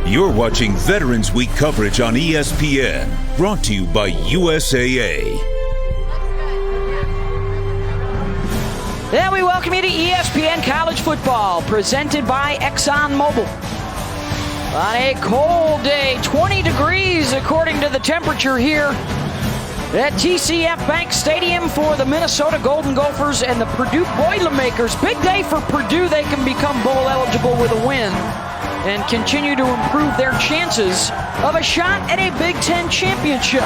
You're watching Veterans Week coverage on ESPN, brought to you by USAA. Then we welcome you to ESPN College Football, presented by ExxonMobil. On a cold day, 20 degrees according to the temperature here at TCF Bank Stadium for the Minnesota Golden Gophers and the Purdue Boilermakers. Big day for Purdue. They can become bowl eligible with a win and continue to improve their chances of a shot at a Big Ten championship.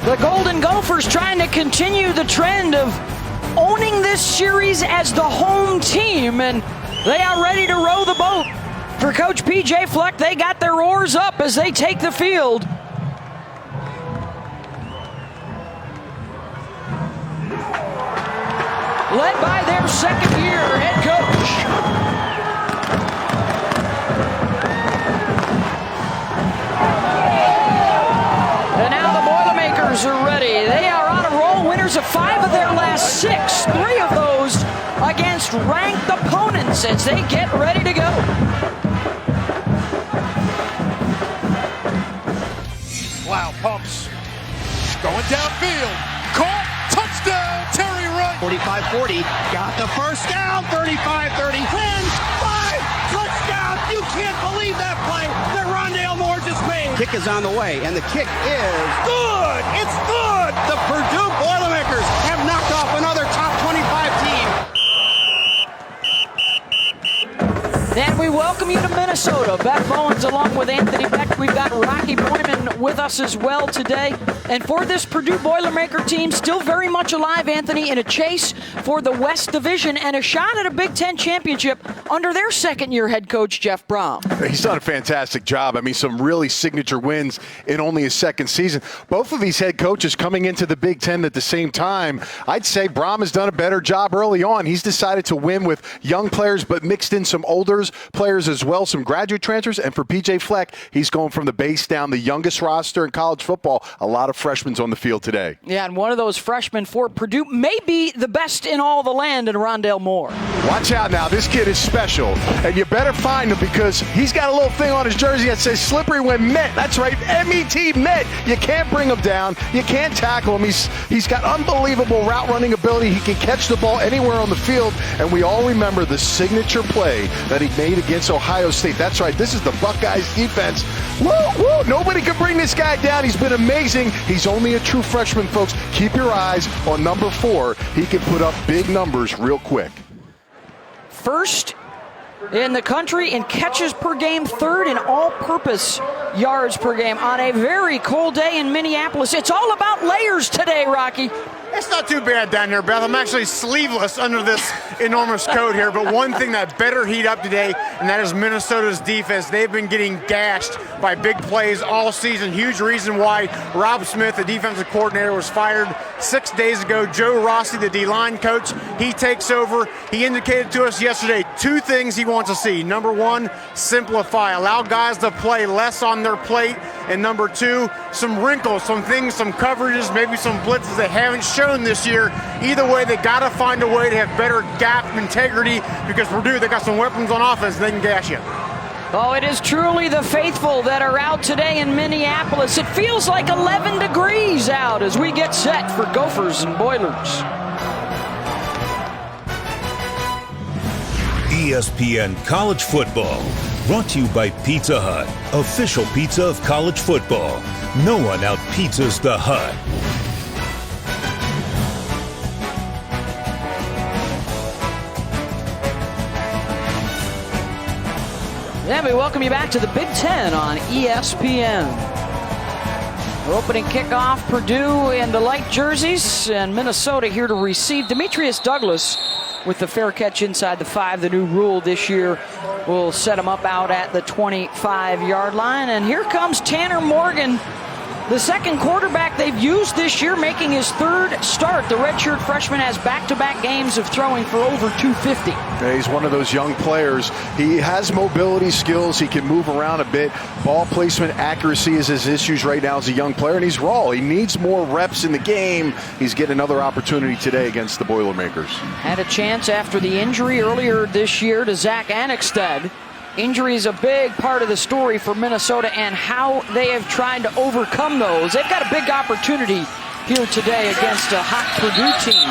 The Golden Gophers trying to continue the trend of owning this series as the home team, and they are ready to row the boat. For Coach P.J. Fleck, they got their oars up as they take the field. Led by their second-year head coach. And now the Boilermakers are ready. They are on a roll, winners of 5 of their last 6. 3 of those against ranked opponents as they get ready to go. Wow, pumps. Going downfield. Caught. Touchdown, Terry Wright. 45-40. Got the first down. 35-30. 10, 5. Touchdown. You can't believe that play that Rondale Moore just made. Kick is on the way, and the kick is good. It's good. The Purdue Boilermakers have knocked off another top 25 team. And we welcome you to Minnesota. Beth Bowens along with Anthony Beck. We've got Rocky Boyman with us as well today. And for this Purdue Boilermaker team, still very much alive, Anthony, in a chase for the West Division and a shot at a Big Ten championship under their second-year head coach, Jeff Brohm. He's done a fantastic job. I mean, some really signature wins in only his second season. Both of these head coaches coming into the Big Ten at the same time. I'd say Brohm has done a better job early on. He's decided to win with young players, but mixed in some older players as well, some graduate transfers. And for P.J. Fleck, he's going from the base down, the youngest roster in college football. A lot of freshmen on the field today. Yeah, and one of those freshmen for Purdue may be the best in all the land in Rondale Moore. Watch out now. This kid is special, and you better find him because he's got a little thing on his jersey that says slippery when met. That's right, M-E-T, met. You can't bring him down. You can't tackle him. He's got unbelievable route running ability. He can catch the ball anywhere on the field, and we all remember the signature play that he made against Ohio State. That's right, this is the Buckeyes defense. Woo, woo, nobody can bring this guy down. He's been amazing. He's only a true freshman, folks. Keep your eyes on number 4. He can put up big numbers real quick. First in the country in catches per game, third in all-purpose yards per game on a very cold day in Minneapolis. It's all about layers today, Rocky. It's not too bad down here, Beth. I'm actually sleeveless under this enormous coat here, but one thing that better heat up today, and that is Minnesota's defense. They've been getting gashed by big plays all season. Huge reason why Rob Smith, the defensive coordinator, was fired 6 days ago. Joe Rossi, the D-line coach, he takes over. He indicated to us yesterday 2 things he wants to see. Number 1, simplify. Allow guys to play less on their plate. And number 2, some wrinkles, some things, some coverages, maybe some blitzes they haven't shown this year. Either way, they got to find a way to have better gap integrity because Purdue, they got some weapons on offense they can gash you. Oh, it is truly the faithful that are out today in Minneapolis. It feels like 11 degrees out as we get set for Gophers and Boilers. ESPN College Football, brought to you by Pizza Hut, official pizza of college football. No one out-pizzas the Hut. Then we welcome you back to the Big Ten on ESPN. Opening kickoff, Purdue in the light jerseys, and Minnesota here to receive. Demetrius Douglas with the fair catch inside the 5. The new rule this year will set him up out at the 25-yard line. And here comes Tanner Morgan, the second quarterback they've used this year, making his 3rd start. The redshirt freshman has back-to-back games of throwing for over 250. Yeah, he's one of those young players. He has mobility skills. He can move around a bit. Ball placement accuracy is his issues right now as a young player, and he's raw. He needs more reps in the game. He's getting another opportunity today against the Boilermakers. Had a chance after the injury earlier this year to Zach Annexstad Injury is a big part of the story for Minnesota and how they have tried to overcome those. They've got a big opportunity here today against a hot Purdue team.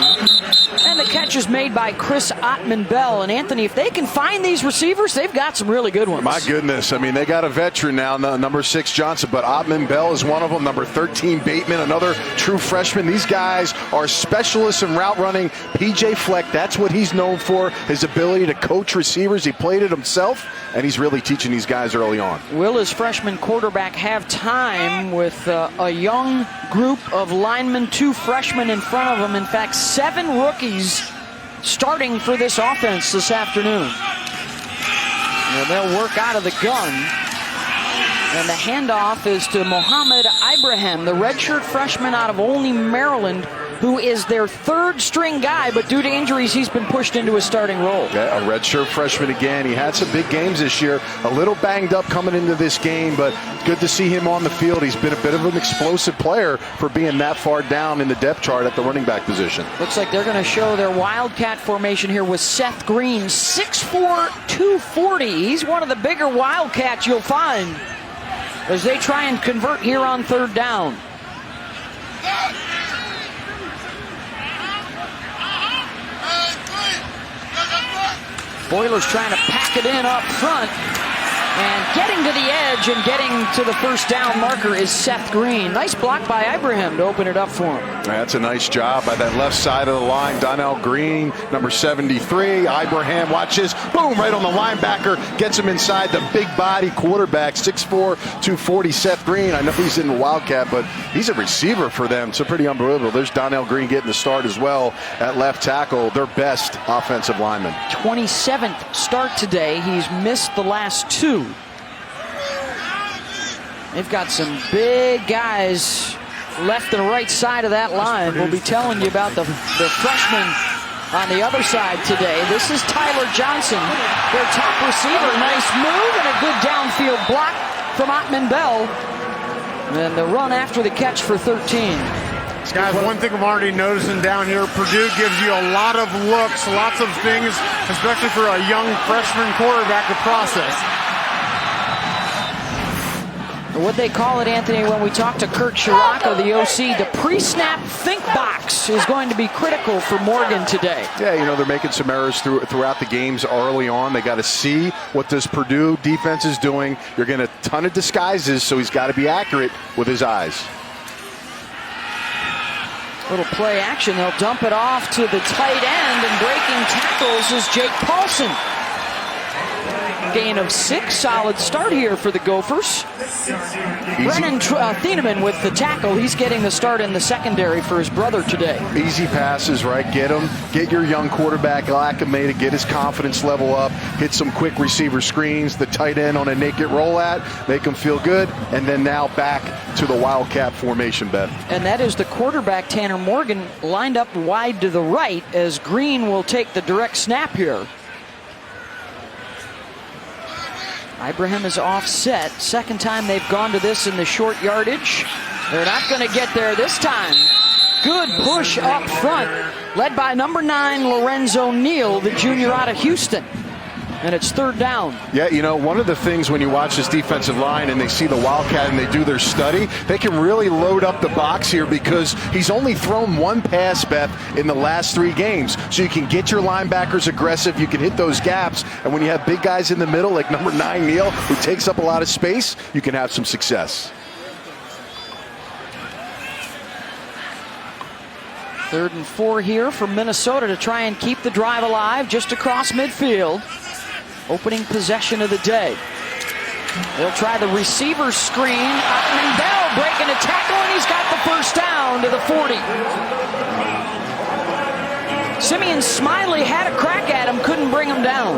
And the catch is made by Chris Ottman-Bell. And Anthony, if they can find these receivers, they've got some really good ones. My goodness. I mean, they got a veteran now, number 6 Johnson, but Ottman-Bell is one of them. Number 13 Bateman, another true freshman. These guys are specialists in route running. PJ Fleck, that's what he's known for, his ability to coach receivers. He played it himself, and he's really teaching these guys early on. Will his freshman quarterback have time with a young group of linemen, 2 freshmen in front of him? In fact, 7 rookies starting for this offense this afternoon. And they'll work out of the gun. And the handoff is to Mohamed Ibrahim, the redshirt freshman out of Olney, Maryland, who is their 3rd string guy, but due to injuries, he's been pushed into a starting role. Yeah, a redshirt freshman again. He had some big games this year. A little banged up coming into this game, but good to see him on the field. He's been a bit of an explosive player for being that far down in the depth chart at the running back position. Looks like they're going to show their Wildcat formation here with Seth Green, 6'4", 240. He's one of the bigger Wildcats you'll find as they try and convert here on 3rd down. Boilers trying to pack it in up front, and getting to the edge and getting to the 1st down marker is Seth Green. Nice block by Ibrahim to open it up for him. That's a nice job by that left side of the line. Donnell Green, number 73. Ibrahim, watch this. Boom, right on the linebacker. Gets him inside the big body quarterback, 6'4", 240. Seth Green, I know he's in the Wildcat, but he's a receiver for them. So pretty unbelievable. There's Donnell Green getting the start as well at left tackle, their best offensive lineman. 27th start today. He's missed the last 2. They've got some big guys left and right side of that line. We'll be telling you about the freshman on the other side today. This is Tyler Johnson, their top receiver. Nice move and a good downfield block from Ottman-Bell. And the run after the catch for 13. Guys, one thing I'm already noticing down here, Purdue gives you a lot of looks, lots of things, especially for a young freshman quarterback to process. What they call it, Anthony, when we talk to Kurt Shiraka, the OC, the pre-snap think box is going to be critical for Morgan today. Yeah, you know, they're making some errors throughout the games early on. They got to see what this Purdue defense is doing. You're getting a ton of disguises, so he's got to be accurate with his eyes. Little play action. They'll dump it off to the tight end, and breaking tackles is Jake Paulson. Gain of 6. Solid start here for the Gophers. Brennan Thieneman with the tackle. He's getting the start in the secondary for his brother today. Easy passes, right? Get him. Get your young quarterback acclimated. Get his confidence level up. Hit some quick receiver screens. The tight end on a naked rollout. Make him feel good. And then now back to the Wildcat formation, Beth. And that is the quarterback, Tanner Morgan, lined up wide to the right as Green will take the direct snap here. Ibrahim is offset. 2nd time they've gone to this in the short yardage. They're not going to get there this time. Good push up front, led by number 9, Lorenzo Neal, the junior out of Houston. And it's 3rd down. Yeah, you know, one of the things when you watch this defensive line and they see the Wildcat and they do their study, they can really load up the box here because he's only thrown 1 pass, Beth, in the last 3 games. So you can get your linebackers aggressive, you can hit those gaps, and when you have big guys in the middle like number 9, Neal, who takes up a lot of space, you can have some success. 3rd and 4 here for Minnesota to try and keep the drive alive just across midfield. Opening possession of the day. They'll try the receiver screen. Ottman-Bell breaking a tackle, and he's got the 1st down to the 40. Simeon Smiley had a crack at him, couldn't bring him down.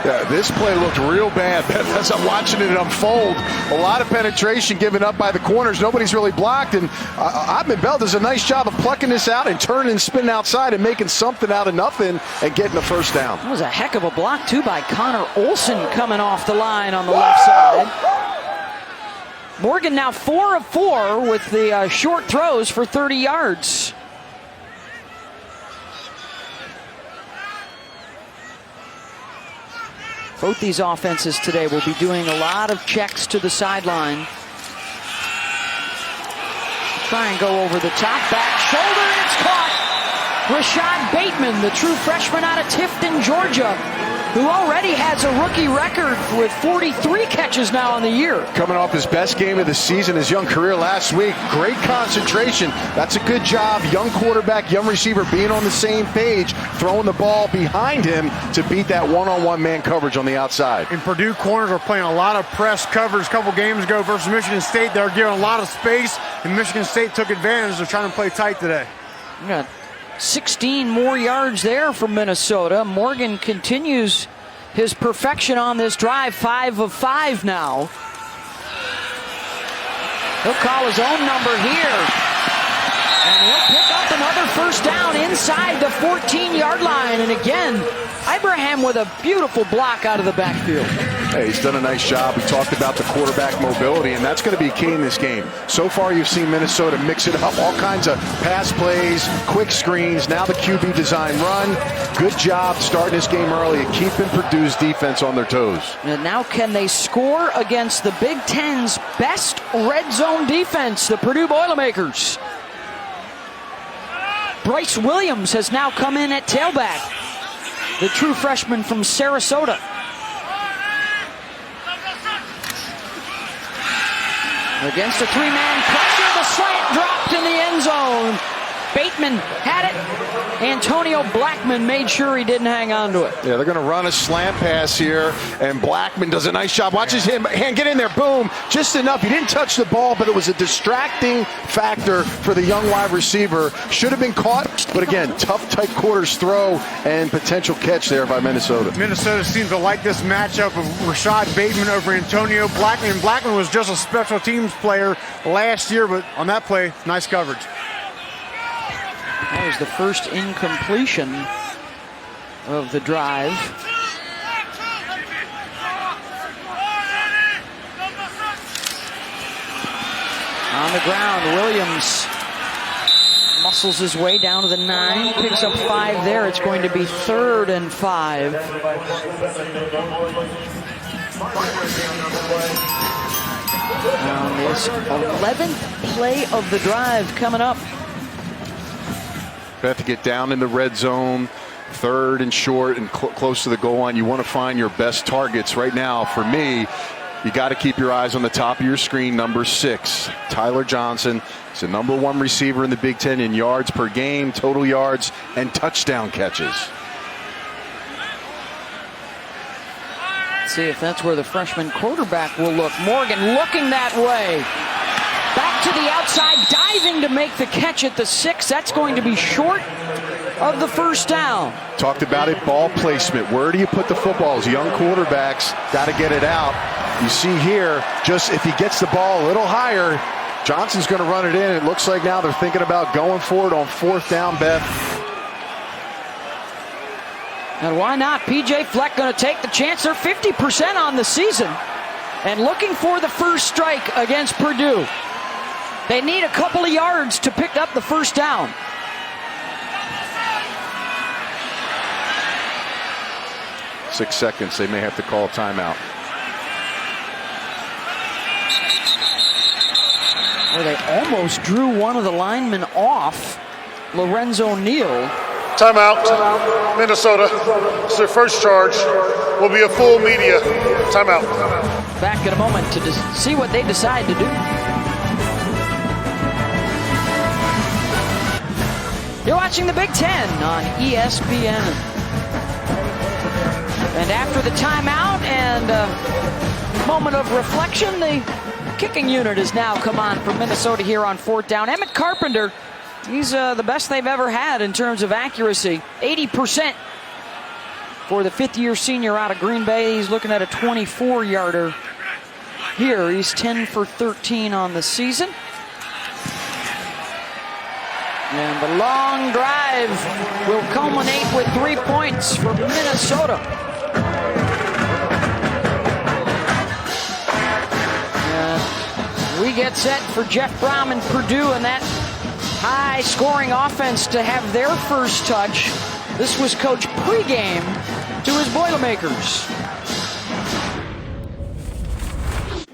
Yeah, this play looked real bad as I'm watching it unfold. A lot of penetration given up by the corners. Nobody's really blocked, and Ottman-Bell does a nice job of plucking this out and turning and spinning outside and making something out of nothing and getting the 1st down. That was a heck of a block, too, by Connor Olson coming off the line on the left side. Morgan now 4 of 4 with the short throws for 30 yards. Both these offenses today will be doing a lot of checks to the sideline. Try and go over the top, back shoulder, and it's caught. Rashad Bateman, the true freshman out of Tifton, Georgia, who already has a rookie record with 43 catches now on the year. Coming off his best game of the season, his young career last week. Great concentration. That's a good job. Young quarterback, young receiver being on the same page, throwing the ball behind him to beat that one-on-one man coverage on the outside. And Purdue corners are playing a lot of press coverage. A couple games ago versus Michigan State, they were giving a lot of space, and Michigan State took advantage of trying to play tight today. We got 16 more yards there for Minnesota. Morgan continues his perfection on this drive, 5 of 5 now. He'll call his own number here. And he'll pick up another first down inside the 14-yard line. And again, Ibrahim with a beautiful block out of the backfield. Hey, he's done a nice job. We talked about the quarterback mobility, and that's going to be key in this game. So far, you've seen Minnesota mix it up, all kinds of pass plays, quick screens, now the QB design run. Good job starting this game early and keeping Purdue's defense on their toes. And now can they score against the Big Ten's best red zone defense, the Purdue Boilermakers? Bryce Williams has now come in at tailback, the true freshman from Sarasota. Against a three-man pressure, the slant dropped in the end zone. Bateman had it. Antonio Blackman made sure he didn't hang on to it. Yeah, they're going to run a slant pass here, and Blackman does a nice job. Watch his hand get in there, boom, just enough. He didn't touch the ball, but it was a distracting factor for the young wide receiver. Should have been caught, but again, tough, tight quarters throw and potential catch there by Minnesota. Minnesota seems to like this matchup of Rashad Bateman over Antonio Blackman. Blackman was just a special teams player last year, but on that play, nice coverage. That was the first incompletion of the drive. On the ground, Williams muscles his way down to the 9, picks up 5 there. It's going to be 3rd and 5. On this 11th play of the drive coming up. Have to get down in the red zone, 3rd and short and close to the goal line. You want to find your best targets right now. For me, you got to keep your eyes on the top of your screen, number 6, Tyler Johnson. He's the #1 receiver in the Big Ten in yards per game, total yards, and touchdown catches. Let's see if that's where the freshman quarterback will look. Morgan looking that way. Back to the outside, diving to make the catch at the 6. That's going to be short of the first down. Talked about it, ball placement. Where do you put the footballs? Young quarterbacks got to get it out. You see here, just if he gets the ball a little higher, Johnson's going to run it in. It looks like now they're thinking about going for it on 4th down, Beth. And why not? PJ Fleck going to take the chance. They're 50% on the season and looking for the first strike against Purdue. They need a couple of yards to pick up the first down. Six seconds. They may have to call a timeout. Well, they almost drew one of the linemen off, Lorenzo Neal. Timeout, Minnesota. It's their first charge. Will be a full media timeout. Back in a moment to see what they decide to do. You're watching the Big Ten on ESPN. And after the timeout and a moment of reflection, the kicking unit has now come on for Minnesota here on 4th down. Emmit Carpenter, he's the best they've ever had in terms of accuracy. 80% for the 5th-year senior out of Green Bay. He's looking at a 24-yarder here. He's 10 for 13 on the season. And the long drive will culminate with 3 points for Minnesota. We get set for Jeff Brom and Purdue and that high-scoring offense to have their first touch. This was Coach pregame to his Boilermakers.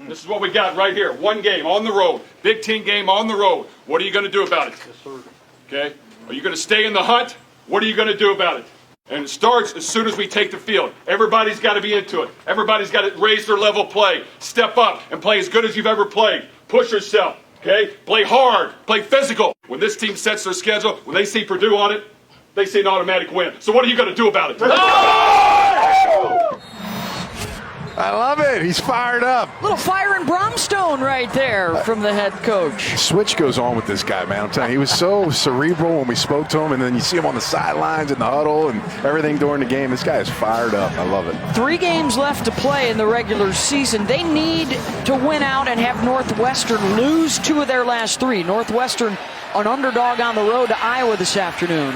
This is what we got right here. One game on the road. Big Ten game on the road. What are you going to do about it? Yes, sir. Okay? Are you going to stay in the hunt? What are you going to do about it? And it starts as soon as we take the field. Everybody's got to be into it. Everybody's got to raise their level of play. Step up and play as good as you've ever played. Push yourself. Okay? Play hard. Play physical. When this team sets their schedule, when they see Purdue on it, they see an automatic win. So what are you going to do about it? I love it. He's fired up. Little fire and brimstone right there from the head coach. Switch goes on with this guy, man. I'm telling you, he was so cerebral when we spoke to him, and then you see him on the sidelines in the huddle and everything during the game. This guy is fired up. I love it. 3 games left to play in the regular season. They need to win out and have Northwestern lose 2 of their last 3. Northwestern, an underdog on the road to Iowa this afternoon.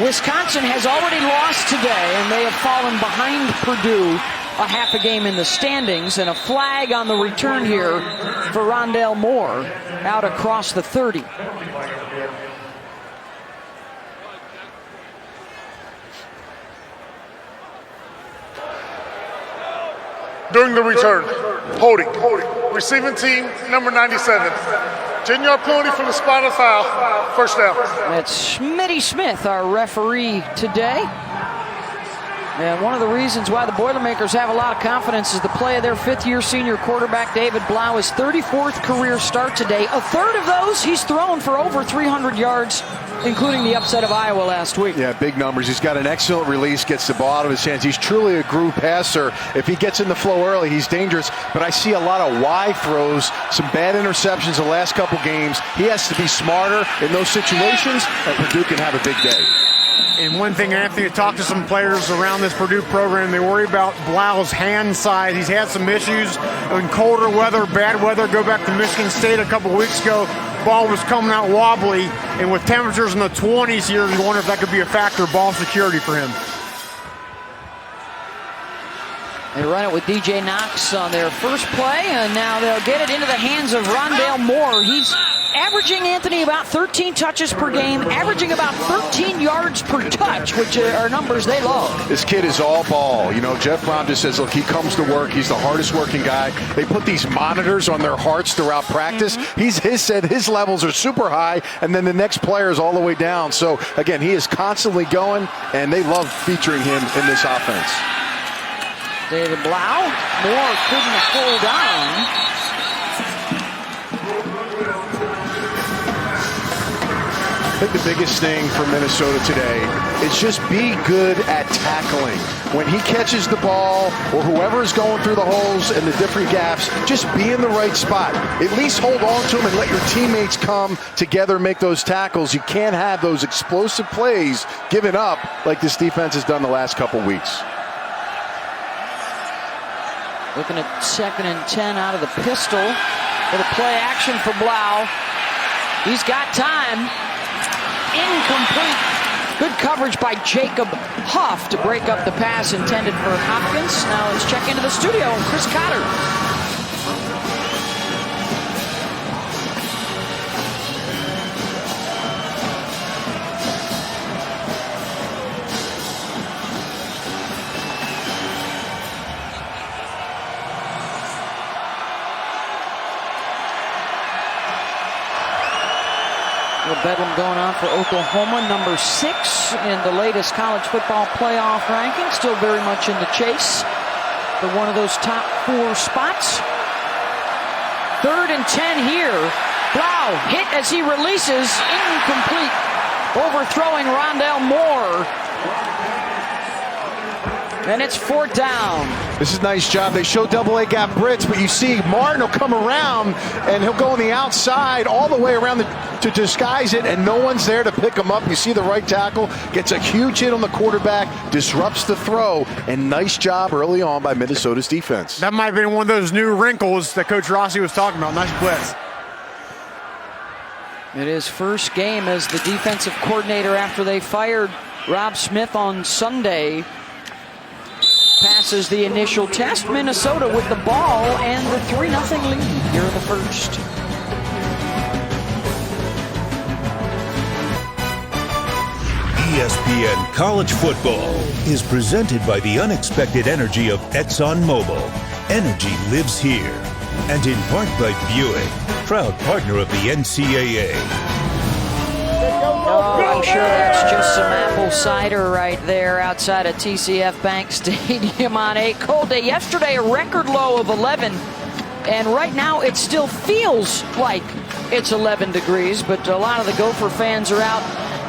Wisconsin has already lost today, and they have fallen behind Purdue a half a game in the standings, and a flag on the return here for Rondale Moore out across the 30. During the return, holding. Receiving team, number 97. 10-yard penalty from the spot of foul. First down. That's Smitty Smith, our referee today. And one of the reasons why the Boilermakers have a lot of confidence is the play of their 5th-year senior quarterback, David Blough, his 34th career start today. A third of those he's thrown for over 300 yards, including the upset of Iowa last week. Yeah, big numbers. He's got an excellent release, gets the ball out of his hands. He's truly a groove passer. If he gets in the flow early, he's dangerous. But I see a lot of wide throws, some bad interceptions the last couple games. He has to be smarter in those situations, and Purdue can have a big day. And one thing, Anthony, to talk to some players around this Purdue program, they worry about Blough's hand size. He's had some issues in colder weather, bad weather. Go back to Michigan State a couple weeks ago. Ball was coming out wobbly, and with temperatures in the 20s here, you wonder if that could be a factor, ball security for him. They run it with DJ Knox on their first play, and now they'll get it into the hands of Rondale Moore. He's averaging, Anthony, about 13 touches per game, averaging about 13 yards per touch, which are numbers they love. This kid is all ball. You know, Jeff Brown just says, look, he comes to work. He's the hardest working guy. They put these monitors on their hearts throughout practice. He said his levels are super high, and then the next player is all the way down. So, again, he is constantly going, and they love featuring him in this offense. David Blough. Moore couldn't hold on. I think the biggest thing for Minnesota today is just be good at tackling. When he catches the ball, or whoever is going through the holes and the different gaps, just be in the right spot. At least hold on to him and let your teammates come together and make those tackles. You can't have those explosive plays given up like this defense has done the last couple weeks. Looking at 2nd and 10 out of the pistol. Little play action for Blough. He's got time. Incomplete. Good coverage by Jacob Huff to break up the pass intended for Hopkins. Now let's check into the studio. Chris Cotter. Bedlam going on for Oklahoma, number 6 in the latest college football playoff ranking. Still very much in the chase for one of those top 4 spots. 3rd and 10 here. Blough hit as he releases, incomplete. Overthrowing Rondale Moore. And it's 4th down. This is a nice job. They show double-A gap blitz, but you see Martin will come around, and he'll go on the outside all the way around to disguise it, and no one's there to pick him up. You see the right tackle, gets a huge hit on the quarterback, disrupts the throw, and nice job early on by Minnesota's defense. That might have been one of those new wrinkles that Coach Rossi was talking about. Nice blitz. It is first game as the defensive coordinator after they fired Rob Smith on Sunday. Passes the initial test. Minnesota with the ball and the 3-0 lead here in the first. ESPN College Football is presented by the unexpected energy of ExxonMobil. Energy lives here. and in part by Buick, proud partner of the NCAA. Oh, I'm sure that's just some apple cider right there outside of TCF Bank Stadium on a cold day. Yesterday, a record low of 11, and right now it still feels like it's 11 degrees, but a lot of the Gopher fans are out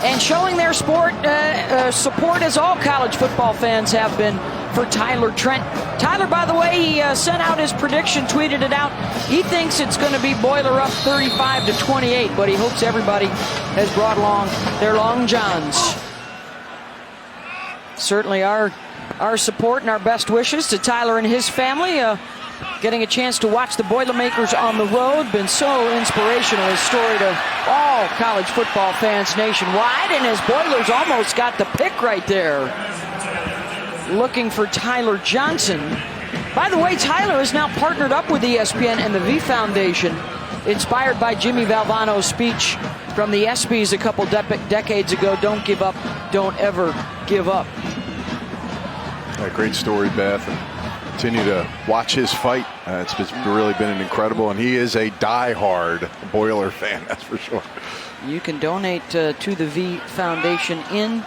and showing their support as all college football fans have been for Tyler Trent. Tyler, by the way, he sent out his prediction, tweeted it out. He thinks it's going to be Boiler up 35-28, but he hopes everybody has brought along their long johns. Certainly our support and our best wishes to Tyler and his family. Getting a chance to watch the Boilermakers on the road, been so inspirational, his story to all college football fans nationwide, and his Boilers almost got the pick right there. Looking for Tyler Johnson. By the way, Tyler is now partnered up with ESPN and the V Foundation, inspired by Jimmy Valvano's speech from the ESPYs a couple decades ago. Don't give up, don't ever give up. Great story, Beth. Continue to watch his fight. It's really been an incredible, and he is a die-hard Boiler fan, that's for sure. You can donate to the V Foundation in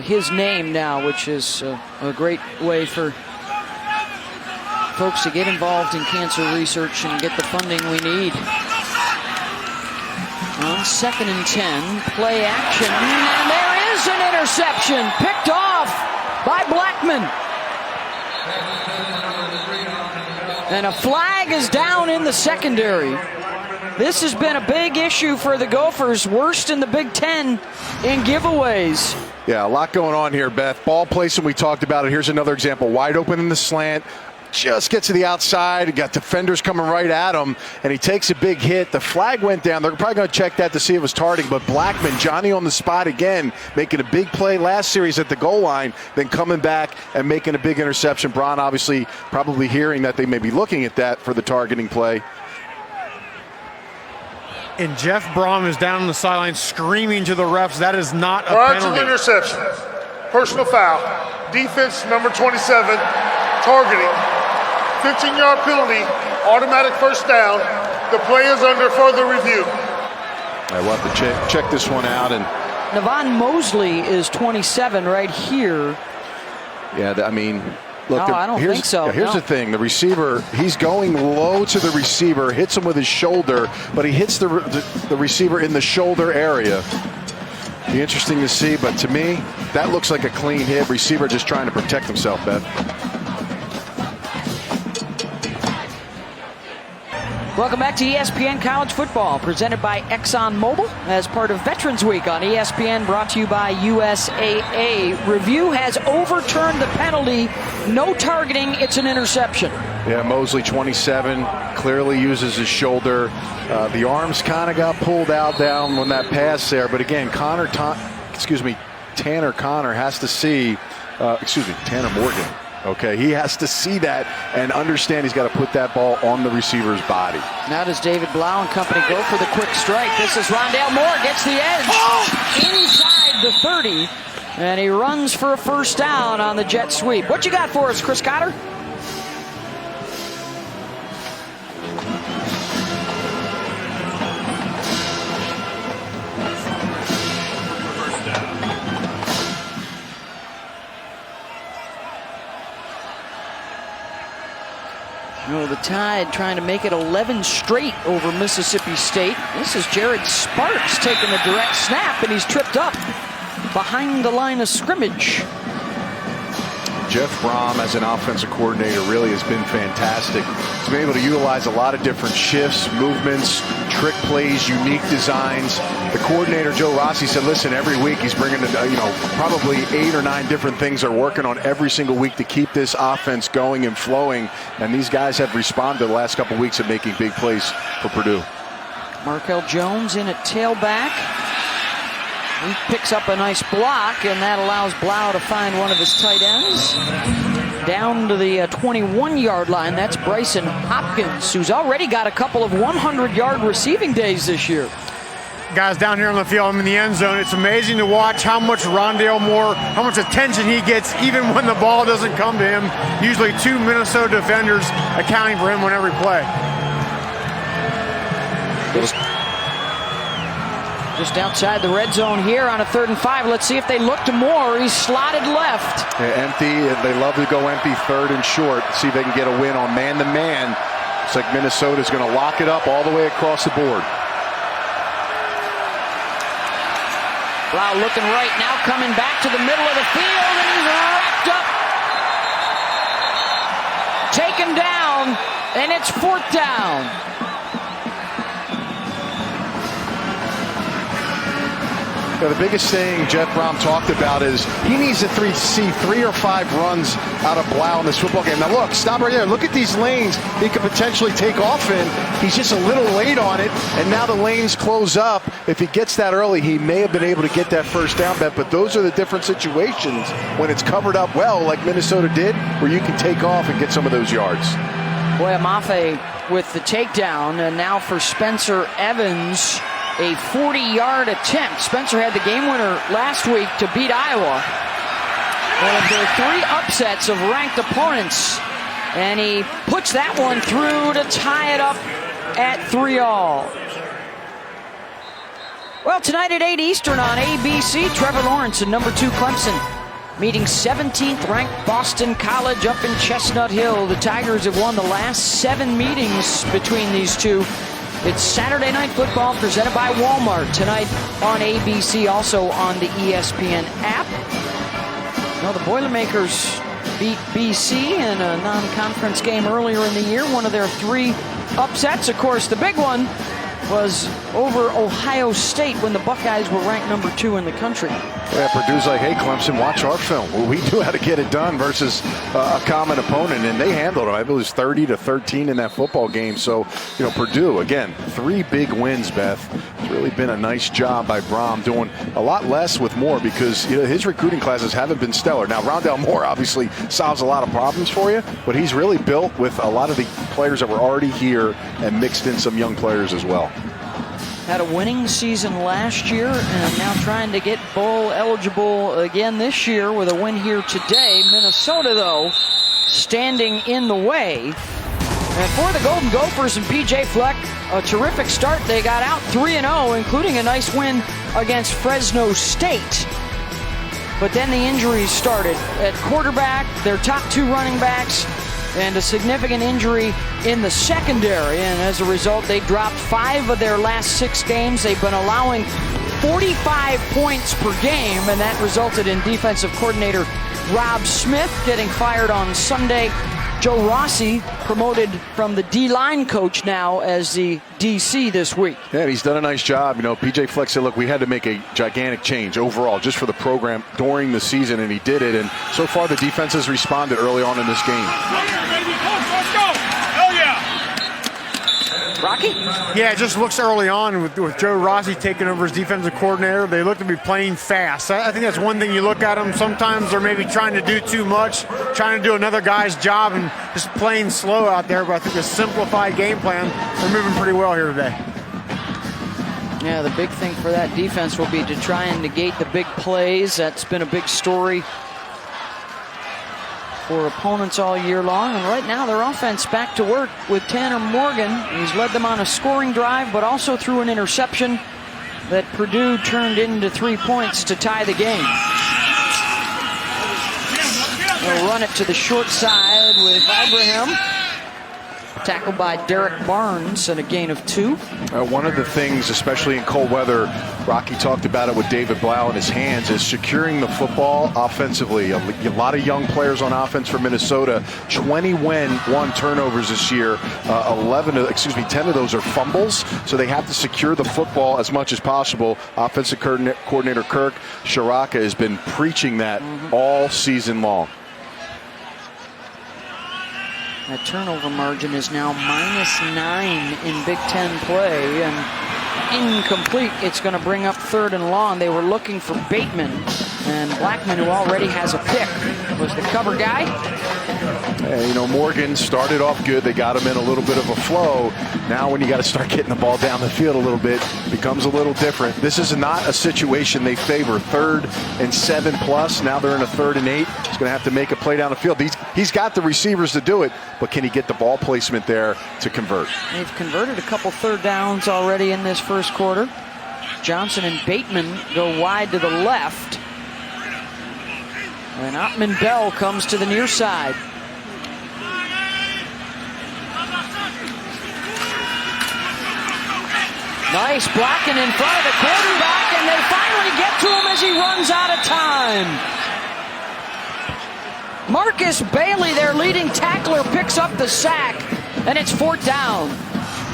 his name now, which is a great way for folks to get involved in cancer research and get the funding we need. On 2nd and 10, play action, and there is an interception picked off by Blackman. And a flag is down in the secondary. This has been a big issue for the Gophers, worst in the Big Ten in giveaways. Yeah, a lot going on here, Beth. Ball placement, we talked about it. Here's another example. Wide open in the slant. Just gets to the outside. Got defenders coming right at him, and he takes a big hit. The flag went down. They're probably going to check that to see if it was targeting, but Blackman, Johnny on the spot again, making a big play last series at the goal line, then coming back and making a big interception. Braun obviously probably hearing that they may be looking at that for the targeting play. And Jeff Braun is down on the sideline screaming to the refs. That is not a prior penalty. to the interception, personal foul, defense number 27, targeting, 15-yard penalty, automatic first down. The play is under further review. We'll have to check this one out. And Navon Mosley is 27 right here. Yeah, I mean, look, no, I don't think so. Here's the thing. The receiver, he's going low to the receiver, hits him with his shoulder, but he hits the receiver in the shoulder area. Be interesting to see, but to me, that looks like a clean hit. Receiver just trying to protect himself, Beth. Welcome back to ESPN College Football, presented by ExxonMobil as part of Veterans Week on ESPN, brought to you by USAA. Review has overturned the penalty. No targeting. It's an interception. Yeah, Mosley, 27, clearly uses his shoulder. The arms kind of got pulled out down when that pass there. But again, Tanner Connor has to see, Tanner Morgan. Okay, he has to see that and understand he's got to put that ball on the receiver's body. Now does David Blough and company go for the quick strike. This is Rondale Moore, gets the edge inside the 30, and he runs for a first down on the jet sweep. What you got for us, Chris Cotter? The Tide trying to make it 11 straight over Mississippi State. This is Jared Sparks taking the direct snap, and he's tripped up behind the line of scrimmage. Jeff Brom, as an offensive coordinator, really has been fantastic. He's been able to utilize a lot of different shifts, movements, trick plays, unique designs. The coordinator, Joe Rossi, said, listen, every week he's bringing, probably 8 or 9 different things they're working on every single week to keep this offense going and flowing. And these guys have responded the last couple of weeks of making big plays for Purdue. Markel Jones in at tailback. He picks up a nice block, and that allows Blough to find one of his tight ends. Down to the 21-yard line, that's Bryson Hopkins, who's already got a couple of 100-yard receiving days this year. guys down here on the field. I'm in the end zone. It's amazing to watch how much Rondale Moore, how much attention he gets even when the ball doesn't come to him. Usually 2 Minnesota defenders accounting for him on every play. Just outside the red zone here on a 3rd and 5. Let's see if they look to Moore. He's slotted left. Yeah, empty. They love to go empty 3rd and short. See if they can get a win on man-to-man. Looks like Minnesota's going to lock it up all the way across the board. Blough looking right now, coming back to the middle of the field, and he's wrapped up. Taken down, and it's 4th down. Yeah, the biggest thing Jeff Brom talked about is he needs to see 3 or 5 runs out of Blough in this football game. Now look, stop right there. Look at these lanes he could potentially take off in. He's just a little late on it, and now the lanes close up. If he gets that early, he may have been able to get that first down bet, but those are the different situations when it's covered up well, like Minnesota did, where you can take off and get some of those yards. Boy, Amafe with the takedown, and now for Spencer Evans, a 40-yard attempt. Spencer had the game winner last week to beat Iowa. One of their 3 upsets of ranked opponents. And he puts that one through to tie it up at 3-all. Well, tonight at 8 Eastern on ABC, Trevor Lawrence and number 2 Clemson meeting 17th ranked Boston College up in Chestnut Hill. The Tigers have won the last 7 meetings between these two. It's Saturday Night Football presented by Walmart tonight on ABC, also on the ESPN app. Well, the Boilermakers beat BC in a non-conference game earlier in the year, one of their 3 upsets. Of course, the big one was over Ohio State when the Buckeyes were ranked number 2 in the country. Yeah, Purdue's like, hey, Clemson, watch our film. Well, we knew how to get it done versus a common opponent, and they handled it. I believe it was 30-13 in that football game. So, you know, Purdue, again, 3 big wins, Beth. It's really been a nice job by Brom, doing a lot less with more because, you know, his recruiting classes haven't been stellar. Now, Rondale Moore obviously solves a lot of problems for you, but he's really built with a lot of the players that were already here and mixed in some young players as well. Had a winning season last year and now trying to get bowl eligible again this year with a win here today. Minnesota, though, standing in the way. And for the Golden Gophers and P.J. Fleck, a terrific start. They got out 3-0, including a nice win against Fresno State. But then the injuries started at quarterback, their top 2 running backs, and a significant injury in the secondary. And as a result, they dropped 5 of their last 6 games. They've been allowing 45 points per game, and that resulted in defensive coordinator Rob Smith getting fired on Sunday. Joe Rossi promoted from the D-line coach now as the DC this week. Yeah, and he's done a nice job. You know, P.J. Fleck said, look, we had to make a gigantic change overall just for the program during the season, and he did it. And so far, the defense has responded early on in this game. Rocky? Yeah, it just looks early on with Joe Rossi taking over as defensive coordinator. They look to be playing fast. I think that's one thing you look at them. Sometimes they're maybe trying to do too much, trying to do another guy's job and just playing slow out there. But I think a simplified game plan, they're moving pretty well here today. Yeah, the big thing for that defense will be to try and negate the big plays. That's been a big story for opponents all year long. And right now their offense back to work with Tanner Morgan. He's led them on a scoring drive, but also threw an interception that Purdue turned into 3 points to tie the game. They'll run it to the short side with Ibrahim. Tackled by Derek Barnes and a gain of 2. One of the things, especially in cold weather, Rocky talked about it with David Blough in his hands, is securing the football offensively. A lot of young players on offense for Minnesota. 21 turnovers this year. 10 of those are fumbles. So they have to secure the football as much as possible. Offensive coordinator Kirk Sharaka has been preaching that all season long. That turnover margin is now -9 in Big Ten play, and incomplete. It's going to bring up 3rd and long. They were looking for Bateman, and Blackman, who already has a pick, was the cover guy. Morgan started off good. They got him in a little bit of a flow. Now when you got to start getting the ball down the field a little bit, it becomes a little different. This is not a situation they favor. 3rd and 7+. Now they're in a 3rd and 8. He's going to have to make a play down the field. He's got the receivers to do it, but can he get the ball placement there to convert? They've converted a couple 3rd downs already in this first quarter. Johnson and Bateman go wide to the left. And Ottman Bell comes to the near side. Nice blocking in front of the quarterback, and they finally get to him as he runs out of time. Marcus Bailey, their leading tackler, picks up the sack, and it's 4th down.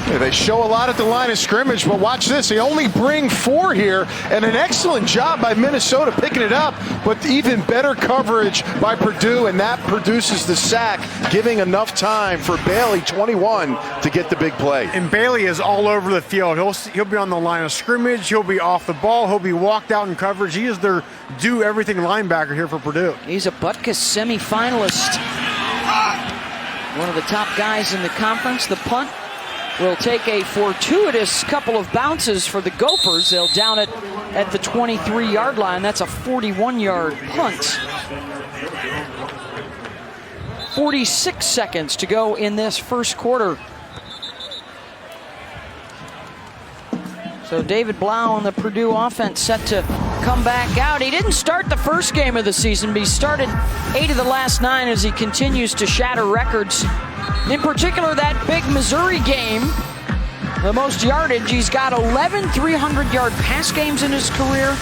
Yeah, they show a lot at the line of scrimmage, but watch this. They only bring 4 here, and an excellent job by Minnesota picking it up, but even better coverage by Purdue, and that produces the sack, giving enough time for Bailey, 21, to get the big play. And Bailey is all over the field. He'll be on the line of scrimmage. He'll be off the ball. He'll be walked out in coverage. He is their do-everything linebacker here for Purdue. He's a Butkus semifinalist. One of the top guys in the conference. The punt will take a fortuitous couple of bounces for the Gophers. They'll down it at the 23-yard line. That's a 41-yard punt. 46 seconds to go in this first quarter. So David Blough on the Purdue offense set to come back out. He didn't start the first game of the season, but he started 8 of the last 9 as he continues to shatter records. In particular, that big Missouri game, the most yardage. He's got 11 300-yard pass games in his career,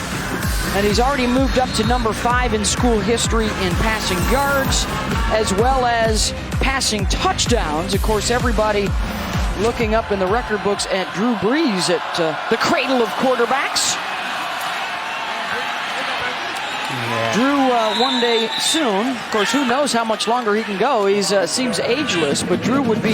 and he's already moved up to number 5 in school history in passing yards, as well as passing touchdowns. Of course, everybody looking up in the record books at Drew Brees at the cradle of quarterbacks. Drew, one day soon, of course, who knows how much longer he can go. He seems ageless, but Drew would be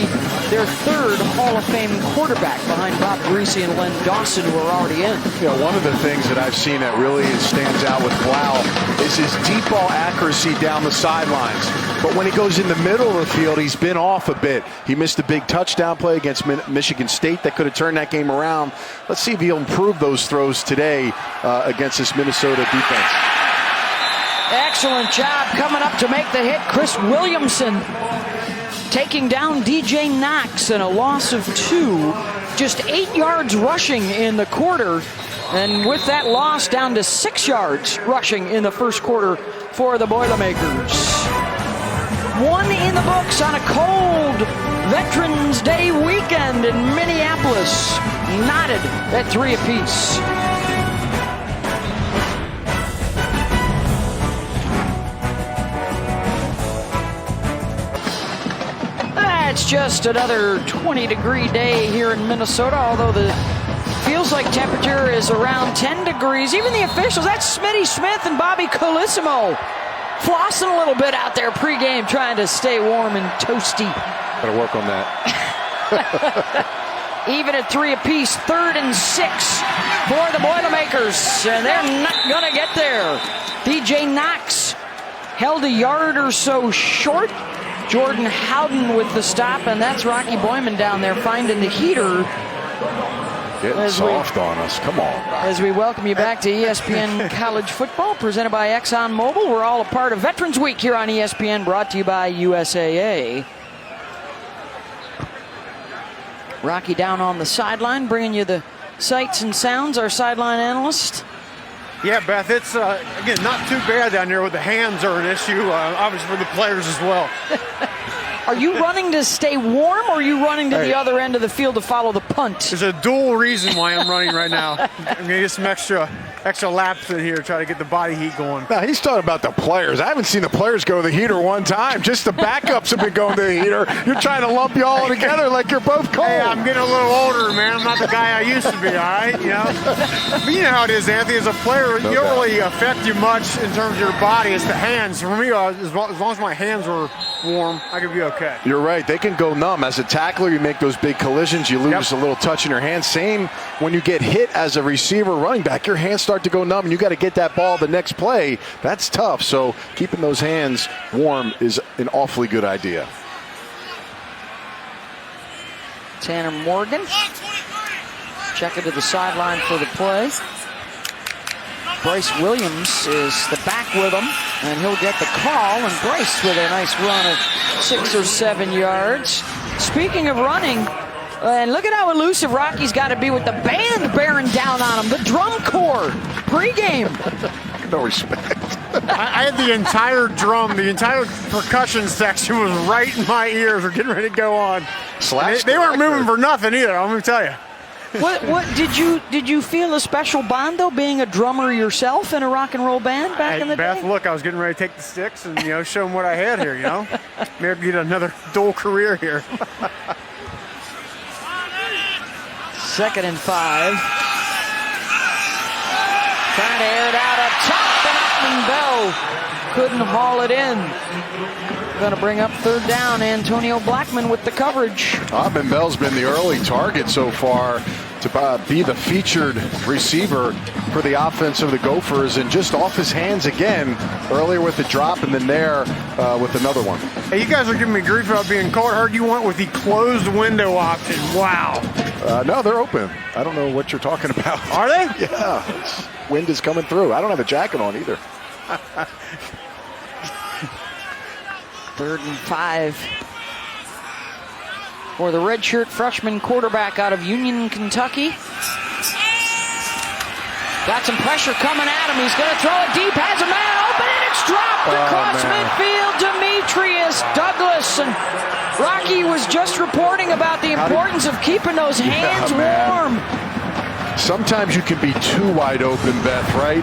their 3rd Hall of Fame quarterback behind Bob Greasy and Len Dawson, who are already in. One of the things that I've seen that really stands out with Blough is his deep ball accuracy down the sidelines. But when he goes in the middle of the field, he's been off a bit. He missed a big touchdown play against Michigan State that could have turned that game around. Let's see if he'll improve those throws today against this Minnesota defense. Excellent job coming up to make the hit. Chris Williamson taking down DJ Knox and a loss of 2. Just 8 yards rushing in the quarter. And with that loss, down to 6 yards rushing in the first quarter for the Boilermakers. 1 in the books on a cold Veterans Day weekend in Minneapolis. Knotted at 3 apiece. It's just another 20-degree day here in Minnesota, although the feels like temperature is around 10 degrees. Even the officials, that's Smitty Smith and Bobby Colissimo, flossing a little bit out there pregame, trying to stay warm and toasty. Better work on that. Even at 3 apiece, 3rd and 6 for the Boilermakers, and they're not gonna get there. DJ Knox held a yard or so short. Jordan Howden with the stop, and that's Rocky Boyman down there finding the heater. Getting soft on us, come on. As we welcome you back to ESPN College Football, presented by ExxonMobil. We're all a part of Veterans Week here on ESPN, brought to you by USAA. Rocky down on the sideline, bringing you the sights and sounds, our sideline analyst. Yeah, Beth, it's, again, not too bad down there with the hands are an issue, obviously for the players as well. Are you running to stay warm, or are you running to the other end of the field to follow the punt? There's a dual reason why I'm running right now. I'm going to get some extra laps in here, try to get the body heat going. Now, he's talking about the players. I haven't seen the players go to the heater one time. Just the backups have been going to the heater. You're trying to lump you all together like you're both cold. Hey, I'm getting a little older, man. I'm not the guy I used to be, all right? You know? But you know how it is, Anthony. As a player, you don't really affect you much in terms of your body. It's the hands. For me, as long as my hands were warm, I could be okay. okay. You're right. They can go numb. As a tackler, you make those big collisions. You lose a little touch in your hands. Same when you get hit as a receiver, running back, your hands start to go numb, and you got to get that ball the next play. That's tough. So keeping those hands warm is an awfully good idea. Tanner Morgan checking to the sideline for the play. Bryce Williams is the back with him, and he'll get the call. And Bryce with a nice run of 6 or 7 yards. Speaking of running, and look at how elusive Rocky's got to be with the band bearing down on him. The drum corps pregame. No respect. I had the entire drum, the entire percussion section was right in my ears. We're getting ready to go on. They weren't moving for nothing either, I'm going to tell you. What did you feel a special bond though, being a drummer yourself in a rock and roll band back in the day? Look, I was getting ready to take the sticks and show them what I had here. Maybe get another dual career here. 2nd and 5. Trying to air it out up top, and Bell couldn't haul it in. Going to bring up 3rd down. Antonio Blackman with the coverage. Bell's been the early target so far to be the featured receiver for the offense of the Gophers, and just off his hands again earlier with the drop, and then there with another one. Hey, you guys are giving me grief about being cold. I heard you went with the closed window option. Wow. No, they're open. I don't know what you're talking about. Are they? Yeah. Wind is coming through. I don't have a jacket on either. 3rd and 5 for the redshirt freshman quarterback out of Union, Kentucky. Got some pressure coming at him. He's going to throw it deep. Has a man open, and it's dropped across midfield. Demetrius Douglas. And Rocky was just reporting about the importance of keeping those hands warm. Sometimes you can be too wide open, Beth, right?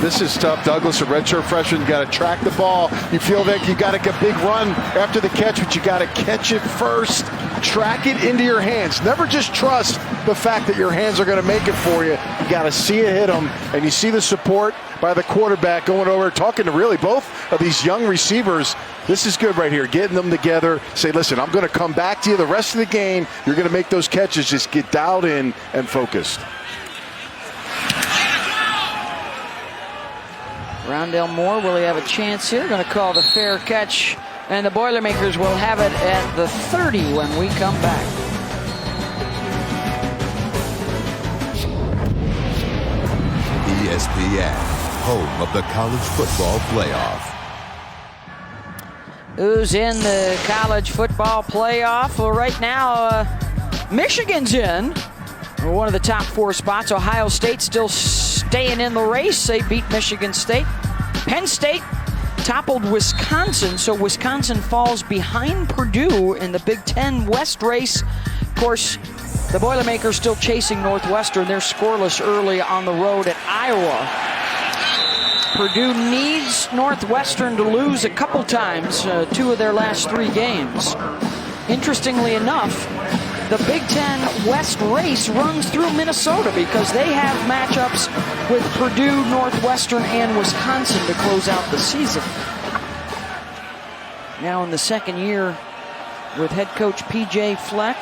This is tough. Douglas, a redshirt freshman, got to track the ball. You feel like you got to get a big run after the catch, but you got to catch it first. Track it into your hands. Never just trust the fact that your hands are going to make it for you. You got to see it hit them, and you see the support by the quarterback going over, talking to really both of these young receivers. This is good right here, getting them together. Say, listen, I'm going to come back to you the rest of the game. You're going to make those catches. Just get dialed in and focused. Rondale Moore, will he have a chance here? Going to call the fair catch, and the Boilermakers will have it at the 30 when we come back. ESPN, home of the college football playoff. Who's in the college football playoff? Well, right now, Michigan's in. One of the top 4 spots. Ohio State still staying in the race. They beat Michigan State. Penn State toppled Wisconsin, so Wisconsin falls behind Purdue in the Big Ten West race. Of course, the Boilermakers still chasing Northwestern. They're scoreless early on the road at Iowa. Purdue needs Northwestern to lose a couple times, 2 of their last 3 games. Interestingly enough, the Big Ten West race runs through Minnesota because they have matchups with Purdue, Northwestern, and Wisconsin to close out the season. Now in the 2nd year with head coach P.J. Fleck,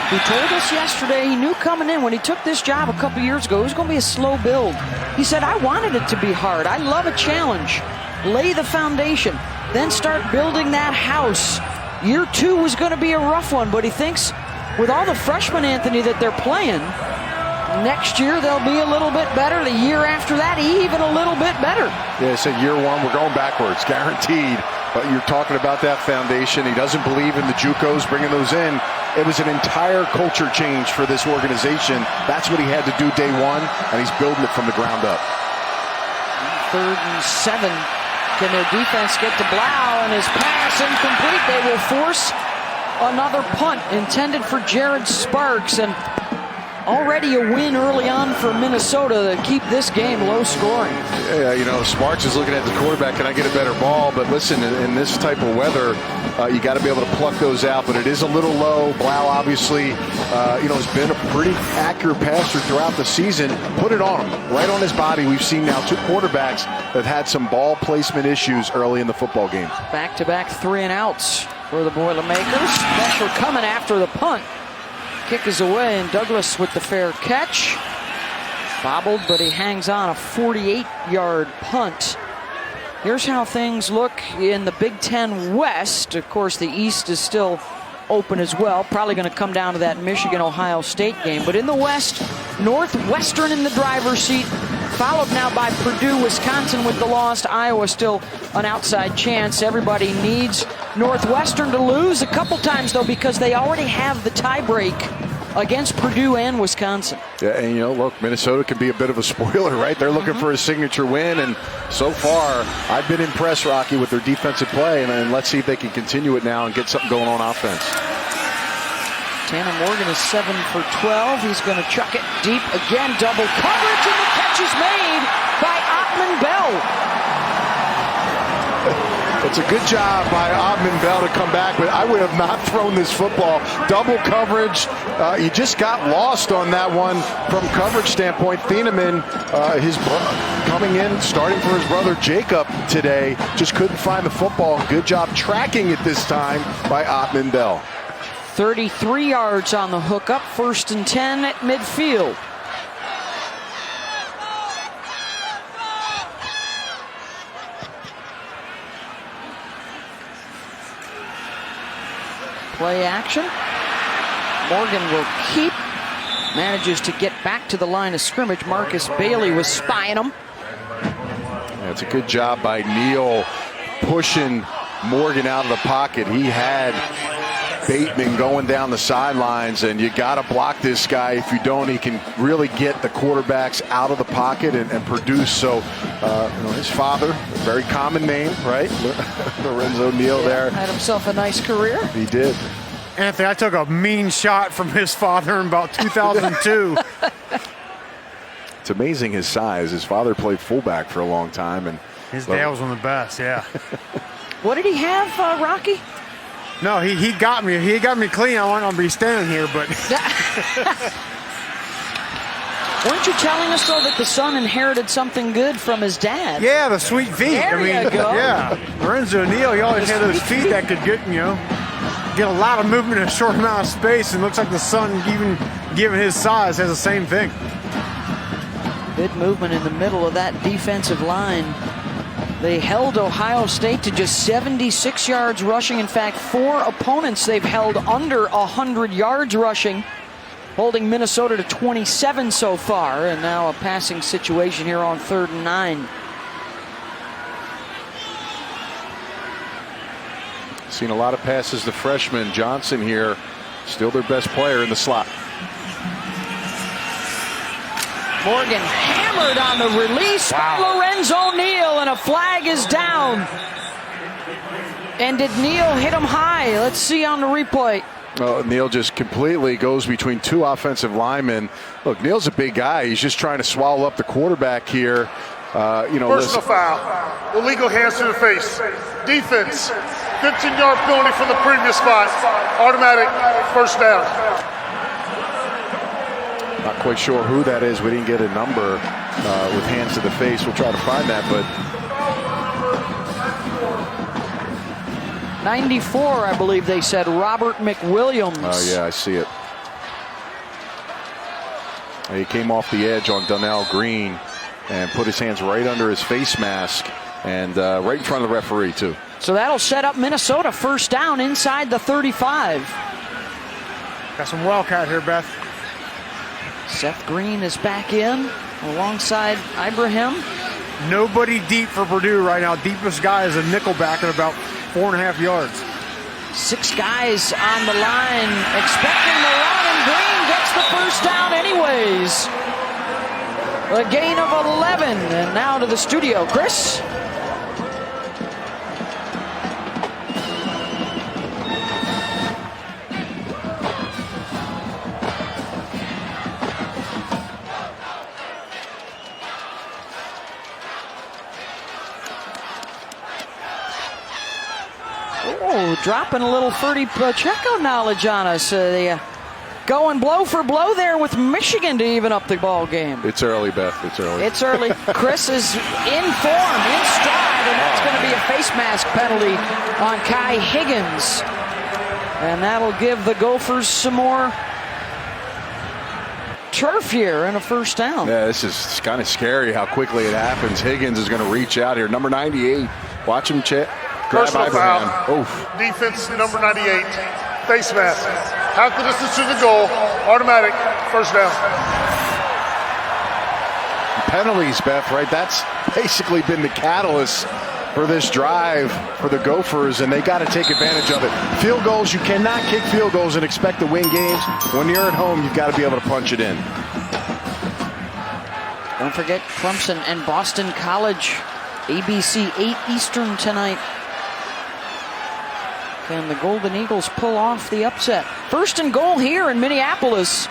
who told us yesterday he knew coming in when he took this job a couple years ago it was going to be a slow build. He said, I wanted it to be hard. I love a challenge. Lay the foundation, then start building that house. Year 2 was going to be a rough one, but he thinks with all the freshmen, Anthony, that they're playing, next year they'll be a little bit better. The year after that, even a little bit better. Yeah, so year 1, we're going backwards, guaranteed. But you're talking about that foundation. He doesn't believe in the JUCOs, bringing those in. It was an entire culture change for this organization. That's what he had to do day 1, and he's building it from the ground up. 3rd and 7. Can their defense get to Blough, and his pass incomplete? They will force another punt intended for Jared Sparks, and already a win early on for Minnesota to keep this game low scoring. Yeah, Sparks is looking at the quarterback, can I get a better ball? But listen, in this type of weather, You got to be able to pluck those out, but it is a little low. Blough obviously, has been a pretty accurate passer throughout the season. Put it on him, right on his body. We've seen now 2 quarterbacks that had some ball placement issues early in the football game. Back-to-back 3-and-outs for the Boilermakers. Special coming after the punt. Kick is away, and Douglas with the fair catch. Bobbled, but he hangs on a 48-yard punt. Here's how things look in the Big Ten West. Of course, the East is still open as well. Probably going to come down to that Michigan-Ohio State game. But in the West, Northwestern in the driver's seat, followed now by Purdue, Wisconsin with the loss. Iowa still an outside chance. Everybody needs Northwestern to lose a couple times, though, because they already have the tiebreak against Purdue and Wisconsin. Yeah, and look, Minnesota can be a bit of a spoiler, right? They're looking for a signature win, and so far, I've been impressed, Rocky, with their defensive play, and let's see if they can continue it now and get something going on offense. Tanner Morgan is 7 for 12. He's going to chuck it deep again. Double coverage, and the catch is made by Ottman Bell. It's a good job by Ottman Bell to come back, but I would have not thrown this football. Double coverage. He just got lost on that one from coverage standpoint. Thieneman, coming in, starting for his brother Jacob today, just couldn't find the football. Good job tracking it this time by Ottman Bell. 33 yards on the hookup. 1st and 10 at midfield. Play action. Morgan will keep. Manages to get back to the line of scrimmage. Marcus Bailey was spying him. Yeah, it's a good job by Neal pushing Morgan out of the pocket. He had Bateman going down the sidelines, and you got to block this guy. If you don't, he can really get the quarterbacks out of the pocket and produce. So, his father, a very common name, right? Lorenzo Neal there. Had himself a nice career. He did. Anthony, I took a mean shot from his father in about 2002. It's amazing his size. His father played fullback for a long time, and his dad was one of the best. Yeah. What did he have, Rocky? No, he got me. He got me clean. I wasn't going to be standing here, but. Weren't you telling us, though, that the son inherited something good from his dad? Yeah, the sweet feet. There you go. Yeah. Lorenzo Neal, he always had those feet that could get a lot of movement in a short amount of space, and looks like the son, even given his size, has the same thing. Good movement in the middle of that defensive line. They held Ohio State to just 76 yards rushing. In fact, 4 opponents they've held under 100 yards rushing, holding Minnesota to 27 so far, and now a passing situation here on 3rd and 9. Seen a lot of passes to freshman Johnson here, still their best player in the slot. Morgan hammered on the release by Lorenzo Neal, and a flag is down. And did Neal hit him high? Let's see on the replay. Neal just completely goes between 2 offensive linemen. Look, Neal's a big guy. He's just trying to swallow up the quarterback here. Personal foul. Illegal hands to the face. Defense. 15-yard penalty from the previous spot. Automatic first down. Not quite sure who that is. We didn't get a number with hands to the face. We'll try to find that, but 94, I believe they said, Robert McWilliams. Oh, yeah, I see it. He came off the edge on Donnell Green and put his hands right under his face mask and right in front of the referee, too. So that'll set up Minnesota first down inside the 35. Got some Wildcat here, Beth. Seth Green is back in alongside Ibrahim. Nobody deep for Purdue right now. Deepest guy is a nickelback at about 4.5 yards. 6 guys on the line expecting the run, and Green gets the first down anyways. A gain of 11, and now to the studio. Chris? dropping a little Ferdy Pacheco knowledge on us. Going blow for blow there with Michigan to even up the ball game. It's early, Beth. It's early. It's early. Chris is in form, in stride, and that's going to be a face mask penalty on Kai Higgins. And that'll give the Gophers some more turf here and a first down. Yeah, this is kind of scary how quickly it happens. Higgins is going to reach out here. Number 98. Watch him grab Personal Ibrahim. foul. Oof. Defense number 98. Face mask. Half the distance to the goal. Automatic. First down. Penalties, Beth, right? That's basically been the catalyst for this drive for the Gophers, and they got to take advantage of it. Field goals, you cannot kick field goals and expect to win games. When you're at home, you've got to be able to punch it in. Don't forget Clemson and Boston College. ABC 8 Eastern tonight. Can the Golden Eagles pull off the upset? First and goal here in Minneapolis.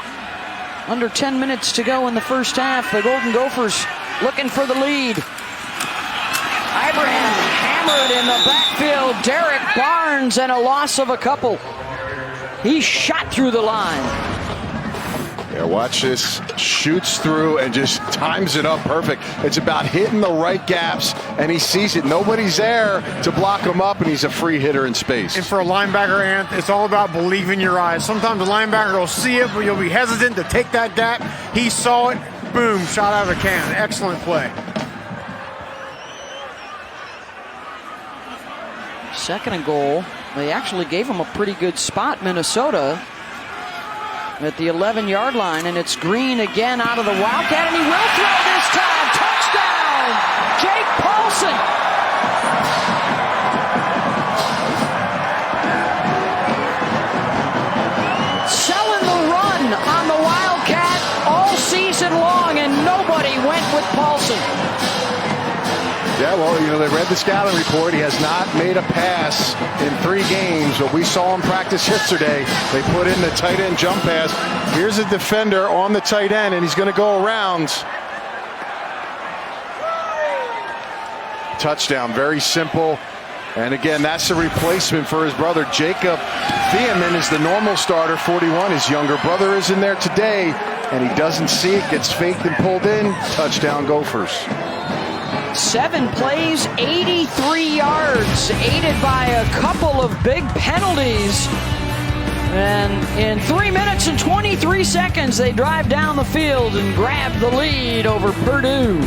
Under 10 minutes to go in the first half. The Golden Gophers looking for the lead. Ibrahim hammered in the backfield. Derek Barnes, and a loss of a couple. He shot through the line. Yeah, watch this. Shoots through and just times it up perfect. It's about hitting the right gaps, and he sees it. Nobody's there to block him up, and he's a free hitter in space. And for a linebacker, Ant, it's all about believing your eyes. Sometimes the linebacker will see it, but you'll be hesitant to take that gap. He saw it. Boom, shot out of the cannon. Excellent play. Second and goal. They actually gave him a pretty good spot, Minnesota, at the 11-yard line, and it's Green again out of the Wildcat, and he will throw this time. Touchdown, Jake Paulson. Selling the run on the Wildcat all season long, and nobody went with Paulson. Yeah, well, they read the scouting report. He has not made a pass in 3 games, but we saw him practice yesterday. They put in the tight end jump pass. Here's a defender on the tight end, and he's going to go around. Touchdown, very simple. And again, that's the replacement for his brother. Jacob Thiemann is the normal starter, 41. His younger brother is in there today, and he doesn't see it, gets faked and pulled in. Touchdown, Gophers. 7 plays, 83 yards, aided by a couple of big penalties. And in 3 minutes and 23 seconds, they drive down the field and grab the lead over Purdue.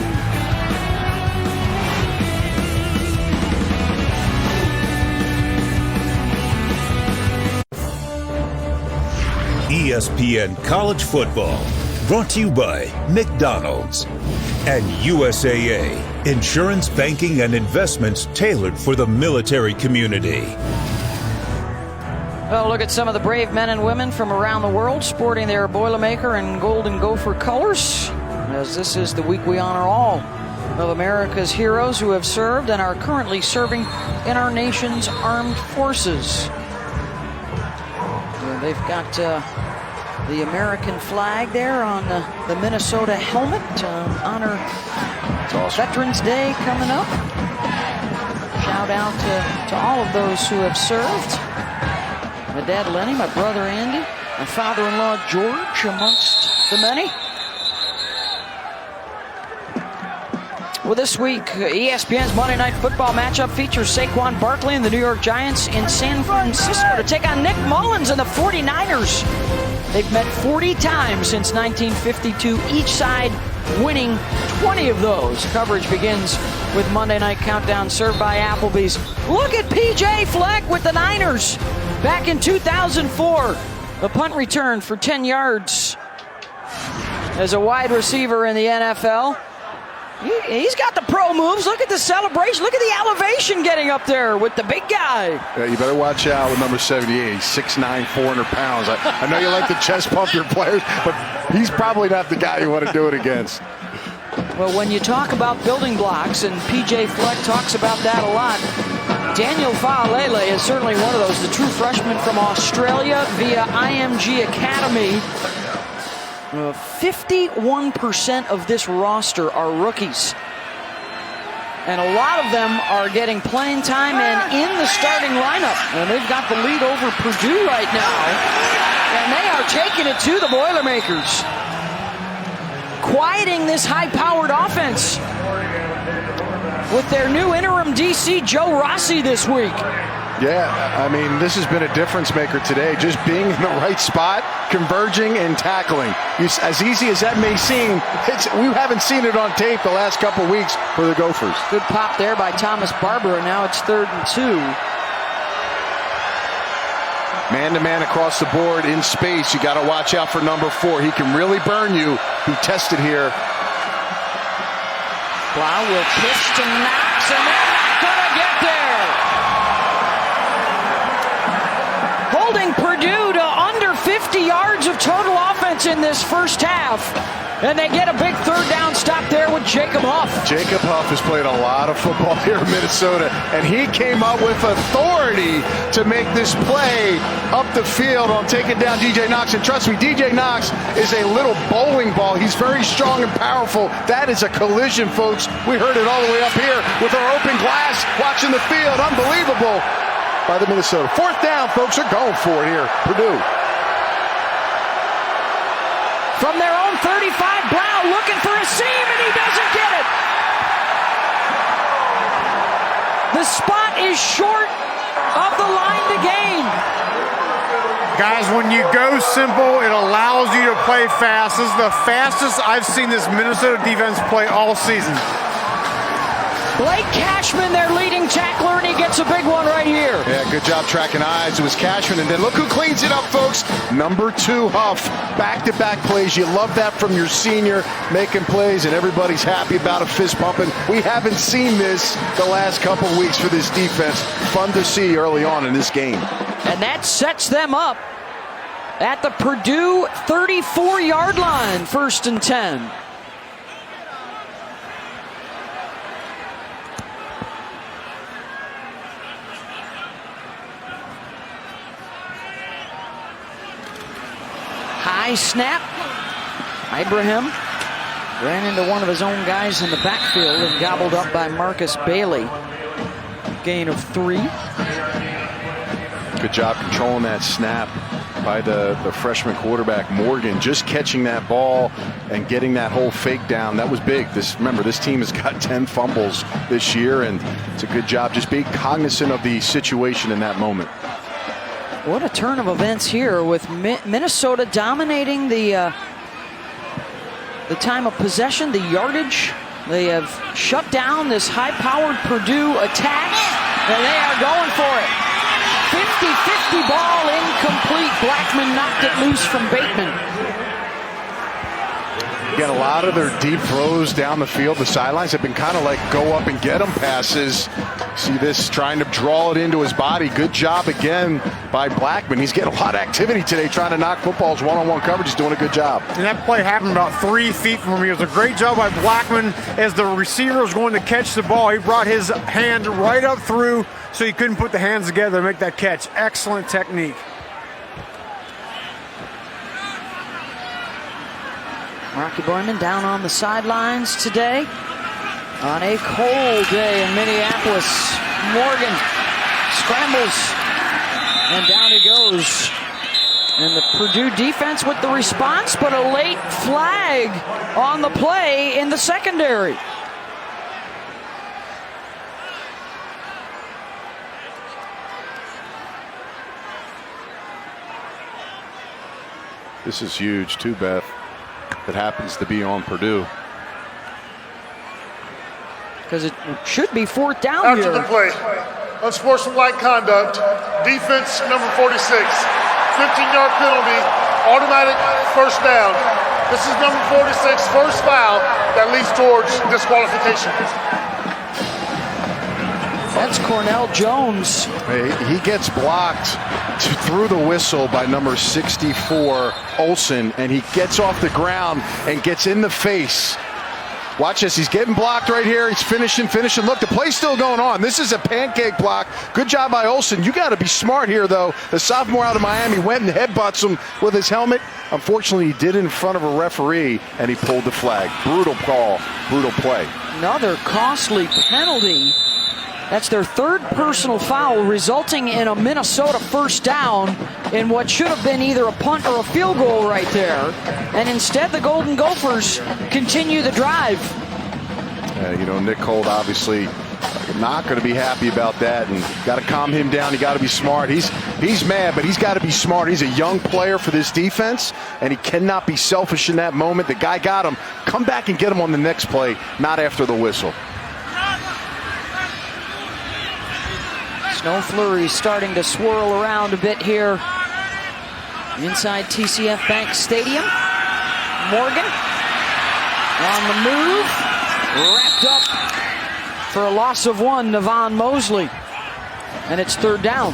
ESPN College Football, brought to you by McDonald's and USAA, insurance, banking, and investments tailored for the military community. Well, look at some of the brave men and women from around the world sporting their Boilermaker and Golden Gopher colors, as this is the week we honor all of America's heroes who have served and are currently serving in our nation's armed forces. They've got the American flag there on the Minnesota helmet to honor Veterans Day coming up. Shout out to all of those who have served. My dad Lenny, my brother Andy, my father-in-law George, amongst the many. Well, this week, ESPN's Monday Night Football matchup features Saquon Barkley and the New York Giants in San Francisco to take on Nick Mullins and the 49ers. They've met 40 times since 1952, each side winning 20 of those. Coverage begins with Monday Night Countdown served by Applebee's. Look at P.J. Fleck with the Niners back in 2004. The punt return for 10 yards as a wide receiver in the NFL. He's got the pro moves. Look at the celebration. Look at the elevation getting up there with the big guy. Yeah, you better watch out with number 78. He's 6'9", 400 pounds. I know you like to chest pump your players, but he's probably not the guy you want to do it against. Well, when you talk about building blocks, and P.J. Fleck talks about that a lot, Daniel Fa'alele is certainly one of those. The true freshman from Australia via IMG Academy. 51% of this roster are rookies. And a lot of them are getting playing time and in the starting lineup. And they've got the lead over Purdue right now. And they are taking it to the Boilermakers. Quieting this high-powered offense with their new interim DC, Joe Rossi, this week. Yeah, I mean, this has been a difference maker today. Just being in the right spot, converging and tackling. As easy as that may seem, we haven't seen it on tape the last couple weeks for the Gophers. Good pop there by Thomas Barber, and now it's 3rd and 2. Man-to-man across the board in space. You got to watch out for number 4. He can really burn you. He tested here. Blough will pitch to Knox, and they're not going to get there. Holding Purdue to under 50 yards of total offense in this first half. And they get a big 3rd down stop there with Jacob Huff. Jacob Huff has played a lot of football here in Minnesota, and he came up with authority to make this play up the field on taking down DJ Knox. And trust me, DJ Knox is a little bowling ball. He's very strong and powerful. That is a collision, folks. We heard it all the way up here with our open glass, watching the field. Unbelievable by the Minnesota. 4th down, folks are going for it here, Purdue. From their own 35, Blough looking for a seam, and he doesn't get it. The spot is short of the line to gain. Guys, when you go simple, it allows you to play fast. This is the fastest I've seen this Minnesota defense play all season. Blake Cashman, their leading tackler, and he gets a big one right here. Yeah, good job tracking eyes. It was Cashman, and then look who cleans it up, folks. Number 2, Huff. Back-to-back plays. You love that from your senior, making plays, and everybody's happy about it, fist pumping. We haven't seen this the last couple weeks for this defense. Fun to see early on in this game. And that sets them up at the Purdue 34-yard line, 1st and 10. High snap. Ibrahim ran into one of his own guys in the backfield and gobbled up by Marcus Bailey. Gain of 3. Good job controlling that snap by the freshman quarterback, Morgan, just catching that ball and getting that whole fake down. That was big. Remember, this team has got 10 fumbles this year, and it's a good job just being cognizant of the situation in that moment. What a turn of events here with Minnesota dominating the time of possession, the yardage. They have shut down this high-powered Purdue attack, and they are going for it. 50-50 ball, incomplete. Blackman knocked it loose from Bateman. Again, a lot of their deep throws down the field. The sidelines have been kind of like go up and get them passes. See this trying to draw it into his body. Good job again by Blackman. He's getting a lot of activity today trying to knock footballs one-on-one coverage. He's doing a good job. And that play happened about 3 feet from him. It was a great job by Blackman as the receiver was going to catch the ball. He brought his hand right up through so he couldn't put the hands together to make that catch. Excellent technique. Rocky Boyman down on the sidelines today on a cold day in Minneapolis. Morgan scrambles, and down he goes. And the Purdue defense with the response, but a late flag on the play in the secondary. This is huge too, Beth. That happens to be on Purdue. Because it should be 4th down After here. the play, unsportsmanlike conduct, defense number 46, 15-yard penalty, automatic 1st down. This is number 46, first foul that leads towards disqualification. That's Cornell Jones. He gets blocked through the whistle by number 64, Olsen, and he gets off the ground and gets in the face Watch this. He's getting blocked right here. He's finishing. Look, the play's still going on. This is a pancake block. Good job by Olsen. You got to be smart here, though. The sophomore out of Miami went and headbutts him with his helmet. Unfortunately, he did it in front of a referee, and he pulled the flag. Brutal call. Brutal play. Another costly penalty. That's their third personal foul, resulting in a Minnesota first down in what should have been either a punt or a field goal right there. And instead, the Golden Gophers continue the drive. Nick Holt obviously not going to be happy about that, and got to calm him down. You got to be smart. He's mad, but he's got to be smart. He's a young player for this defense, and he cannot be selfish in that moment. The guy got him. Come back and get him on the next play, not after the whistle. Snow flurries starting to swirl around a bit here inside TCF Bank Stadium. Morgan on the move, wrapped up for a loss of one, Navon Mosley, and it's third down.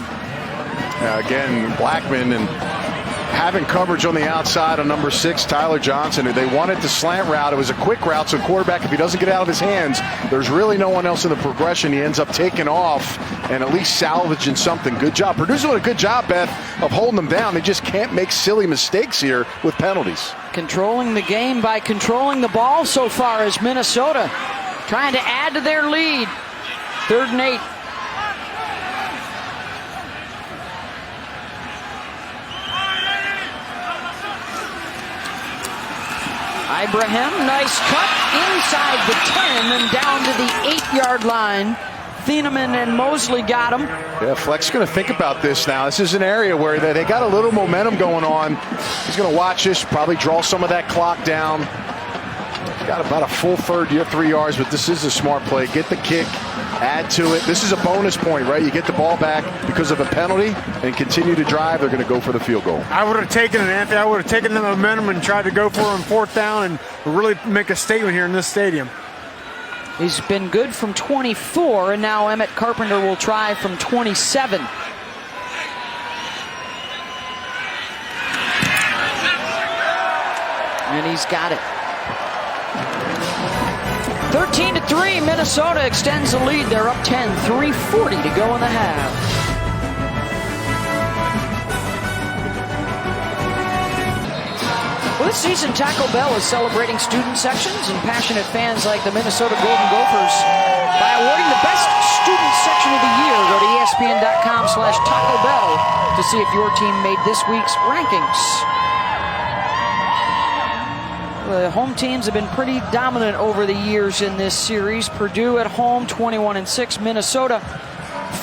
Again, Blackman and having coverage on the outside on number 6, Tyler Johnson. They wanted the slant route. It was a quick route, so quarterback, if he doesn't get out of his hands, there's really no one else in the progression. He ends up taking off and at least salvaging something. Good job. Purdue's doing a good job, Beth, of holding them down. They just can't make silly mistakes here with penalties. Controlling the game by controlling the ball so far as Minnesota trying to add to their lead. 3rd and 8. Ibrahim, nice cut inside the 10 and down to the 8-yard line. Thieneman and Mosley got him. Yeah, Fleck's going to think about this now. This is an area where they got a little momentum going on. He's going to watch this, probably draw some of that clock down. He's got about a full 3 yards, but this is a smart play. Get the kick, add to it. This is a bonus point, right? You get the ball back because of a penalty and continue to drive. They're going to go for the field goal. I would have taken it, Anthony. I would have taken the momentum and tried to go for it on 4th down and really make a statement here in this stadium. He's been good from 24, and now Emmit Carpenter will try from 27. And he's got it. 13-3, Minnesota extends the lead. They're up 10, 3:40 to go in the half. Well, this season, Taco Bell is celebrating student sections and passionate fans like the Minnesota Golden Gophers by awarding the best student section of the year. Go to ESPN.com/Taco Bell to see if your team made this week's rankings. The home teams have been pretty dominant over the years in this series. Purdue at home, 21-6. Minnesota,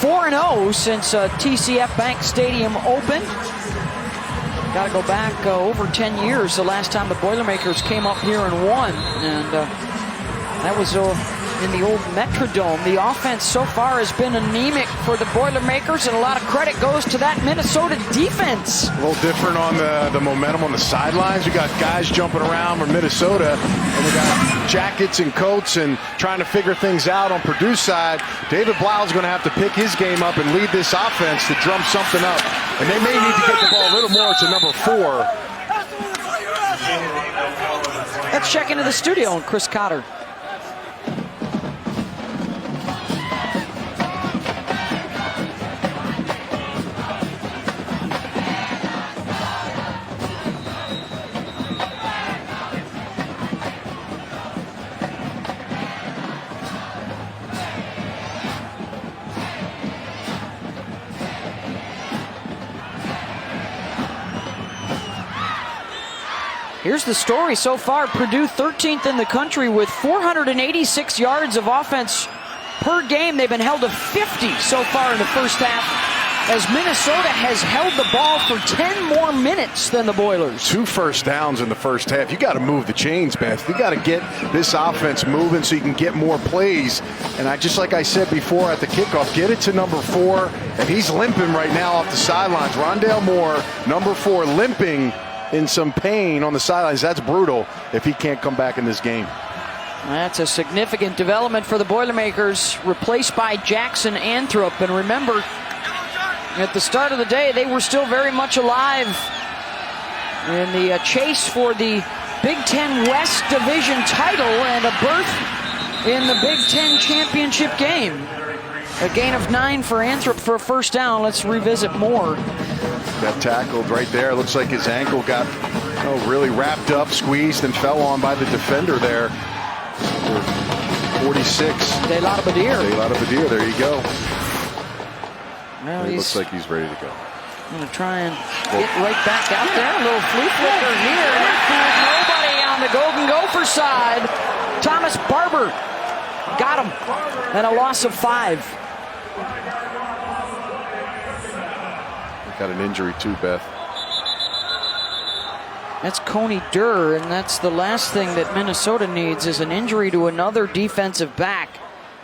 4-0 since TCF Bank Stadium opened. Got to go back over 10 years, the last time the Boilermakers came up here and won. And that was in the old Metrodome. The offense so far has been anemic for the Boilermakers, and a lot of credit goes to that Minnesota defense. A little different on the momentum on the sidelines. We got guys jumping around from Minnesota, and we got jackets and coats and trying to figure things out on Purdue's side. David Blough is going to have to pick his game up and lead this offense to drum something up. And they may need to get the ball a little more to number 4. Let's check into the studio and Chris Cotter. Here's the story so far. Purdue 13th in the country with 486 yards of offense per game. They've been held to 50 so far in the first half, as Minnesota has held the ball for 10 more minutes than the Boilers. 2 first downs in the first half. You got to move the chains, Beth. You got to get this offense moving so you can get more plays. And just like I said before at the kickoff, get it to number 4. And he's limping right now off the sidelines. Rondale Moore, number 4, limping in some pain on the sidelines. That's brutal if he can't come back in this game. That's a significant development for the Boilermakers, replaced by Jackson Anthrop. And remember, at the start of the day, they were still very much alive in the chase for the Big Ten West Division title and a berth in the Big Ten championship game. A gain of 9 for Anthrop for a first down. Let's revisit Moore. Got tackled right there. Looks like his ankle got really wrapped up, squeezed, and fell on by the defender there. 46. De La Badir, there you go. Well, It looks like he's ready to go. I'm going to try and get right back out there. A little flea flicker here. And nobody on the Golden Gopher side. Thomas Barber got him. And a loss of 5. Got an injury too, Beth. That's Coney Durr, and that's the last thing that Minnesota needs is an injury to another defensive back.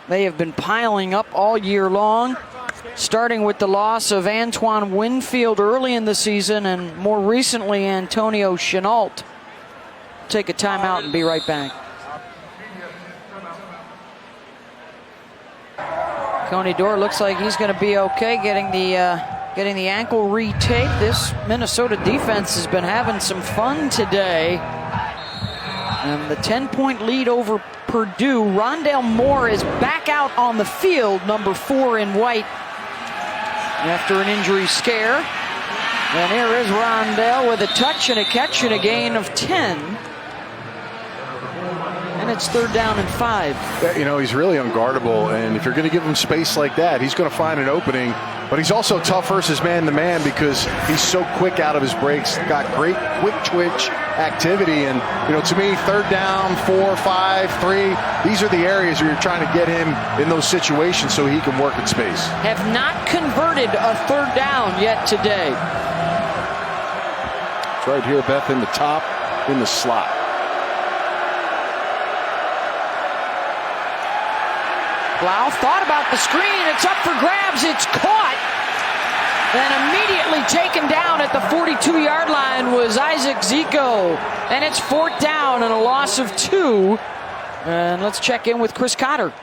They have been piling up all year long, starting with the loss of Antoine Winfield early in the season and more recently Antonio Chenault. Take a timeout and be right back. Coney Durr looks like he's going to be okay getting the ankle retaped. This Minnesota defense has been having some fun today. And the 10-point lead over Purdue. Rondale Moore is back out on the field, number 4 in white, after an injury scare. And here is Rondale with a touch and a catch and a gain of 10. And it's 3rd down and 5. You know, he's really unguardable, and if you're going to give him space like that, he's going to find an opening. But he's also tough versus man-to-man because he's so quick out of his breaks. Got great quick twitch activity, and to me, 3rd down, 4, 5, 3. These are the areas where you're trying to get him in those situations so he can work in space. Have not converted a 3rd down yet today. It's right here, Beth, in the top, in the slot. Blough thought about the screen. It's up for grabs. It's caught. And immediately taken down at the 42-yard line was Isaac Zico. And it's 4th down and a loss of 2. And let's check in with Chris Cotter.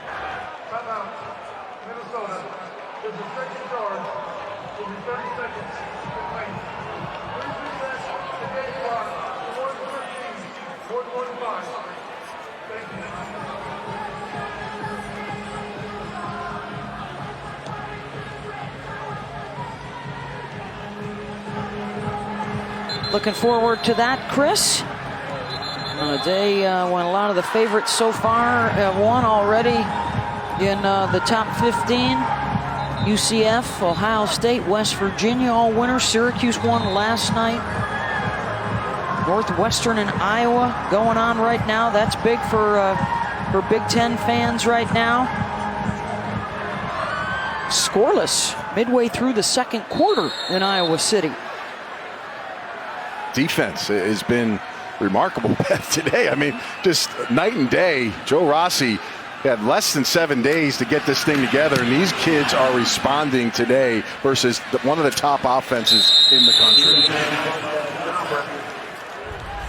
Looking forward to that, Chris. On a day when a lot of the favorites so far have won already in the top 15. UCF, Ohio State, West Virginia, all winners. Syracuse won last night. Northwestern and Iowa going on right now. That's big for Big Ten fans right now. Scoreless midway through the 2nd quarter in Iowa City. Defense has been remarkable today. I mean, just night and day. Joe Rossi had less than 7 days to get this thing together, and these kids are responding today versus one of the top offenses in the country.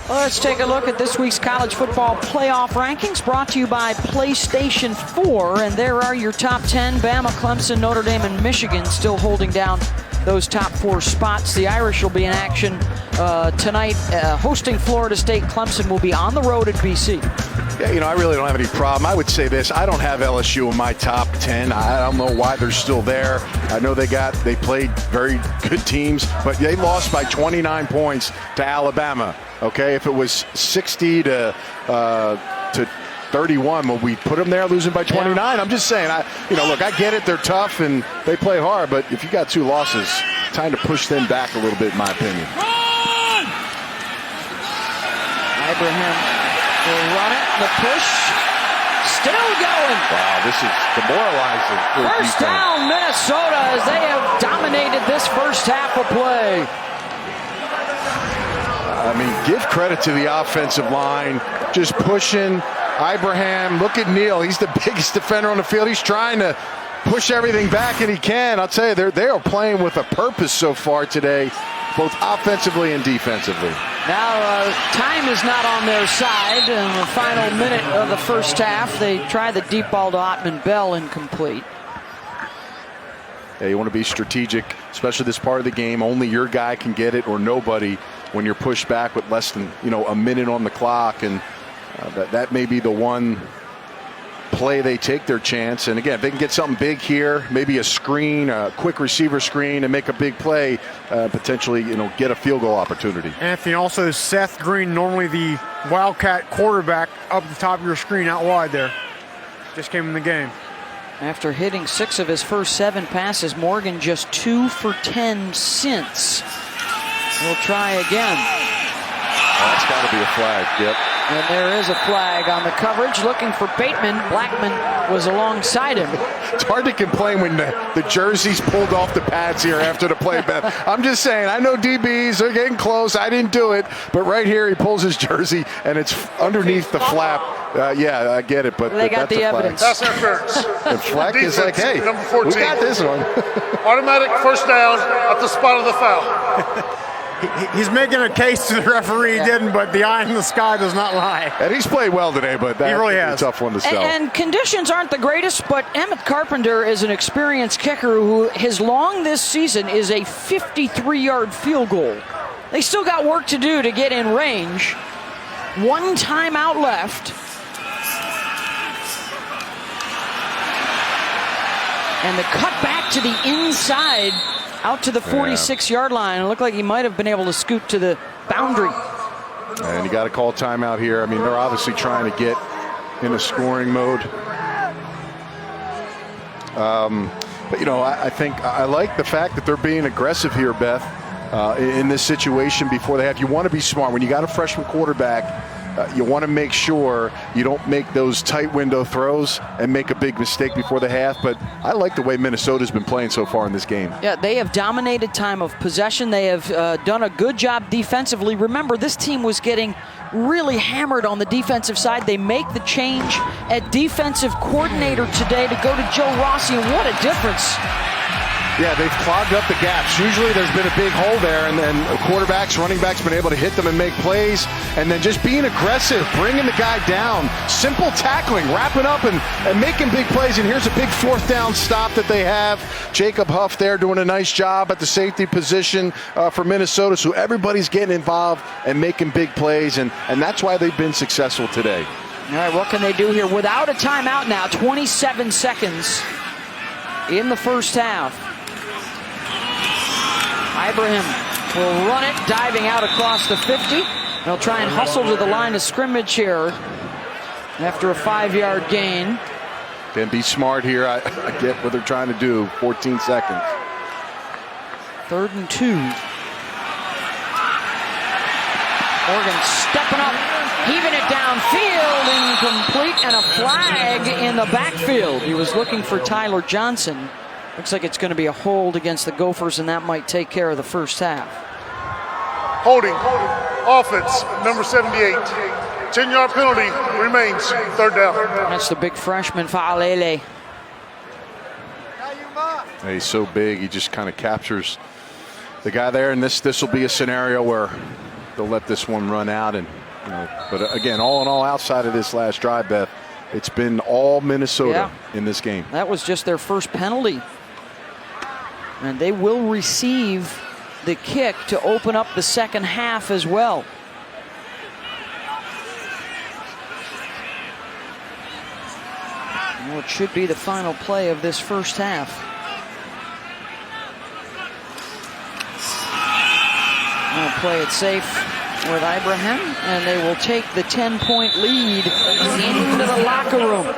Well, let's take a look at this week's college football playoff rankings, brought to you by PlayStation 4. And there are your top 10. Bama, Clemson, Notre Dame, and Michigan still holding down those top 4 spots. The Irish will be in action tonight, hosting Florida State. Clemson will be on the road at BC. Yeah, I really don't have any problem. I would say this. I don't have LSU in my top 10. I don't know why they're still there. I know they played very good teams, but they lost by 29 points to Alabama. Okay, if it was 60 to 31, will we put them there losing by 29? Yeah. I'm just saying, look, I get it. They're tough and they play hard, but if you got 2 losses, time to push them back a little bit, in my opinion. Abraham will run it. The push still going. Wow, this is demoralizing. First down, Minnesota, as they have dominated this first half of play. I mean, give credit to the offensive line, just pushing. Ibrahim, look at Neal. He's the biggest defender on the field. He's trying to push everything back, and he can. I'll tell you, they are playing with a purpose so far today, both offensively and defensively. Now, time is not on their side. In the final minute of the first half, they try the deep ball to Ottman Bell, incomplete. Yeah, you want to be strategic, especially this part of the game. Only your guy can get it or nobody. when you're pushed back with less than a minute on the clock, and that may be the one play they take their chance. And again, if they can get something big here, maybe a screen, a quick receiver screen, and make a big play, potentially get a field goal opportunity. Anthony, also Seth Green, normally the Wildcat quarterback, up at the top of your screen out wide there. Just came in the game. After hitting 6 of his first 7 passes, Morgan just 2 for 10 since. We'll try again. Oh, that's got to be a flag. Yep. And there is a flag on the coverage, looking for Bateman. Blackman was alongside him. It's hard to complain when the jersey's pulled off the pads here after the play, Beth. I'm just saying, I know DBs, they're getting close. I didn't do it. But right here, he pulls his jersey, and it's underneath the flap. Yeah, I get it, but they got the evidence. Pass interference. The Fleck is like, hey, number 14. We got this one. Automatic first down at the spot of the foul. He's making a case to the referee. He didn't, but the eye in the sky does not lie. And he's played well today, but that's he really has. A tough one to sell. And conditions aren't the greatest, but Emmit Carpenter is an experienced kicker who his long this season is a 53-yard field goal. They still got work to do to get in range. 1 timeout left. And the cut back to the inside, out to the 46-yard line. It looked like he might have been able to scoot to the boundary. And you got to call timeout here. I mean, they're obviously trying to get in a scoring mode. But, I think I like the fact that they're being aggressive here, Beth, in this situation before they have. You want to be smart. When you got a freshman quarterback, you want to make sure you don't make those tight window throws and make a big mistake before the half. But I like the way Minnesota's been playing so far in this game. Yeah, they have dominated time of possession. They have done a good job defensively. Remember, this team was getting really hammered on the defensive side. They make the change at defensive coordinator today to go to Joe Rossi, and what a difference. Yeah, they've clogged up the gaps. Usually there's been a big hole there, and then quarterbacks, running backs been able to hit them and make plays, and then just being aggressive, bringing the guy down, simple tackling, wrapping up and making big plays. And here's a big 4th down stop that they have. Jacob Huff there doing a nice job at the safety position for Minnesota. So everybody's getting involved and making big plays, and that's why they've been successful today. All right, what can they do here? Without a timeout now, 27 seconds in the first half. Ibrahim will run it, diving out across the 50. They'll try and hustle to the line of scrimmage here after a 5-yard gain. Then be smart here. I get what they're trying to do. 14 seconds. 3rd and 2. Morgan stepping up, heaving it downfield, incomplete, and a flag in the backfield. He was looking for Tyler Johnson. Looks like it's going to be a hold against the Gophers, and that might take care of the first half. Holding. Offense, number 78. 10-yard penalty remains. 3rd down. That's the big freshman, Fa'alele. He's so big, he just kind of captures the guy there, and this will be a scenario where they'll let this one run out. And but again, all in all, outside of this last drive, Beth, it's been all Minnesota in this game. That was just their first penalty. And they will receive the kick to open up the second half as well. Well, it should be the final play of this first half. They'll play it safe with Ibrahim, and they will take the 10-point lead into the locker room.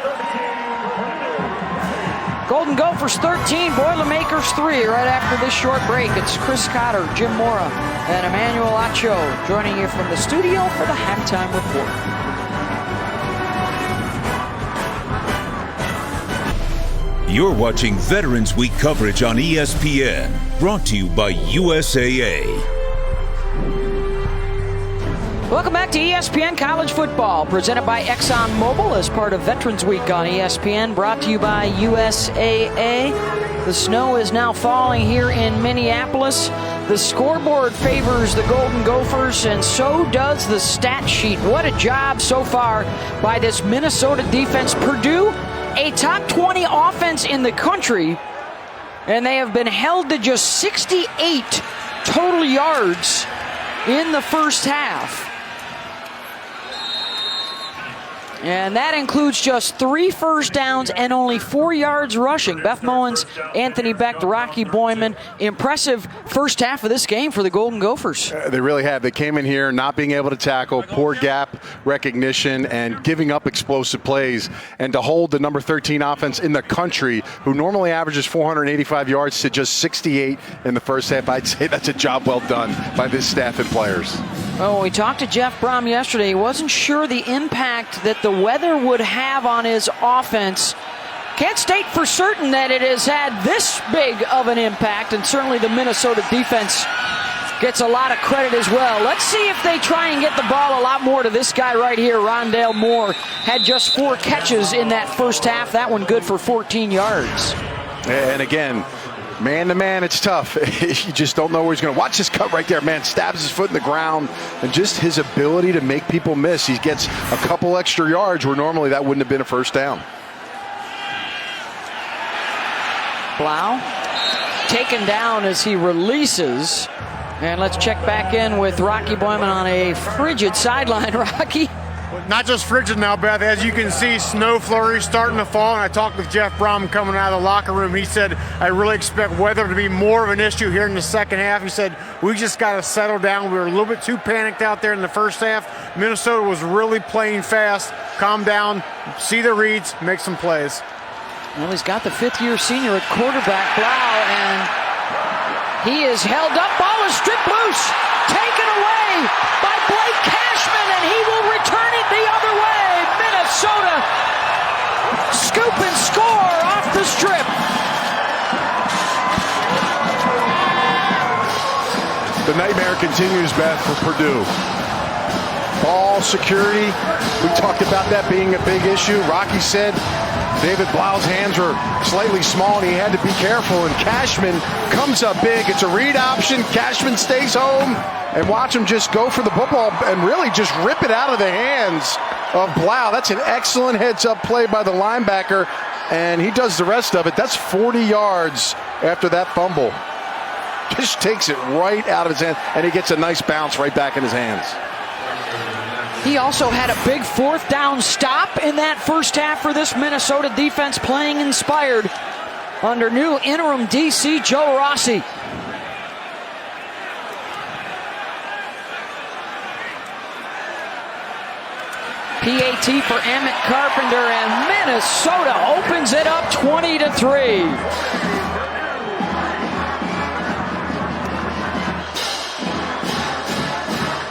Golden Gophers 13, Boilermakers 3. Right after this short break, it's Chris Cotter, Jim Mora, and Emmanuel Acho joining you from the studio for the halftime report. You're watching Veterans Week coverage on ESPN, brought to you by USAA. Welcome back to ESPN College Football, presented by ExxonMobil as part of Veterans Week on ESPN, brought to you by USAA. The snow is now falling here in Minneapolis. The scoreboard favors the Golden Gophers, and so does the stat sheet. What a job so far by this Minnesota defense. Purdue, a top 20 offense in the country, and they have been held to just 68 total yards in the first half. And that includes just 3 first downs and only 4 yards rushing. Beth Mowins, Anthony Beck, Rocky Boyman. Impressive first half of this game for the Golden Gophers. They really have. They came in here not being able to tackle, poor gap recognition, and giving up explosive plays. And to hold the number 13 offense in the country, who normally averages 485 yards, to just 68 in the first half, I'd say that's a job well done by this staff and players. Oh, we talked to Jeff Brom yesterday. He wasn't sure the impact that the weather would have on his offense. Can't state for certain that it has had this big of an impact, and certainly the Minnesota defense gets a lot of credit as well. Let's see if they try and get the ball a lot more to this guy right here. Rondale Moore had just 4 catches in that first half. That one good for 14 yards. And again, man to man, it's tough. You just don't know where he's going to. Watch this cut right there, man. Stabs his foot in the ground, and just his ability to make people miss. He gets a couple extra yards where normally that wouldn't have been a first down. Blough taken down as he releases. And let's check back in with Rocky Boyman on a frigid sideline. Rocky? Not just frigid now, Beth. As you can see, snow flurries starting to fall. And I talked with Jeff Brom coming out of the locker room. He said, I really expect weather to be more of an issue here in the second half. He said, we just got to settle down. We were a little bit too panicked out there in the first half. Minnesota was really playing fast. Calm down, see the reads, make some plays. Well, he's got the 5th-year senior at quarterback, Blough, and he is held up. Ball is stripped loose, taken away by Blake Cashman, and he will return it the other way. Minnesota scoop and score off the strip. The nightmare continues, Beth, for Purdue. Ball security, we talked about that being a big issue. Rocky said David Blough's hands were slightly small and he had to be careful, and Cashman comes up big. It's a read option. Cashman stays home, and watch him just go for the football and really just rip it out of the hands of Blough. That's an excellent heads-up play by the linebacker, and he does the rest of it. That's 40 yards after that fumble. Just takes it right out of his hand, and he gets a nice bounce right back in his hands. He also had a big 4th down stop in that first half for this Minnesota defense, playing inspired under new interim DC Joe Rossi. PAT for Emmit Carpenter, and Minnesota opens it up 20-3.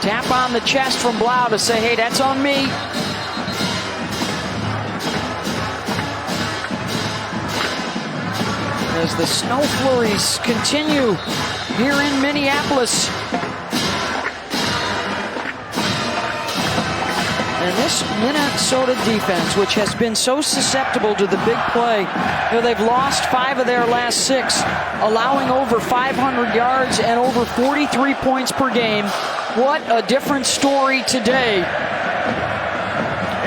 Tap on the chest from Blough to say, hey, that's on me. As the snow flurries continue here in Minneapolis. And this Minnesota defense, which has been so susceptible to the big play, they've lost 5 of their last 6, allowing over 500 yards and over 43 points per game. What a different story today.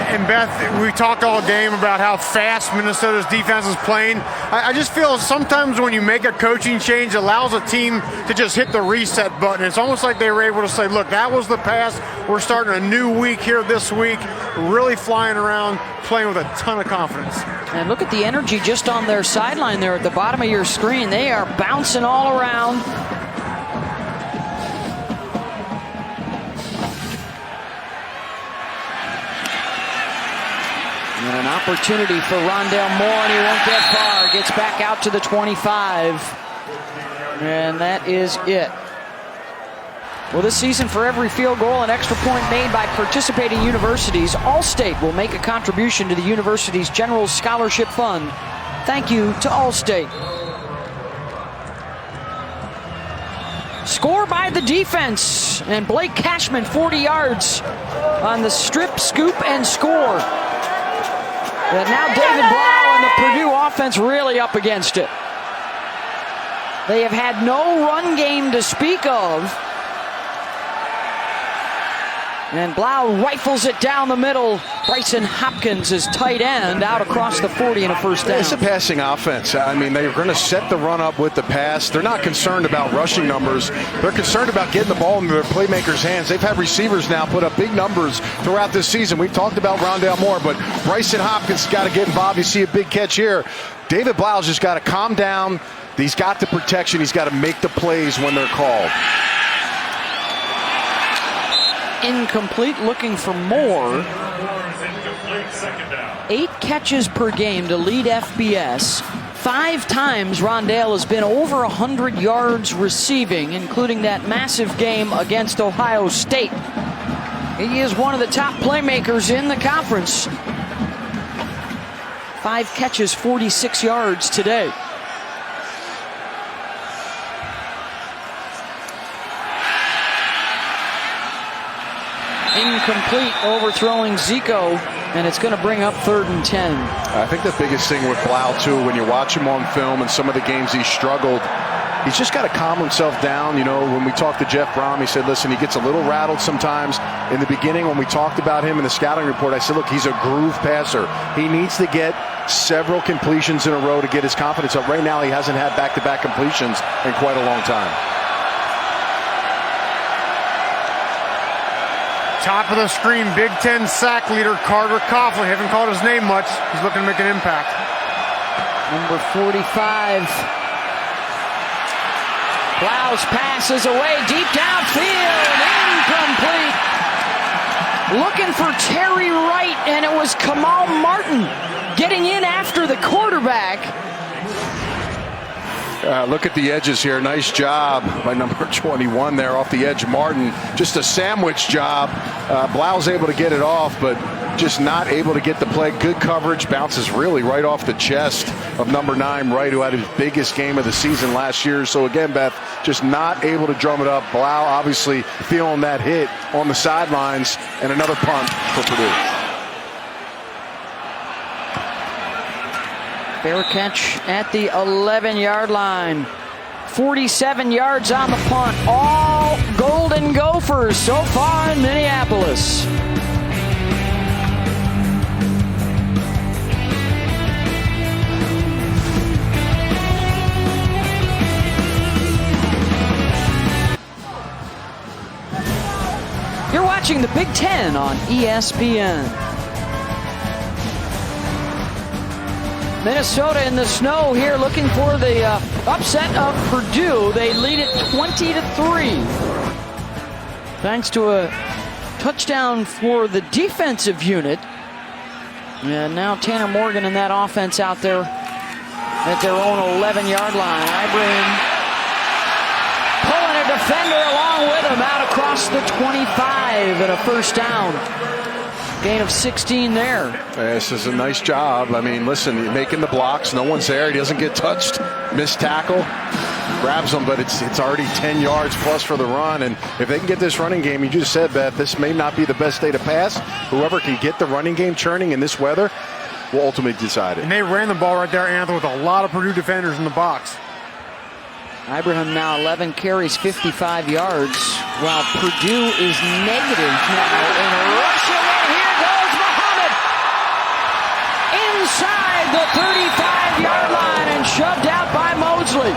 And Beth, we talked all game about how fast Minnesota's defense is playing. I just feel sometimes when you make a coaching change, it allows a team to just hit the reset button. It's almost like they were able to say, look, that was the past. We're starting a new week here this week, really flying around, playing with a ton of confidence. And look at the energy just on their sideline there at the bottom of your screen. They are bouncing all around. And an opportunity for Rondale Moore, and he won't get far. Gets back out to the 25. And that is it. Well, this season, for every field goal and extra point made by participating universities, Allstate will make a contribution to the university's General Scholarship Fund. Thank you to Allstate. Score by the defense. And Blake Cashman, 40 yards on the strip, scoop, and score. And now David Blough and the Purdue offense really up against it. They have had no run game to speak of. And Blough rifles it down the middle Bryson Hopkins is tight end out across the 40 and a first down. It's a passing offense. I mean, they're going to set the run up with the pass. They're not concerned about rushing numbers. They're concerned about getting the ball into their playmakers' hands. They've had receivers now put up big numbers throughout this season. We've talked about Rondale Moore, but Bryson Hopkins got to get involved. You see a big catch here. David Blough just got to calm down. He's got the protection. He's got to make the plays when they're called. Incomplete, looking for Moore. 8 catches per game to lead FBS. 5 times Rondale has been over 100 yards receiving, including that massive game against Ohio State. He is one of the top playmakers in the conference. 5 catches, 46 yards today. Incomplete, overthrowing Zico, and it's going to bring up 3rd and 10. I think the biggest thing with Blough, too, when you watch him on film and some of the games he struggled, he's just got to calm himself down. You know, when we talked to Jeff Brown, he said, listen, he gets a little rattled sometimes. In the beginning, when we talked about him in the scouting report, I said, look, he's a groove passer. He needs to get several completions in a row to get his confidence up. Right now, he hasn't had back-to-back completions in quite a long time. Top of the screen, Big Ten sack leader Carter Coughlin. Haven't called his name much. He's looking to make an impact. Number 45. Blough's pass is away, deep downfield, incomplete. Looking for Terry Wright, and it was Kamal Martin getting in after the quarterback. Look at the edges here. Nice job by number 21 there off the edge. Martin, just a sandwich job. Blough's able to get it off, but just not able to get the play. Good coverage. Bounces really right off the chest of number 9, Wright, who had his biggest game of the season last year. So again, Beth, just not able to drum it up. Blough obviously feeling that hit on the sidelines, and another punt for Purdue. Fair catch at the 11-yard line. 47 yards on the punt. All Golden Gophers so far in Minneapolis. You're watching the Big Ten on ESPN. Minnesota in the snow here, looking for the upset of Purdue. They lead it 20-3. Thanks to a touchdown for the defensive unit. And now Tanner Morgan and that offense out there at their own 11-yard line. Ibrahim pulling a defender along with him out across the 25 and a first down. Gain of 16 there. This is a nice job. I mean, listen, making the blocks. No one's there. He doesn't get touched. Missed tackle. Grabs him, but it's already 10 yards plus for the run. And if they can get this running game, you just said, Beth, this may not be the best day to pass. Whoever can get the running game churning in this weather will ultimately decide it. And they ran the ball right there, Anthony, with a lot of Purdue defenders in the box. Ibrahim now 11 carries, 55 yards, while Purdue is negative now in a rush. Here goes Muhammad inside the 35-yard line and shoved out by Mosley.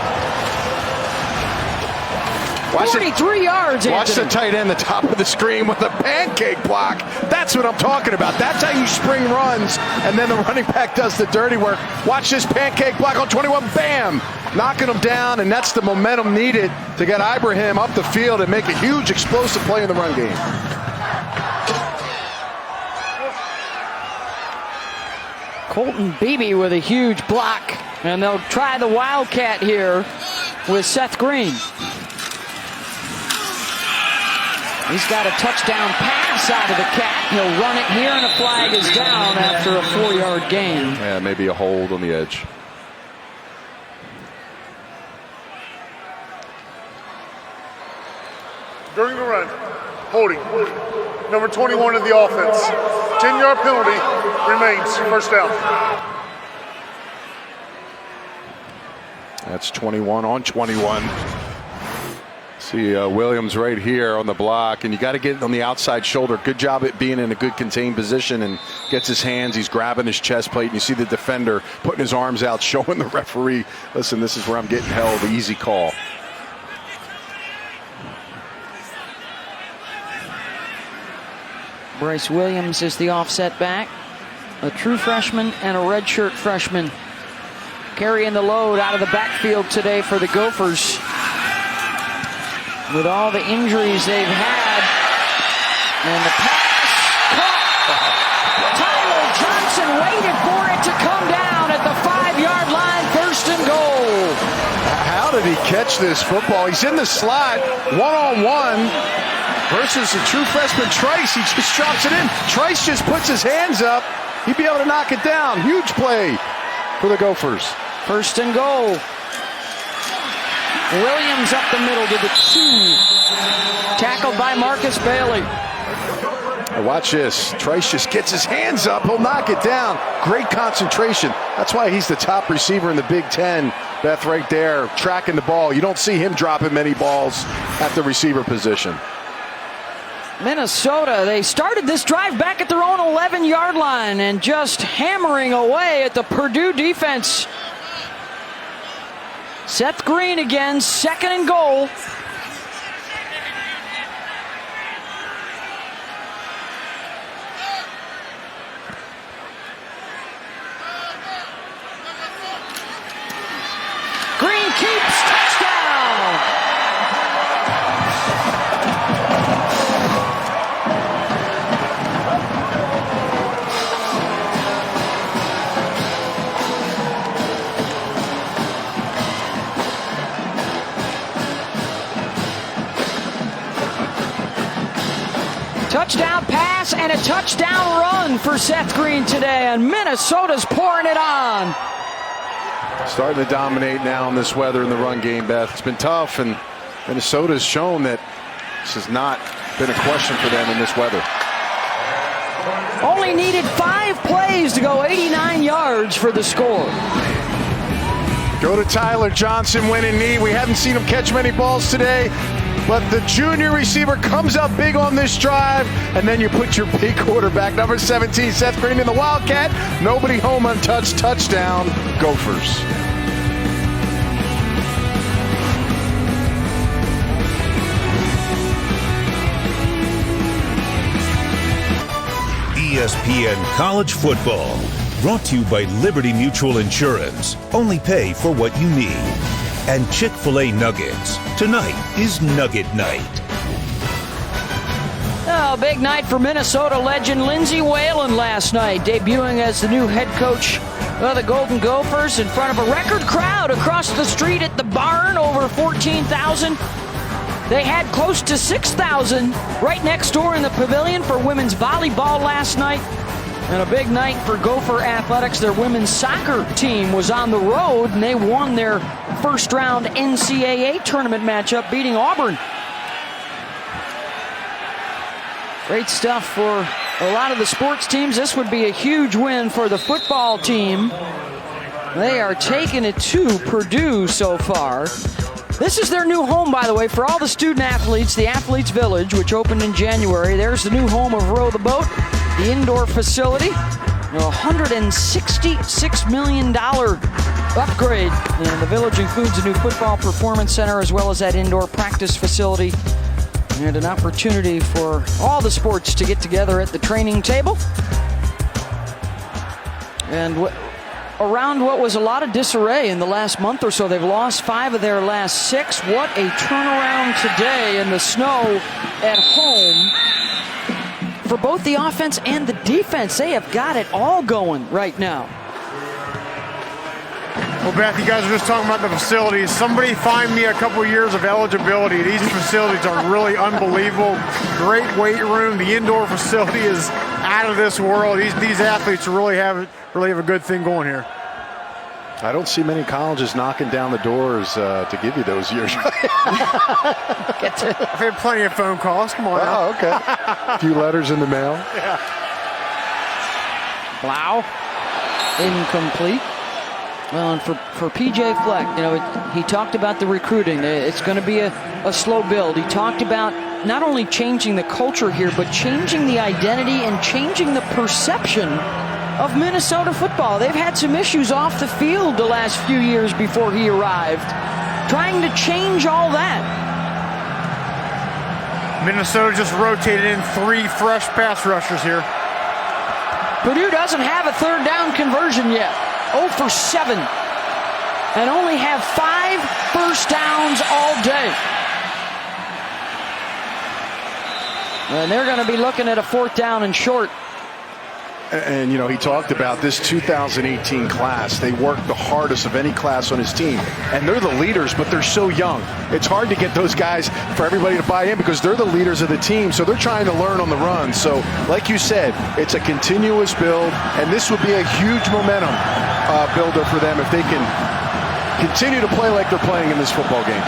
43 yards. Watch the tight end, the top of the screen with a pancake block. That's what I'm talking about. That's how you spring runs, and then the running back does the dirty work. Watch this pancake block on 21. Bam! Knocking him down, and that's the momentum needed to get Ibrahim up the field and make a huge explosive play in the run game. Colton Beebe with a huge block, and they'll try the Wildcat here with Seth Green. He's got a touchdown pass out of the Cat. He'll run it here, and a flag is down after a 4-yard gain. Yeah, maybe a hold on the edge. During the run, holding. Number 21 of the offense. 10-yard penalty remains. First down. That's 21 on 21. See Williams right here on the block, and you got to get it on the outside shoulder. Good job at being in a good contained position, and gets his hands. He's grabbing his chest plate, and you see the defender putting his arms out, showing the referee, listen, this is where I'm getting held. The easy call. Bryce Williams is the offset back. A true freshman and a redshirt freshman carrying the load out of the backfield today for the Gophers. With all the injuries they've had. And the pass caught. Tyler Johnson waited for it to come down at the 5-yard line. First and goal. How did he catch this football? He's in the slot, one-on-one versus the true freshman Trice. He just drops it in. Trice just puts his hands up. He'd be able to knock it down. Huge play for the Gophers. First and goal. Williams up the middle to the 2. Tackled by Marcus Bailey. Watch this. Trice just gets his hands up. He'll knock it down. Great concentration. That's why he's the top receiver in the Big Ten. Beth right there tracking the ball. You don't see him dropping many balls at the receiver position. Minnesota, they started this drive back at their own 11-yard line and just hammering away at the Purdue defense. Seth Green again, second and goal. Green keeps, touchdown! Touchdown pass and a touchdown run for Seth Green today, and Minnesota's pouring it on. Starting to dominate now in this weather in the run game, Beth. It's been tough, and Minnesota's shown that this has not been a question for them in this weather. Only needed 5 plays to go 89 yards for the score. Go to Tyler Johnson, winning knee. We haven't seen him catch many balls today, but the junior receiver comes up big on this drive, and then you put your big quarterback, number 17, Seth Green, in the Wildcat. Nobody home untouched, touchdown, Gophers. ESPN College Football, brought to you by Liberty Mutual Insurance. Only pay for what you need. And Chick-fil-A Nuggets. Tonight is Nugget Night. Oh, big night for Minnesota legend Lindsey Whalen last night, debuting as the new head coach of the Golden Gophers in front of a record crowd across the street at the barn, over 14,000. They had close to 6,000 right next door in the pavilion for women's volleyball last night. And a big night for Gopher Athletics. Their women's soccer team was on the road, and they won their first-round NCAA tournament matchup, beating Auburn. Great stuff for a lot of the sports teams. This would be a huge win for the football team. They are taking it to Purdue so far. This is their new home, by the way, for all the student athletes, the Athletes Village, which opened in January. There's the new home of Row the Boat, the indoor facility, a $166 million upgrade. And the village includes a new football performance center as well as that indoor practice facility. And an opportunity for all the sports to get together at the training table. And around what was a lot of disarray in the last month or so. They've lost 5 of their last 6. What a turnaround today in the snow at home for both the offense and the defense. They have got it all going right now. Well, Beth, you guys were just talking about the facilities. Somebody find me a couple years of eligibility. These facilities are really unbelievable. Great weight room. The indoor facility is out of this world. These athletes really have a good thing going here. I don't see many colleges knocking down the doors to give you those years. I've had plenty of phone calls. Come on now. Oh, okay. A few letters in the mail. Yeah. Blough. Incomplete. Well, and for P.J. Fleck, he talked about the recruiting. It's going to be a slow build. He talked about not only changing the culture here, but changing the identity and changing the perception of Minnesota football. They've had some issues off the field the last few years before he arrived, trying to change all that. Minnesota just rotated in 3 fresh pass rushers here. Purdue doesn't have a third down conversion yet. 0 for 7. And only have 5 first downs all day. And they're going to be looking at a 4th down and short. And, he talked about this 2018 class. They worked the hardest of any class on his team. And they're the leaders, but they're so young. It's hard to get those guys for everybody to buy in because they're the leaders of the team. So they're trying to learn on the run. So, like you said, it's a continuous build. And this would be a huge momentum builder for them if they can continue to play like they're playing in this football game.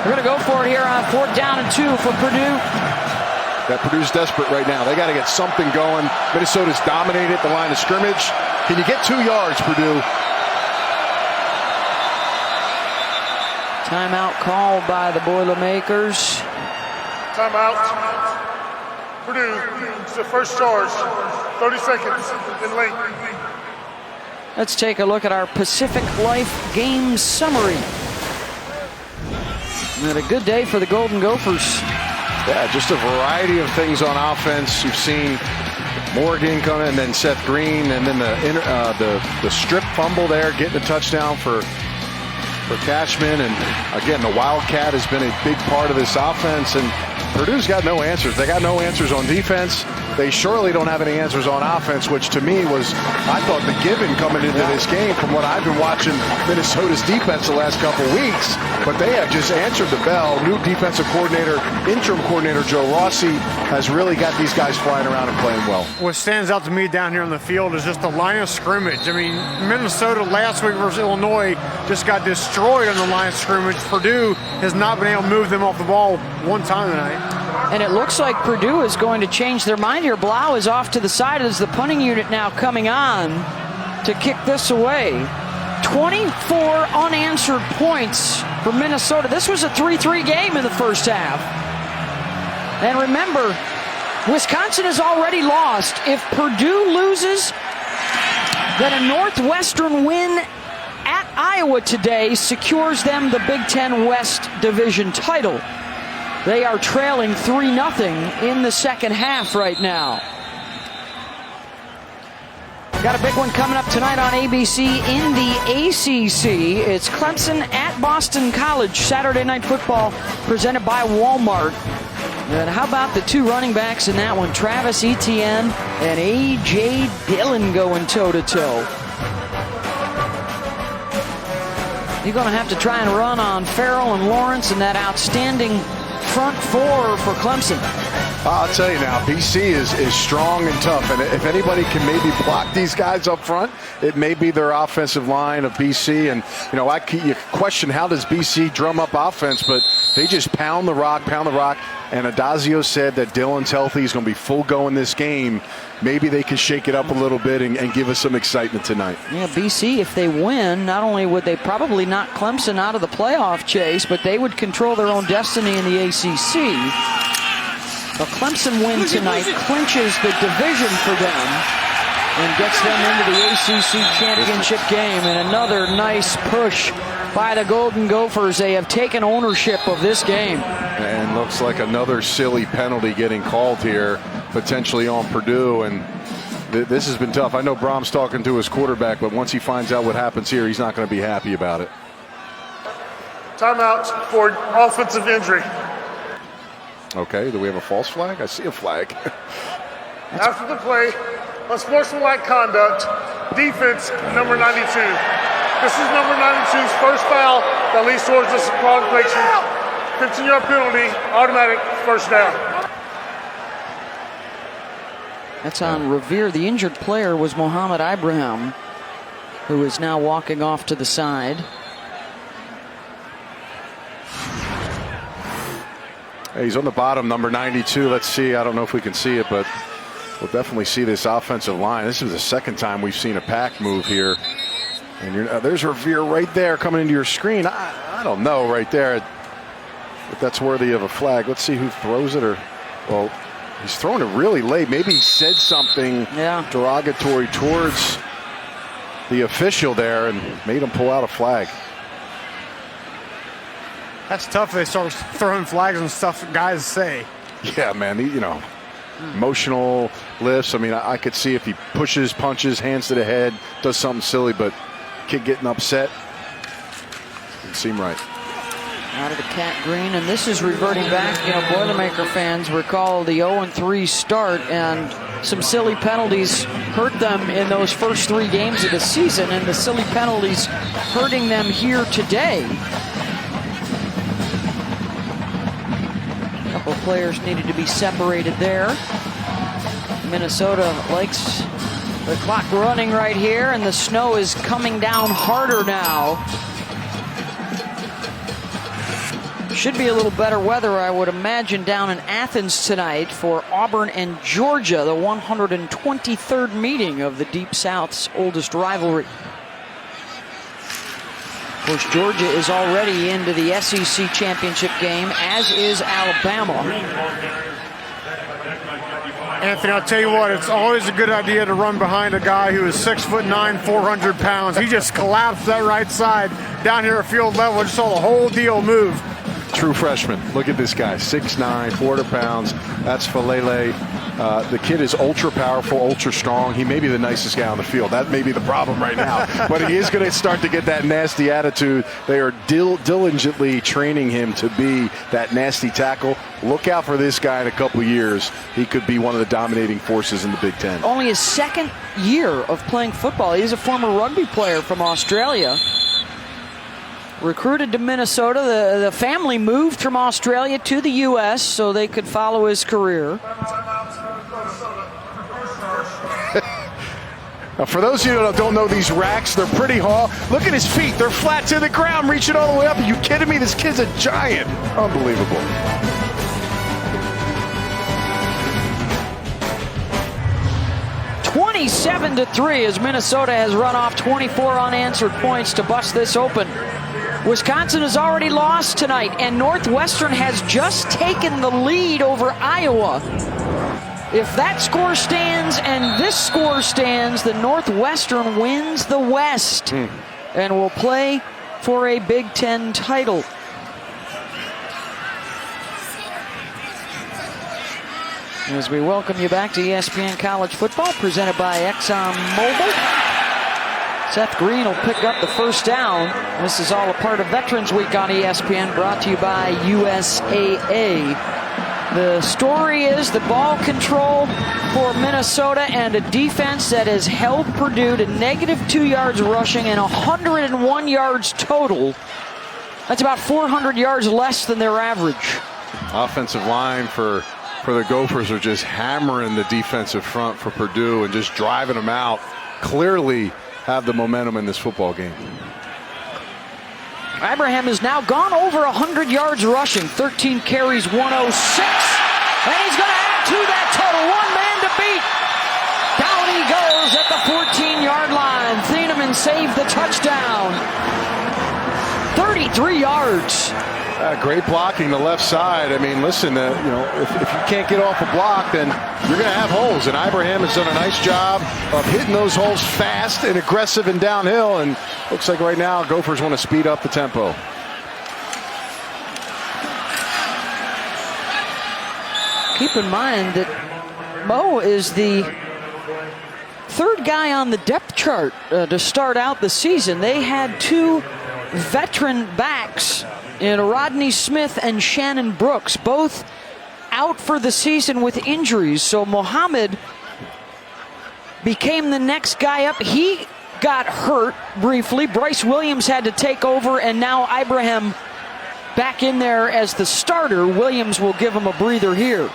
We're going to go for it here on 4th down and 2 for Purdue. That Purdue's desperate right now. They got to get something going. Minnesota's dominated the line of scrimmage. Can you get 2 yards, Purdue? Timeout called by the Boilermakers. Timeout. Purdue, it's the first charge. 30 seconds in length. Let's take a look at our Pacific Life game summary. And a good day for the Golden Gophers. Yeah, just a variety of things on offense. You've seen Morgan come in, and then Seth Green, and then the strip fumble there, getting a touchdown for Cashman. And again, the Wildcat has been a big part of this offense. And Purdue's got no answers. They got no answers on defense. They surely don't have any answers on offense, which to me was, I thought, the given coming into this game from what I've been watching Minnesota's defense the last couple weeks. But they have just answered the bell. New defensive coordinator, interim coordinator Joe Rossi has really got these guys flying around and playing well. What stands out to me down here on the field is just the line of scrimmage. I mean, Minnesota last week versus Illinois just got destroyed on the line of scrimmage. Purdue has not been able to move them off the ball one time tonight. And it looks like Purdue is going to change their mind here. Blough is off to the side as the punting unit now coming on to kick this away. 24 unanswered points for Minnesota. This was a 3-3 game in the first half. And remember, Wisconsin has already lost. If Purdue loses, then a Northwestern win at Iowa today secures them the Big Ten West Division title. They are trailing 3-0 in the second half right now. Got a big one coming up tonight on ABC in the ACC. It's Clemson at Boston College. Saturday Night Football presented by Walmart. And how about the 2 running backs in that one? Travis Etienne and A.J. Dillon going toe-to-toe. You're going to have to try and run on Farrell and Lawrence and that outstanding front 4 for Clemson. I'll tell you now, BC is strong and tough, and if anybody can maybe block these guys up front, it may be their offensive line of BC. And you question how does BC drum up offense, but they just pound the rock. And Adazio said that Dillon's healthy, he's going to be full go in this game. Maybe they can shake it up a little bit and give us some excitement tonight. Yeah, BC, if they win, not only would they probably knock Clemson out of the playoff chase, but they would control their own destiny in the ACC. A Clemson win tonight clinches the division for them and gets them into the ACC championship game. And another nice push by the Golden Gophers. They have taken ownership of this game. And looks like another silly penalty getting called here, potentially on Purdue. And this has been tough. I know Brom's talking to his quarterback, but once he finds out what happens here, he's not going to be happy about it. Timeout for offensive injury. Okay, do we have a false flag? I see a flag. After the play, unsportsmanlike conduct, defense number 92. This is number 92's first foul that leads towards disqualification. 15-yard penalty, automatic first down. That's on Revere. The injured player was Mohamed Ibrahim, who is now walking off to the side. He's on the bottom, number 92. Let's see. I don't know if we can see it, but we'll definitely see this offensive line. This is the second time we've seen a pack move here. And there's Revere right there coming into your screen. I don't know right there if that's worthy of a flag. Let's see who throws it. Well, he's throwing it really late. Maybe he said something derogatory towards the official there and made him pull out a flag. That's tough. They start throwing flags and stuff guys say. Yeah, man, emotional lifts. I mean, I could see if he pushes, punches, hands to the head, does something silly, but kid getting upset didn't seem right. Out of the cat green, and this is reverting back. Boilermaker fans recall the 0-3 start, and some silly penalties hurt them in those first 3 games of the season, and the silly penalties hurting them here today. A couple of players needed to be separated there. Minnesota likes the clock running right here, and the snow is coming down harder now. Should be a little better weather, I would imagine, down in Athens tonight for Auburn and Georgia, the 123rd meeting of the Deep South's oldest rivalry. Of course, Georgia is already into the SEC championship game, as is Alabama. Anthony, I'll tell you what, it's always a good idea to run behind a guy who is 6'9", 400 pounds. He just collapsed that right side down here at field level. Just saw the whole deal move. True freshman. Look at this guy, 6'9", 400 pounds. That's Falele. The kid is ultra powerful, ultra strong. He may be the nicest guy on the field. That may be the problem right now. But he is going to start to get that nasty attitude. They are diligently training him to be that nasty tackle. Look out for this guy in a couple years. He could be one of the dominating forces in the Big Ten. Only his second year of playing football. He's a former rugby player from Australia. Recruited to Minnesota. The family moved from Australia to the U.S. so they could follow his career. Now, for those of you that don't know these racks, they're pretty tall. Look at his feet. They're flat to the ground, reaching all the way up. Are you kidding me? This kid's a giant. Unbelievable. (27-3) as Minnesota has run off 24 unanswered points to bust this open. Wisconsin has already lost tonight, and Northwestern has just taken the lead over Iowa. If that score stands and this score stands, then Northwestern wins the West and will play for a Big Ten title. As we welcome you back to ESPN College Football, presented by ExxonMobil. Seth Green will pick up the first down. This is all a part of Veterans Week on ESPN, brought to you by USAA. The story is the ball control for Minnesota and a defense that has held Purdue to -2 yards rushing and 101 yards total. That's about 400 yards less than their average. Offensive line for the Gophers are just hammering the defensive front for Purdue and just driving them out. Clearly have the momentum in this football game. Ibrahim has now gone over 100 yards rushing, 13 carries, 106. And he's going to add to that total. One man to beat. Down he goes at the 14-yard line. Thieneman saved the touchdown. 33 yards. Great blocking the left side. I mean, listen, if you can't get off a block, then you're going to have holes. And Ibrahim has done a nice job of hitting those holes fast and aggressive and downhill. And looks like right now Gophers want to speed up the tempo. Keep in mind that Mo is the third guy on the depth chart to start out the season. They had 2 veteran backs in Rodney Smith and Shannon Brooks, both out for the season with injuries. So Mohammed became the next guy up. He got hurt briefly. Bryce Williams had to take over, and now Ibrahim back in there as the starter. Williams will give him a breather here.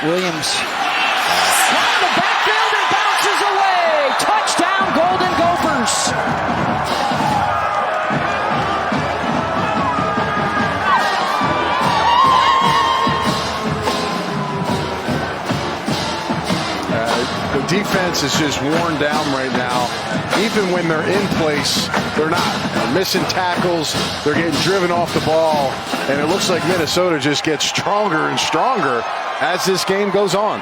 Williams from the backfield and bounces Williams. The defense is just worn down right now. Even when they're in place, they're not. They're missing tackles. They're getting driven off the ball. And it looks like Minnesota just gets stronger and stronger as this game goes on.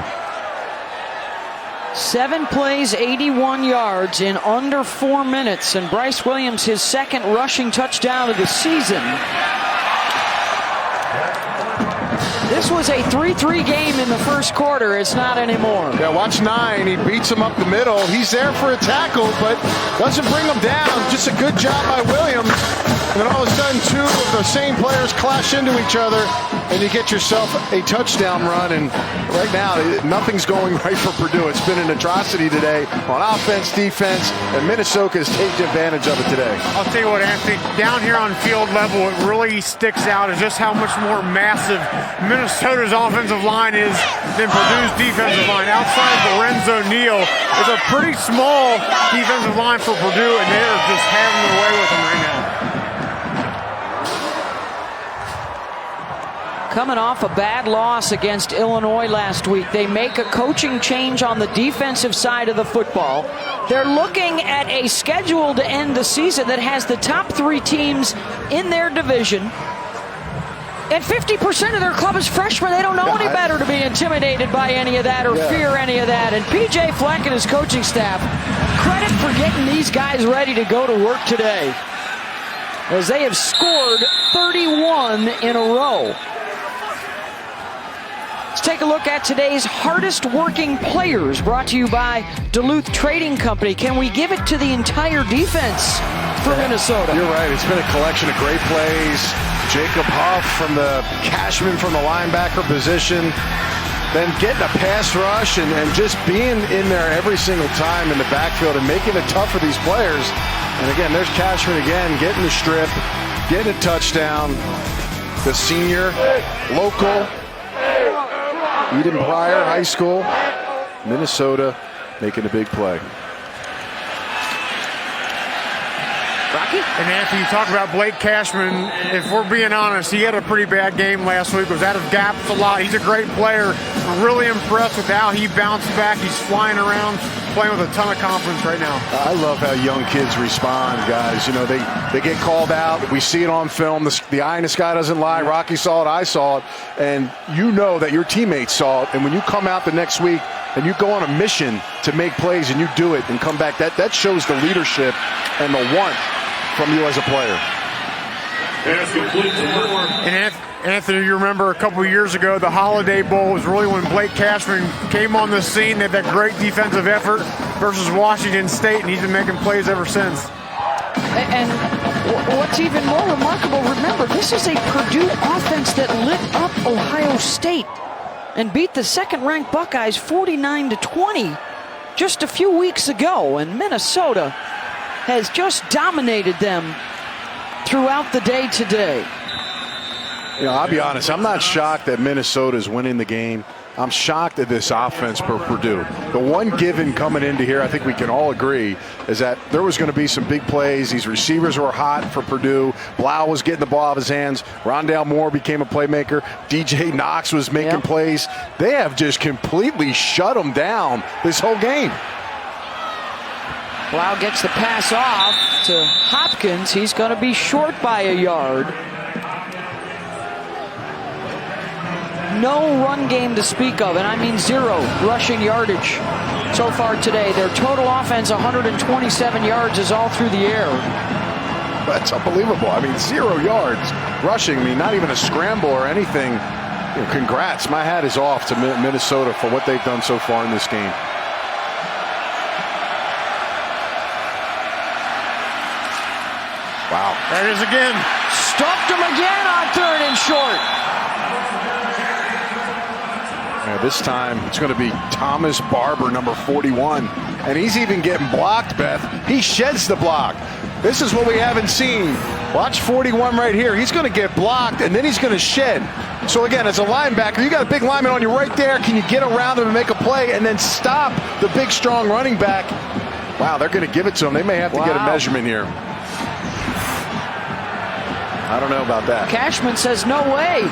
7 plays, 81 yards in under 4 minutes. And Bryce Williams, his second rushing touchdown of the season. This was a 3-3 game in the first quarter. It's not anymore. Yeah, watch 9. He beats him up the middle. He's there for a tackle, but doesn't bring him down. Just a good job by Williams. And then all of a sudden, 2 of the same players clash into each other, and you get yourself a touchdown run. And right now, nothing's going right for Purdue. It's been an atrocity today on offense, defense, and Minnesota has taken advantage of it today. I'll tell you what, Anthony, down here on field level, it really sticks out is just how much more massive Minnesota's offensive line is than Purdue's defensive line. Outside Lorenzo Neal, it's a pretty small defensive line for Purdue, and they're just having their way with them right now. Coming off a bad loss against Illinois last week, they make a coaching change on the defensive side of the football. They're looking at a schedule to end the season that has the top 3 teams in their division. And 50% of their club is freshmen. They don't know any better to be intimidated by any of that or fear any of that. And P.J. Fleck and his coaching staff, credit for getting these guys ready to go to work today, as they have scored 31 in a row. Let's take a look at today's hardest working players, brought to you by Duluth Trading Company. Can we give it to the entire defense for Minnesota? You're right. It's been a collection of great plays. Jacob Huff from the Cashman from the linebacker position. Then getting a pass rush and just being in there every single time in the backfield and making it tough for these players. And again, there's Cashman again, getting the strip, getting a touchdown. The senior, local, Eden Pryor High School, Minnesota making a big play. Rocky? And Anthony, you talk about Blake Cashman. If we're being honest, he had a pretty bad game last week. Was out of gaps a lot. He's a great player. I'm really impressed with how he bounced back. He's flying around, playing with a ton of confidence right now. I love how young kids respond, guys. You know, they get called out. We see it on film. The eye in the sky doesn't lie. Rocky saw it. I saw it. And you know that your teammates saw it. And when you come out the next week and you go on a mission to make plays and you do it and come back, that shows the leadership and the want from you as a player. And Anthony, you remember a couple of years ago, the Holiday Bowl was really when Blake Cashman came on the scene. They had that great defensive effort versus Washington State, and he's been making plays ever since. And what's even more remarkable, remember, this is a Purdue offense that lit up Ohio State and beat the second-ranked Buckeyes 49-20 just a few weeks ago, and Minnesota has just dominated them throughout the day today. You know, I'll be honest, I'm not shocked that Minnesota is winning the game. I'm shocked at this offense for Purdue. The one given coming into here, I think we can all agree, is that there was going to be some big plays. These receivers were hot for Purdue. Blough was getting the ball out of his hands. Rondale Moore became a playmaker. DJ Knox was making plays. They have just completely shut them down this whole game. Blough gets the pass off to Hopkins. He's going to be short by a yard. No run game to speak of, and I mean 0 rushing yardage so far today. Their total offense, 127 yards, is all through the air. That's unbelievable. I mean, 0 yards rushing. I mean, not even a scramble or anything. You know, congrats. My hat is off to Minnesota for what they've done so far in this game. Wow. There it is again. Stuffed him again on 3rd and short. This time it's going to be Thomas Barber, number 41. And he's even getting blocked, Beth. He sheds the block. This is what we haven't seen. Watch 41 right here. He's going to get blocked, and then he's going to shed. So, again, as a linebacker, you got a big lineman on you right there. Can you get around him and make a play and then stop the big, strong running back? Wow, they're going to give it to him. They may have to get a measurement here. I don't know about that. Cashman says no way.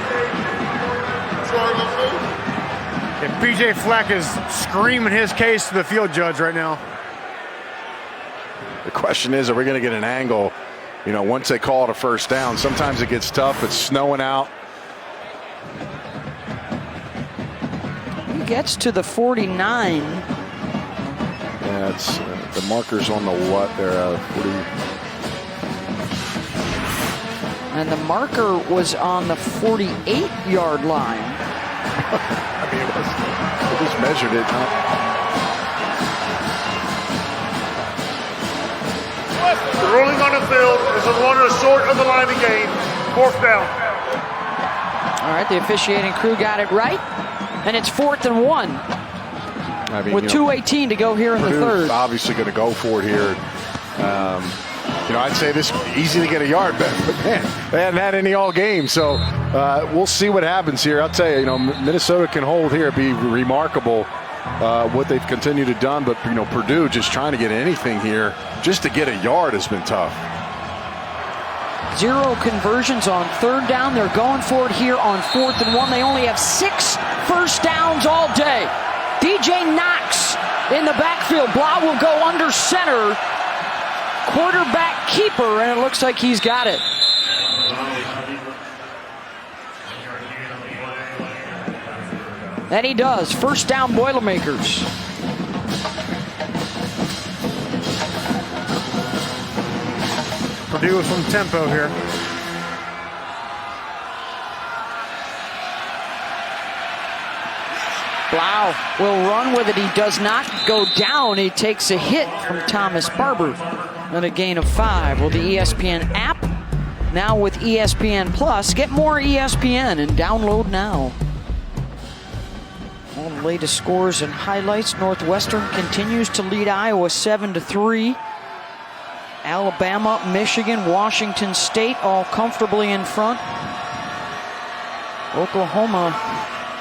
And PJ Fleck is screaming his case to the field judge right now. The question is, are we going to get an angle, you know, once they call it a first down? Sometimes it gets tough. It's snowing out. He gets to the 49. Yeah, it's the marker's on the what there, 40. And the marker was on the 48-yard line. I mean, they just measured it. The ruling on the field is a runner short of the line of gain. 4th down. All right, the officiating crew got it right. And it's 4th and 1. I mean, with 2:18 to go here in the third. Obviously going to go for it here. You know, I'd say this easy to get a yard back, but man, they hadn't had any all game. So we'll see what happens here. I'll tell you, you know, Minnesota can hold here. It'd be remarkable what they've continued to done. But, you know, Purdue just trying to get anything here just to get a yard has been tough. 0 conversions on 3rd down. They're going for it here on 4th and 1. They only have 6 first downs all day. DJ Knox in the backfield. Blough will go under center. Quarterback keeper, and it looks like he's got it. And he does. First down, Boilermakers. Purdue with some tempo here. Blough will run with it. He does not go down. He takes a hit from Thomas Barber. And a gain of 5. Well, the ESPN app, now with ESPN Plus. Get more ESPN and download now. All the latest scores and highlights. Northwestern continues to lead Iowa 7-3. Alabama, Michigan, Washington State all comfortably in front. Oklahoma,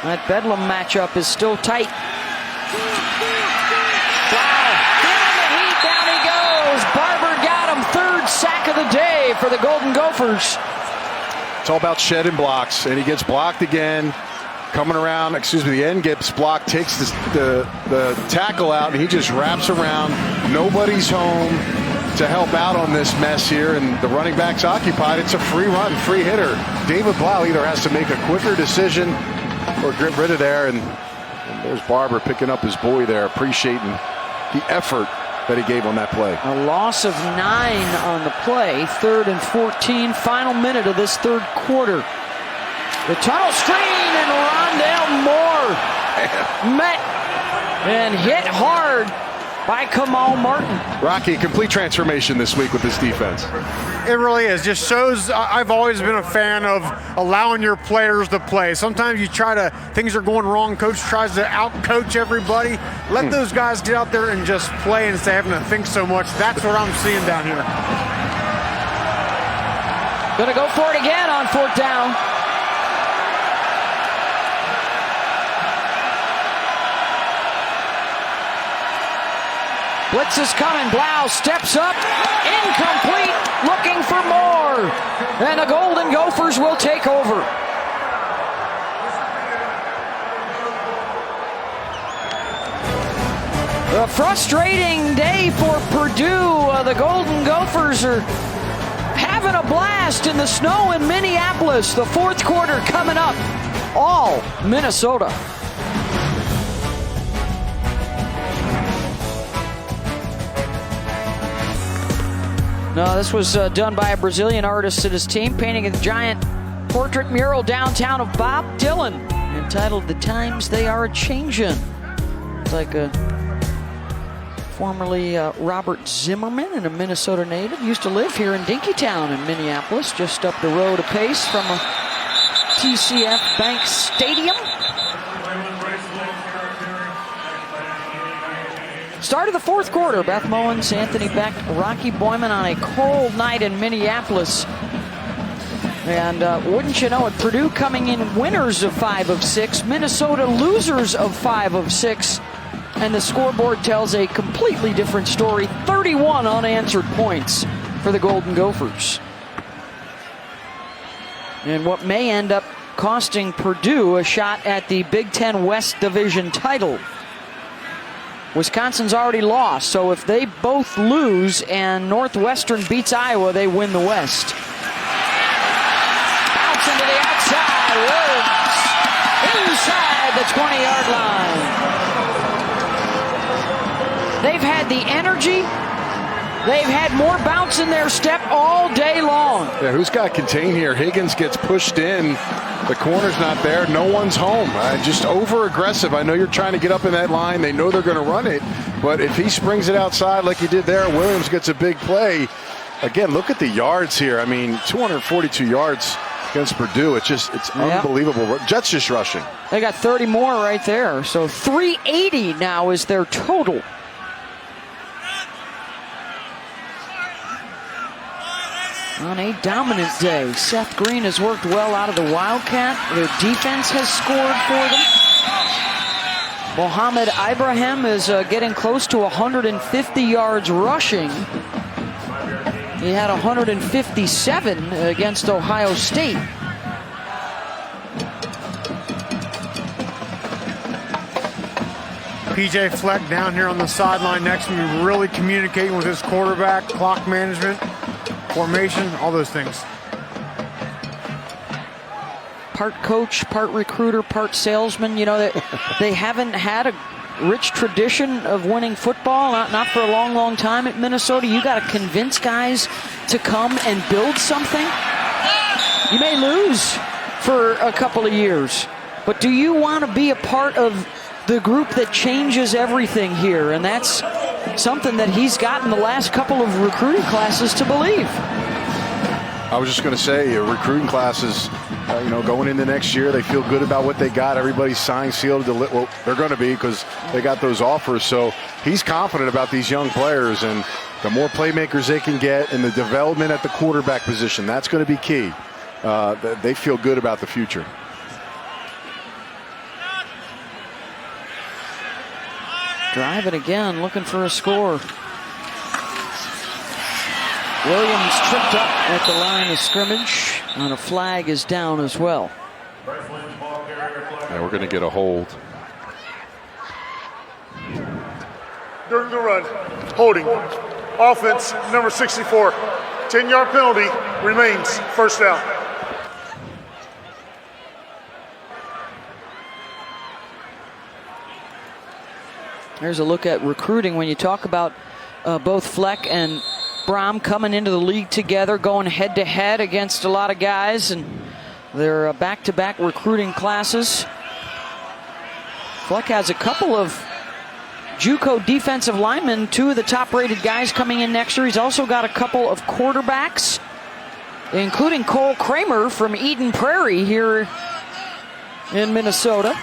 that Bedlam matchup is still tight. Barber got him. 3rd sack of the day for the Golden Gophers. It's all about shedding blocks, and he gets blocked again. Coming around, the end gets blocked, takes the tackle out, and he just wraps around. Nobody's home to help out on this mess here, and the running back's occupied. It's a free run, free hitter. David Blough either has to make a quicker decision or get rid of there, and there's Barber picking up his boy there, appreciating the effort that he gave on that play. A loss of 9 on the play. 3rd and 14. Final minute of this 3rd quarter. The tunnel screen, and Rondale Moore met and hit hard by Kamal Martin. Rocky, complete transformation this week with this defense. It really is. Just shows I've always been a fan of allowing your players to play. Sometimes you things are going wrong. Coach tries to out-coach everybody. Let those guys get out there and just play instead of having to think so much. That's what I'm seeing down here. Gonna go for it again on 4th down. Blitz is coming. Blough steps up. Incomplete. Looking for more. And the Golden Gophers will take over. A frustrating day for Purdue. The Golden Gophers are having a blast in the snow in Minneapolis. The 4th quarter coming up. All Minnesota. No, this was done by a Brazilian artist and his team, painting a giant portrait mural downtown of Bob Dylan, entitled "The Times They Are A-Changin'." It's like formerly Robert Zimmerman, and a Minnesota native, used to live here in Dinkytown in Minneapolis, just up the road a pace from a TCF Bank Stadium. Start of the 4th quarter. Beth Mowins, Anthony Beck, Rocky Boyman on a cold night in Minneapolis. And wouldn't you know it, Purdue coming in winners of 5 of 6. Minnesota losers of 5 of 6. And the scoreboard tells a completely different story. 31 unanswered points for the Golden Gophers. And what may end up costing Purdue a shot at the Big Ten West Division title. Wisconsin's already lost, so if they both lose and Northwestern beats Iowa, they win the West. Bounce into the outside. Williams inside the 20-yard line. They've had the energy. They've had more bounce in their step all day long. Yeah, who's got contain here? Higgins gets pushed in. The corner's not there. No one's home. Just over-aggressive. I know you're trying to get up in that line. They know they're going to run it. But if he springs it outside like he did there, Williams gets a big play. Again, look at the yards here. I mean, 242 yards against Purdue. It's unbelievable. Jets just rushing. They got 30 more right there. So 380 now is their total. On a dominant day, Seth Green has worked well out of the Wildcat. Their defense has scored for them. Mohamed Ibrahim is getting close to 150 yards rushing. He had 157 against Ohio State. PJ Fleck down here on the sideline next to me, really communicating with his quarterback, clock management, formation, all those things. Part coach, part recruiter, part salesman. You know, they haven't had a rich tradition of winning football, not for a long, long time at Minnesota. You got to convince guys to come and build something. You may lose for a couple of years, but do you want to be a part of the group that changes everything here? And that's something that he's gotten the last couple of recruiting classes to believe. I was just going to say, recruiting classes, going into next year, they feel good about what they got. Everybody's signed, sealed. Well, they're going to be, because they got those offers. So he's confident about these young players, and the more playmakers they can get and the development at the quarterback position, that's going to be key. They feel good about the future. Drive it again, looking for a score. Williams tripped up at the line of scrimmage, and a flag is down as well. Yeah, we're going to get a hold. During the run, holding, offense, number 64. 10-yard penalty remains, first down. There's a look at recruiting when you talk about both Fleck and Brom coming into the league together, going head-to-head against a lot of guys, and their back-to-back recruiting classes. Fleck has a couple of JUCO defensive linemen, two of the top-rated guys coming in next year. He's also got a couple of quarterbacks, including Cole Kramer from Eden Prairie here in Minnesota.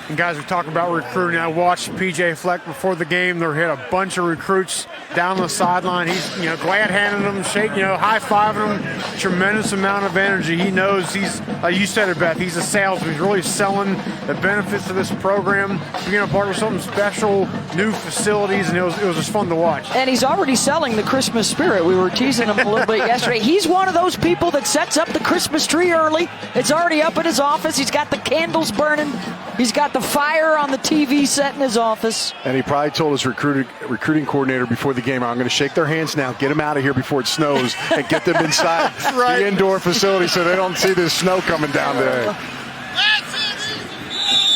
And guys, we talk about recruiting. I watched PJ Fleck before the game. They hit a bunch of recruits down the sideline. He's, glad handing them, high-fiving them. Tremendous amount of energy. He knows he's, like you said it, Beth, he's a salesman. He's really selling the benefits of this program, being a part of something special, new facilities, and it was just fun to watch. And he's already selling the Christmas spirit. We were teasing him a little bit yesterday. He's one of those people that sets up the Christmas tree early. It's already up in his office. He's got the candles burning. He's got the fire on the TV set in his office. And he probably told his recruiting coordinator before the game, I'm going to shake their hands now, get them out of here before it snows, and get them inside the indoor facility so they don't see this snow coming down there.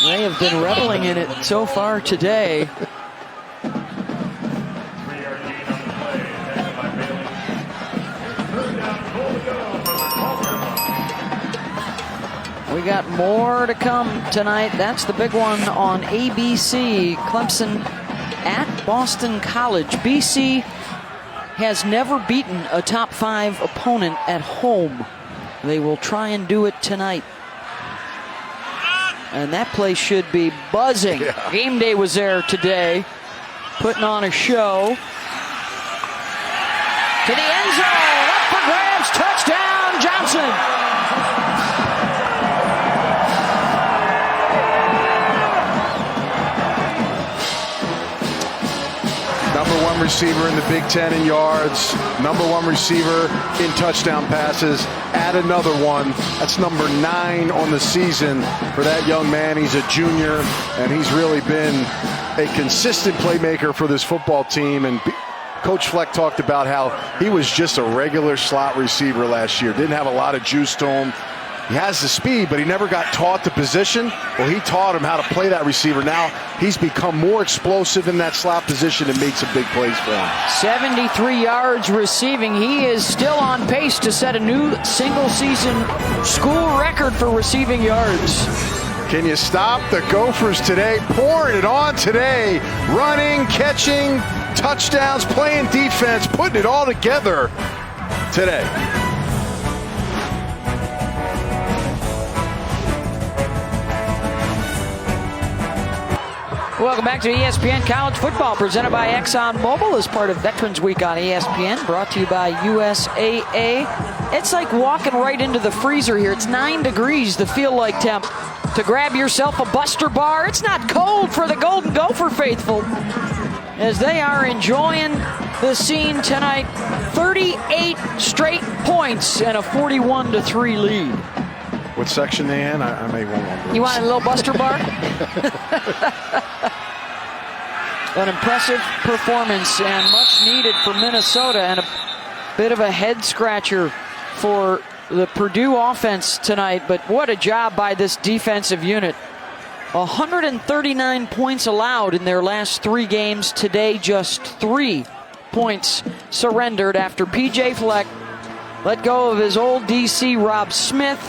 They have been reveling in it so far today. We got more to come tonight. That's the big one on ABC. Clemson at Boston College. BC has never beaten a top 5 opponent at home. They will try and do it tonight. And that place should be buzzing. Yeah. Game day was there today, putting on a show. To the end zone, up for grabs, touchdown Johnson. receiver in the Big Ten in yards, number 1 receiver in touchdown passes. Add another one. That's number 9 on the season for that young man. He's a junior, and he's really been a consistent playmaker for this football team. And Coach Fleck talked about how he was just a regular slot receiver last year. Didn't have a lot of juice to him. He has the speed, but he never got taught the position. Well, he taught him how to play that receiver. Now he's become more explosive in that slot position and made some big plays for him. 73 yards receiving. He is still on pace to set a new single-season school record for receiving yards. Can you stop the Gophers today? Pouring it on today. Running, catching, touchdowns, playing defense, putting it all together today. Welcome back to ESPN College Football, presented by ExxonMobil as part of Veterans Week on ESPN, brought to you by USAA. It's like walking right into the freezer here. It's 9 degrees, the feel-like temp. To grab yourself a Buster Bar, it's not cold for the Golden Gopher faithful, as they are enjoying the scene tonight. 38 straight points and a 41-3 lead. What section they in? I may want one. You want a little Buster Bar? An impressive performance and much needed for Minnesota, and a bit of a head scratcher for the Purdue offense tonight. But what a job by this defensive unit. 139 points allowed in their last 3 games. Today, just 3 points surrendered after P.J. Fleck let go of his old DC Rob Smith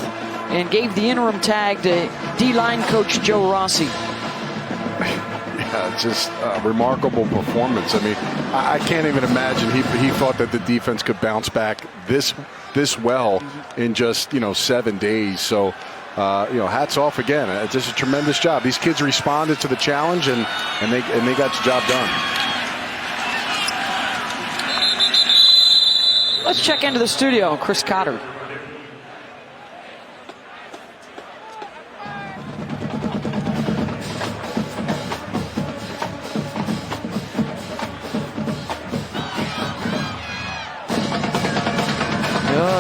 and gave the interim tag to D-line coach Joe Rossi. Yeah, just a remarkable performance. I mean, I can't even imagine he thought that the defense could bounce back this well in just 7 days. So hats off again. Just a tremendous job. These kids responded to the challenge and they got the job done. Let's check into the studio. Chris Cotter.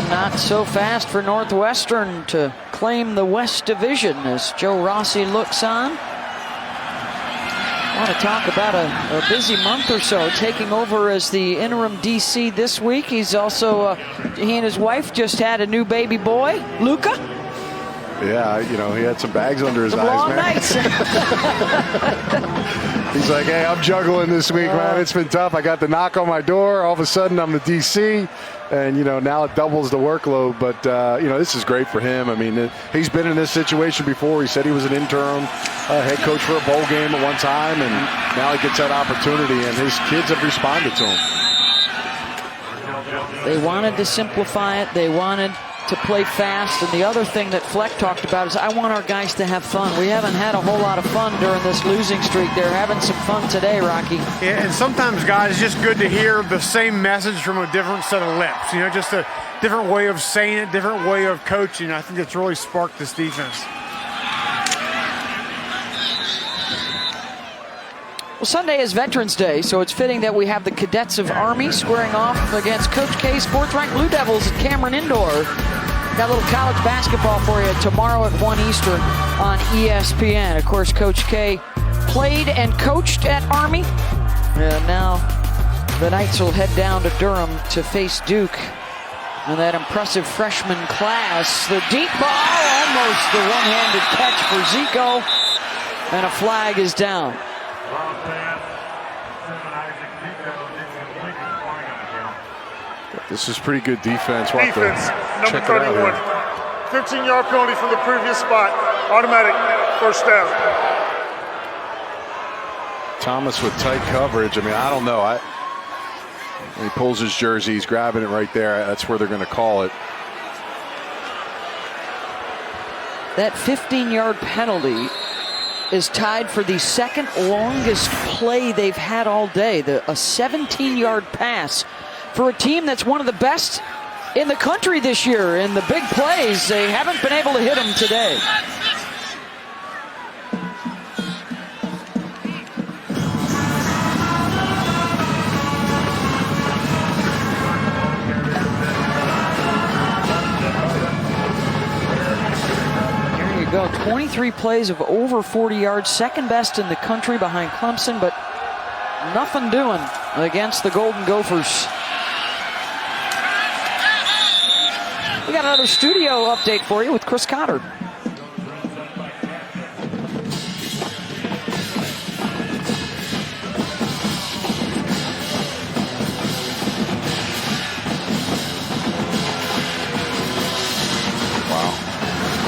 Not so fast for Northwestern to claim the West Division as Joe Rossi looks on. I want to talk about a busy month or so, taking over as the interim DC this week. He's also, he and his wife just had a new baby boy, Luca. Yeah, he had some bags under his eyes, long man. Nights. He's like, hey, I'm juggling this week, man. It's been tough. I got the knock on my door. All of a sudden, I'm the DC. And, now it doubles the workload. But, this is great for him. I mean, he's been in this situation before. He said he was an interim head coach for a bowl game at one time. And now he gets that opportunity. And his kids have responded to him. They wanted to simplify it. They wanted to play fast. And the other thing that Fleck talked about is, I want our guys to have fun. We haven't had a whole lot of fun during this losing streak. They're having some fun today, Rocky. Yeah, and sometimes, guys, it's just good to hear the same message from a different set of lips. Just a different way of saying it, different way of coaching. I think it's really sparked this defense. Well, Sunday is Veterans Day, so it's fitting that we have the cadets of Army squaring off against Coach K sports-ranked Blue Devils at Cameron Indoor. Got a little college basketball for you tomorrow at 1 Eastern on ESPN. Of course, Coach K played and coached at Army. And now the Knights will head down to Durham to face Duke. And that impressive freshman class. The deep ball, almost the one-handed catch for Zico. And a flag is down. This is pretty good defense. Defense, number 31. 15-yard penalty from the previous spot. Automatic first down. Thomas with tight coverage. I mean, I don't know. He pulls his jersey. He's grabbing it right there. That's where they're going to call it. That 15-yard penalty is tied for the second longest play they've had all day. A 17-yard pass for a team that's one of the best in the country this year in the big plays. They haven't been able to hit them today. to go. 23 plays of over 40 yards, second best in the country behind Clemson, but nothing doing against the Golden Gophers. We got another studio update for you with Chris Cotter.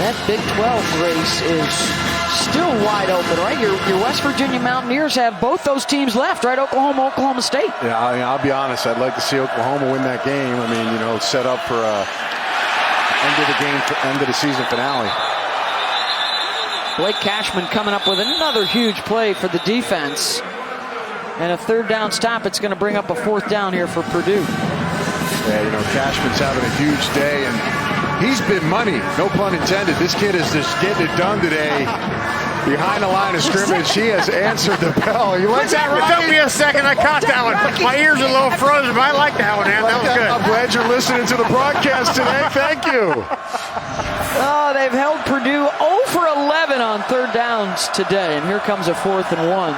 That Big 12 race is still wide open, right? Your West Virginia Mountaineers have both those teams left, right? Oklahoma, Oklahoma State. Yeah, I'll be honest. I'd like to see Oklahoma win that game. I mean, set up for a end of the season finale. Blake Cashman coming up with another huge play for the defense. And a third down stop. It's going to bring up a fourth down here for Purdue. Yeah, Cashman's having a huge day, and he's been money, no pun intended. This kid is just getting it done today. Behind the line of scrimmage, he has answered the bell. You like that, right? It took me a second. I caught that one. My ears are a little frozen, but I like that one, man. That was good. I'm glad you're listening to the broadcast today. Thank you. Oh, they've held Purdue 0 for 11 on third downs today, and here comes a 4th and 1.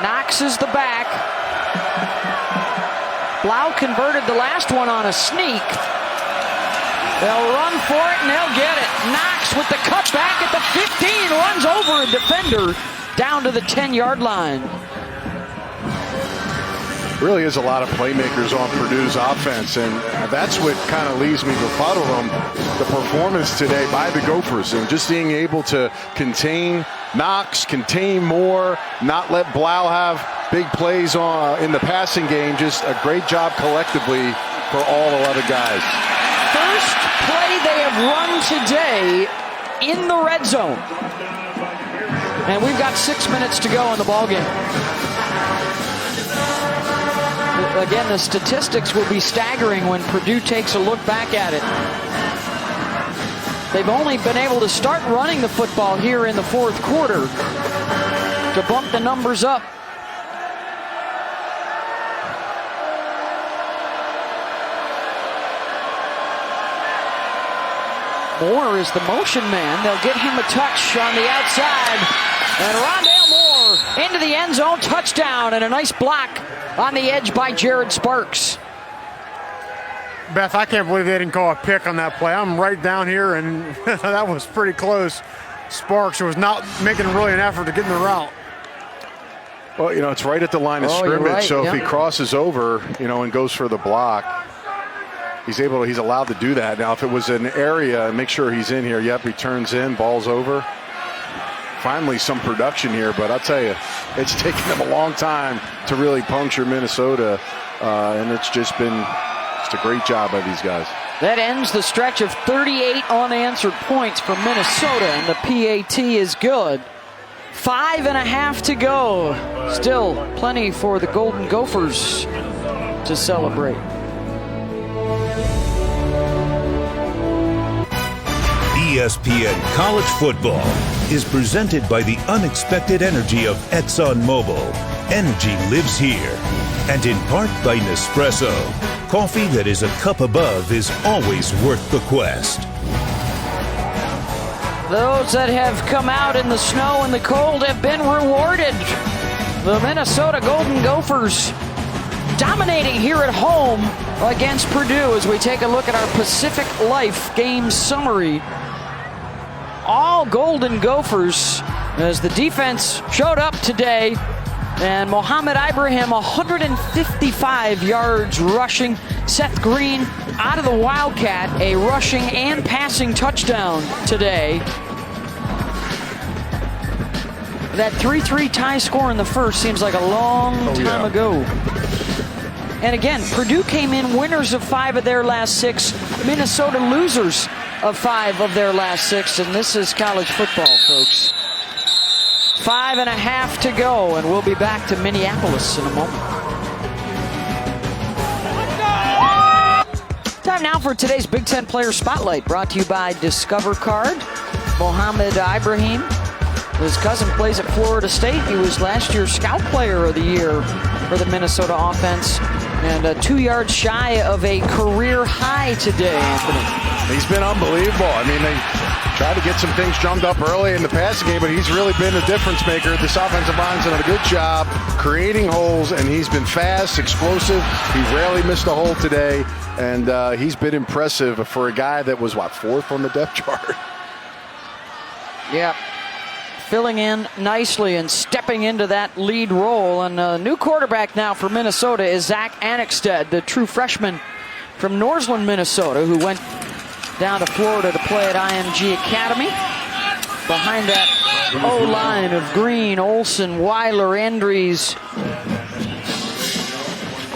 Knox is the back. Blough converted the last one on a sneak. They'll run for it, and they'll get it. Knox with the cutback at the 15, runs over a defender down to the 10-yard line. Really is a lot of playmakers on Purdue's offense, and that's what kind of leaves me befuddled on the performance today by the Gophers, and just being able to contain Knox, contain Moore, not let Blough have big plays in the passing game. Just a great job collectively for all 11 guys. First play they have run today in the red zone. And we've got 6 minutes to go in the ballgame. Again, the statistics will be staggering when Purdue takes a look back at it. They've only been able to start running the football here in the fourth quarter to bump the numbers up. Moore is the motion man. They'll get him a touch on the outside. And Rondale Moore into the end zone. Touchdown, and a nice block on the edge by Jared Sparks. Beth, I can't believe they didn't call a pick on that play. I'm right down here, and that was pretty close. Sparks was not making really an effort to get in the route. Well, it's right at the line of scrimmage, right, so yeah. if he crosses over, and goes for the block, he's allowed to do that. Now, if it was an area, make sure he's in here. Yep, he turns in, ball's over. Finally, some production here, but I'll tell you, it's taken them a long time to really puncture Minnesota, and it's just been a great job by these guys. That ends the stretch of 38 unanswered points for Minnesota, and the PAT is good. 5.5 to go. Still plenty for the Golden Gophers to celebrate. ESPN College Football is presented by the unexpected energy of ExxonMobil. Energy lives here. And in part by Nespresso. Coffee that is a cup above is always worth the quest. Those that have come out in the snow and the cold have been rewarded. The Minnesota Golden Gophers dominating here at home against Purdue as we take a look at our Pacific Life game summary. All Golden Gophers as the defense showed up today. And Mohamed Ibrahim, 155 yards rushing. Seth Green out of the Wildcat, a rushing and passing touchdown today. That 3-3 tie score in the first seems like a long time ago. And again, Purdue came in winners of 5 of their last 6. Minnesota losers of 5 of their last 6. And this is college football, folks. 5.5 to go, and we'll be back to Minneapolis in a moment. Time now for today's Big Ten Player Spotlight, brought to you by Discover Card. Mohamed Ibrahim, his cousin, plays at Florida State. He was last year's Scout Player of the Year for the Minnesota offense, and 2 yards shy of a career high today, Anthony. He's been unbelievable. I mean, Tried to get some things drummed up early in the passing game, but he's really been a difference maker. This offensive line's done a good job creating holes, and he's been fast, explosive. He rarely missed a hole today, and he's been impressive for a guy that was, what, 4th on the depth chart? Yeah. Filling in nicely and stepping into that lead role. And a new quarterback now for Minnesota is Zach Annexstad, the true freshman from Northland, Minnesota, who went down to Florida to play at IMG Academy. Behind that O-line of Green, Olsen, Weiler, Andries,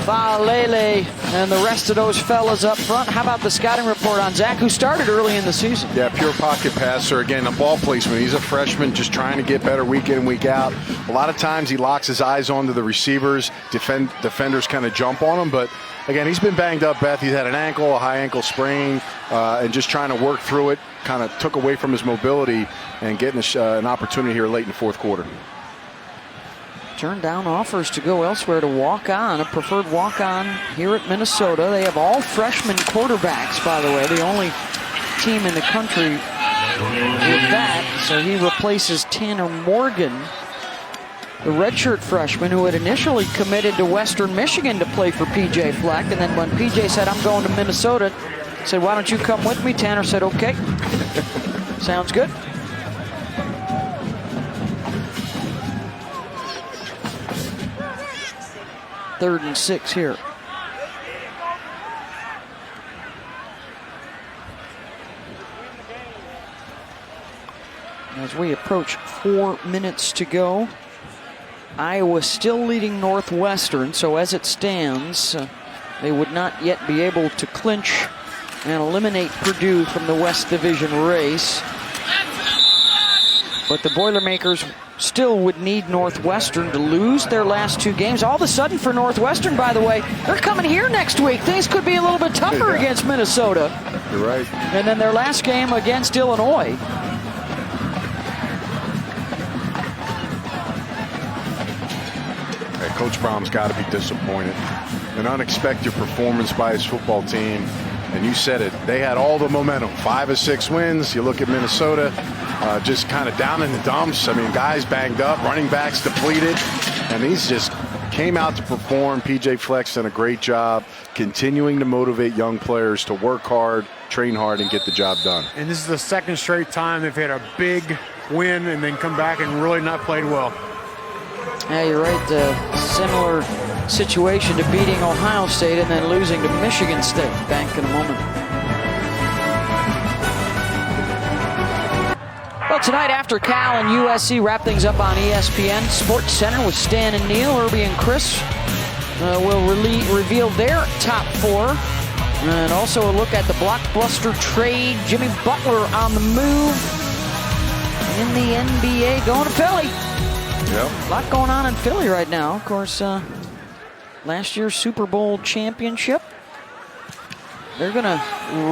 Faalele, and the rest of those fellas up front. How about the scouting report on Zach, who started early in the season? Yeah, pure pocket passer. Again, a ball placement. He's a freshman just trying to get better week in, week out. A lot of times he locks his eyes onto the receivers. Defenders kind of jump on him. But, again, he's been banged up, Beth. He's had an ankle, a high ankle sprain, and just trying to work through it. Kind of took away from his mobility and getting an opportunity here late in the 4th quarter. Turned down offers to go elsewhere to walk on, a preferred walk on here at Minnesota. They have all freshman quarterbacks, by the way, the only team in the country with that. So he replaces Tanner Morgan, the redshirt freshman who had initially committed to Western Michigan to play for P.J. Fleck. And then when P.J. said, I'm going to Minnesota, said, why don't you come with me? Tanner said, okay. Sounds good. Third and 6 here. As we approach 4 minutes to go, Iowa still leading Northwestern, so as it stands, they would not yet be able to clinch and eliminate Purdue from the West Division race. But the Boilermakers still would need Northwestern to lose their last 2 games. All of a sudden for Northwestern, by the way, they're coming here next week. Things could be a little bit tougher against Minnesota. You're right. And then their last game against Illinois. Hey, Coach Brown's got to be disappointed. An unexpected performance by his football team. And you said it, they had all the momentum. 5 of 6 wins. You look at Minnesota, just kind of down in the dumps. I mean, guys banged up, running backs depleted, and these just came out to perform. P.J. Fleck's done a great job continuing to motivate young players to work hard, train hard, and get the job done. And this is the 2nd straight time they've had a big win and then come back and really not played well. Yeah, you're right. Similar situation to beating Ohio State and then losing to Michigan State. Back in a moment. Well, tonight after Cal and USC wrap things up on ESPN Sports Center with Stan and Neil, Irby and Chris will reveal their top 4. And also a look at the blockbuster trade. Jimmy Butler on the move in the NBA, going to Philly. Yep. A lot going on in Philly right now. Of course, last year's Super Bowl championship. They're going to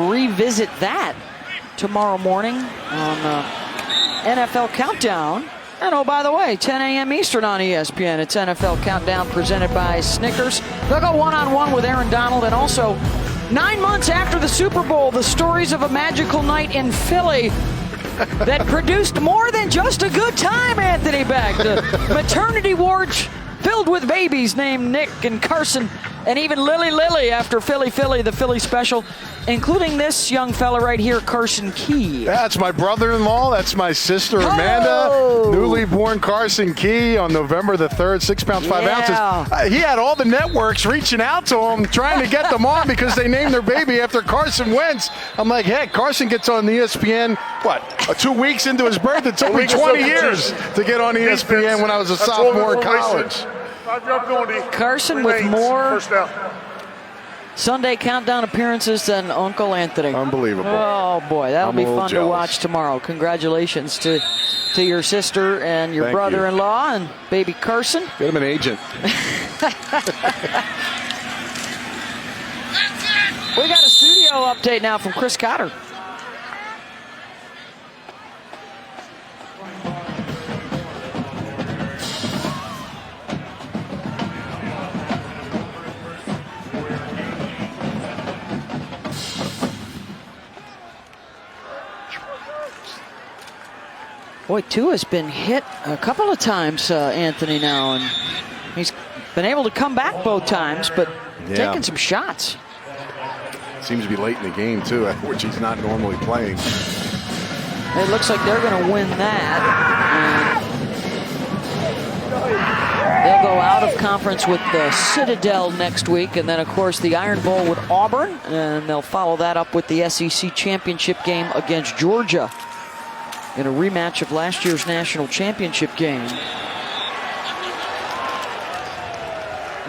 revisit that tomorrow morning on NFL Countdown. And oh, by the way, 10 a.m. Eastern on ESPN. It's NFL Countdown presented by Snickers. They'll go one-on-one with Aaron Donald. And also, 9 months after the Super Bowl, the stories of a magical night in Philly that produced more than just a good time, Anthony Beck. The maternity wards filled with babies named Nick and Carson and even Lily after Philly, the Philly special, including this young fella right here, Carson Key. That's my brother-in-law. That's my sister, Amanda. Oh! Newly born Carson Key on November the 3rd, 6 pounds, 5 ounces. He had all the networks reaching out to him, trying to get them on because they named their baby after Carson Wentz. I'm like, hey, Carson gets on the ESPN, 2 weeks into his birth? It took me 20 years to get on ESPN when I was a sophomore in college. Carson with more Sunday Countdown appearances than Uncle Anthony. Unbelievable. Oh, boy, that'll be fun jealous to watch tomorrow. Congratulations to your sister and your brother-in-law and baby Carson. Get him an agent. We got a studio update now from Chris Cotter. Boy, Tua's been hit a couple of times, Anthony, now, and he's been able to come back both times, but taking some shots. Seems to be late in the game, too, which he's not normally playing. It looks like they're going to win that. They'll go out of conference with the Citadel next week, and then, of course, the Iron Bowl with Auburn, and they'll follow that up with the SEC championship game against Georgia in a rematch of last year's national championship game.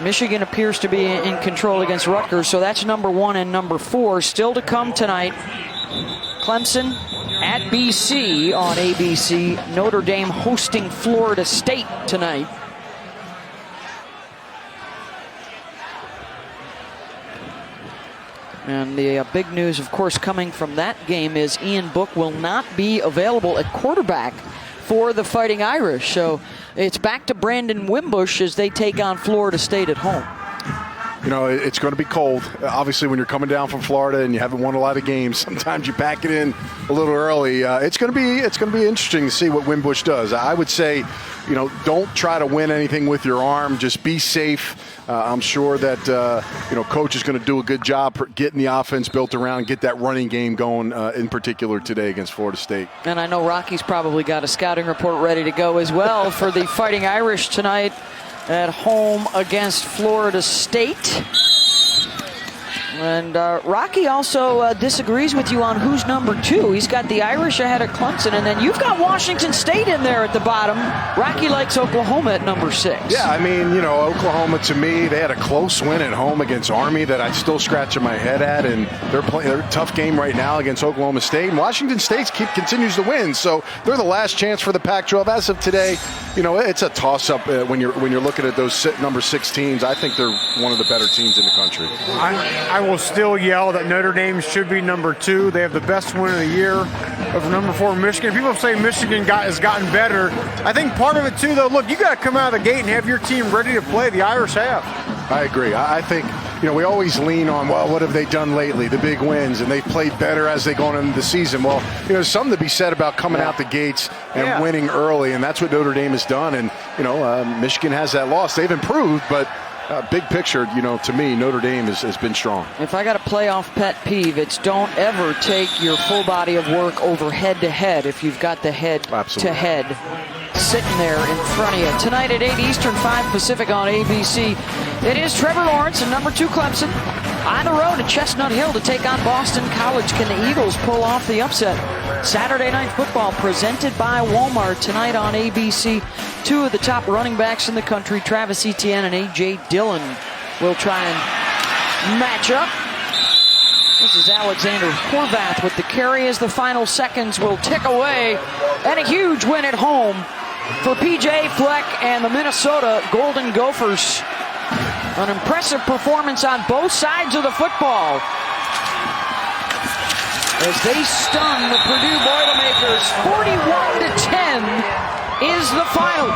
Michigan appears to be in control against Rutgers, so that's number 1 and number 4. Still to come tonight, Clemson at BC on ABC. Notre Dame hosting Florida State tonight. And the big news, of course, coming from that game is Ian Book will not be available at quarterback for the Fighting Irish. So it's back to Brandon Wimbush as they take on Florida State at home. You know, it's going to be cold. Obviously, when you're coming down from Florida and you haven't won a lot of games, sometimes you pack it in a little early. It's going to be interesting to see what Wimbush does. I would say, you know, don't try to win anything with your arm. Just be safe. I'm sure that Coach is going to do a good job getting the offense built around, get that running game going. In particular today against Florida State. And I know Rocky's probably got a scouting report ready to go as well for the Fighting Irish tonight at home against Florida State. And Rocky also disagrees with you on who's number 2. He's got the Irish ahead of Clemson, and then you've got Washington State in there at the bottom. Rocky likes Oklahoma at number 6. Yeah, I mean, you know, Oklahoma, to me, they had a close win at home against Army that I'm still scratching my head at, and they're playing a tough game right now against Oklahoma State. And Washington State continues to win, so they're the last chance for the Pac-12. As of today, you know, it's a toss-up when you're looking at those number 6 teams. I think they're one of the better teams in the country. I will still yell that Notre Dame should be number 2. They have the best win of the year over number 4 Michigan. People say Michigan has gotten better. I think part of it too, though, look, you got to come out of the gate and have your team ready to play. The Irish have. I agree. I think, you know, we always lean on, well, what have they done lately? The big wins, and they've played better as they go into the season. Well, you know, there's something to be said about coming out the gates and winning early, and that's what Notre Dame has done. And, you know, Michigan has that loss. They've improved, but big picture, you know, to me, Notre Dame has been strong. If I got a playoff pet peeve, it's don't ever take your full body of work over head-to-head if you've got the head-to-head sitting there in front of you. Tonight at 8 Eastern, 5 Pacific on ABC, it is Trevor Lawrence and number 2 Clemson on the road to Chestnut Hill to take on Boston College. Can the Eagles pull off the upset? Saturday Night Football presented by Walmart tonight on ABC. 2 of the top running backs in the country, Travis Etienne and A.J. Dillon, will try and match up. This is Alexander Horvath with the carry as the final seconds will tick away. And a huge win at home for P.J. Fleck and the Minnesota Golden Gophers. An impressive performance on both sides of the football as they stun the Purdue Boilermakers. 41-10 is the final.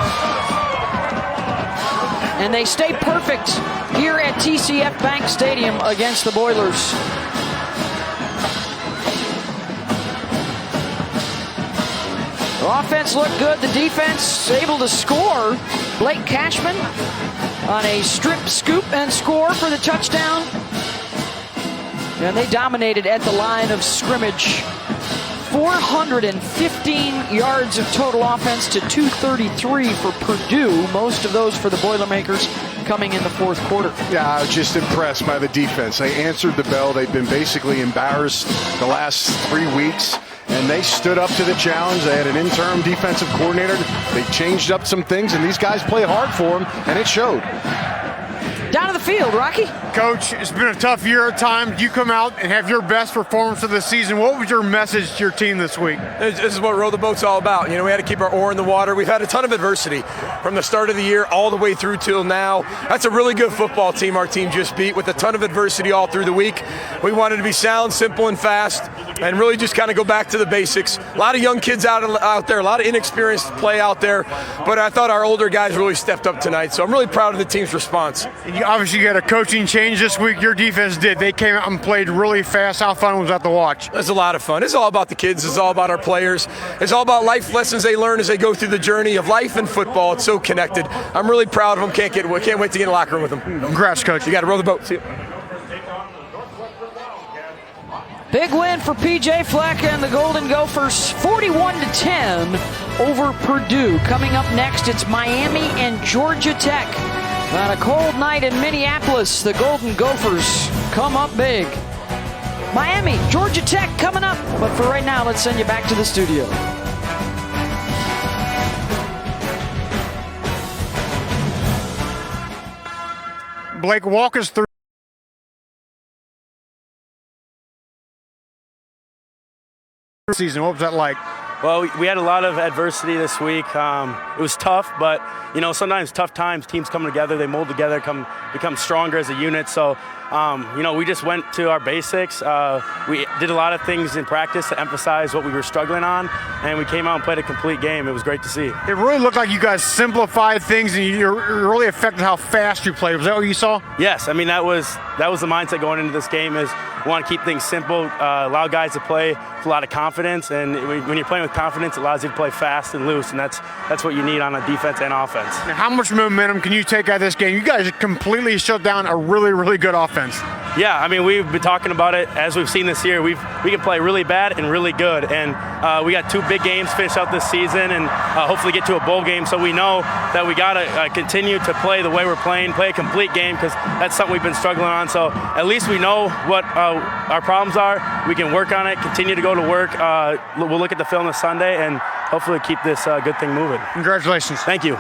And they stay perfect here at TCF Bank Stadium against the Boilers. The offense looked good. The defense able to score. Blake Cashman on a strip scoop and score for the touchdown. And they dominated at the line of scrimmage. 415 yards of total offense to 233 for Purdue. Most of those for the Boilermakers coming in the fourth quarter. Yeah, I was just impressed by the defense. They answered the bell. They've been basically embarrassed the last 3 weeks, and they stood up to the challenge. They had an interim defensive coordinator. They changed up some things, and these guys play hard for them, and it showed. Down to the field, Rocky. Coach, it's been a tough year at times. You come out and have your best performance of the season. What was your message to your team this week? This is what Row the Boat's all about. You know, we had to keep our oar in the water. We've had a ton of adversity from the start of the year all the way through till now. That's a really good football team our team just beat with a ton of adversity all through the week. We wanted to be sound, simple, and fast, and really just kind of go back to the basics. A lot of young kids out there, a lot of inexperienced play out there, but I thought our older guys really stepped up tonight, so I'm really proud of the team's response. Obviously, you had a coaching change change this week. Your defense did. They came out and played really fast. How fun was that to watch? It's a lot of fun. It's all about the kids. It's all about our players. It's all about life lessons they learn as they go through the journey of life and football. It's so connected. I'm really proud of them. Can't wait to get in the locker room with them. Congrats, Coach. You got to row the boat. See you. Big win for PJ Fleck and the Golden Gophers, 41-10 over Purdue. Coming up next, it's Miami and Georgia Tech. On a cold night in Minneapolis, the Golden Gophers come up big. Miami, Georgia Tech coming up. But for right now, let's send you back to the studio. Blake, walk us through the season. What was that like? Well, we had a lot of adversity this week. It was tough, but sometimes tough times, teams come together, they mold together, become stronger as a unit. So, we just went to our basics. We did a lot of things in practice to emphasize what we were struggling on, and we came out and played a complete game. It was great to see. It really looked like you guys simplified things, and you really affected how fast you played. Was that what you saw? Yes, I mean that was the mindset going into this game. Is we want to keep things simple, allow guys to play with a lot of confidence, and when you're playing with confidence, it allows you to play fast and loose, and that's what you need on a defense and offense. Now, how much momentum can you take out of this game? You guys completely shut down a really, really good offense. Yeah, I mean, we've been talking about it as we've seen this year. We can play really bad and really good, and we got 2 big games finished out this season, and hopefully get to a bowl game. So we know that we got to continue to play the way we're playing, play a complete game, because that's something we've been struggling on. So at least we know what our problems are. We can work on it, continue to go to work. We'll look at the film this Sunday and hopefully keep this good thing moving. Congratulations. Thank you.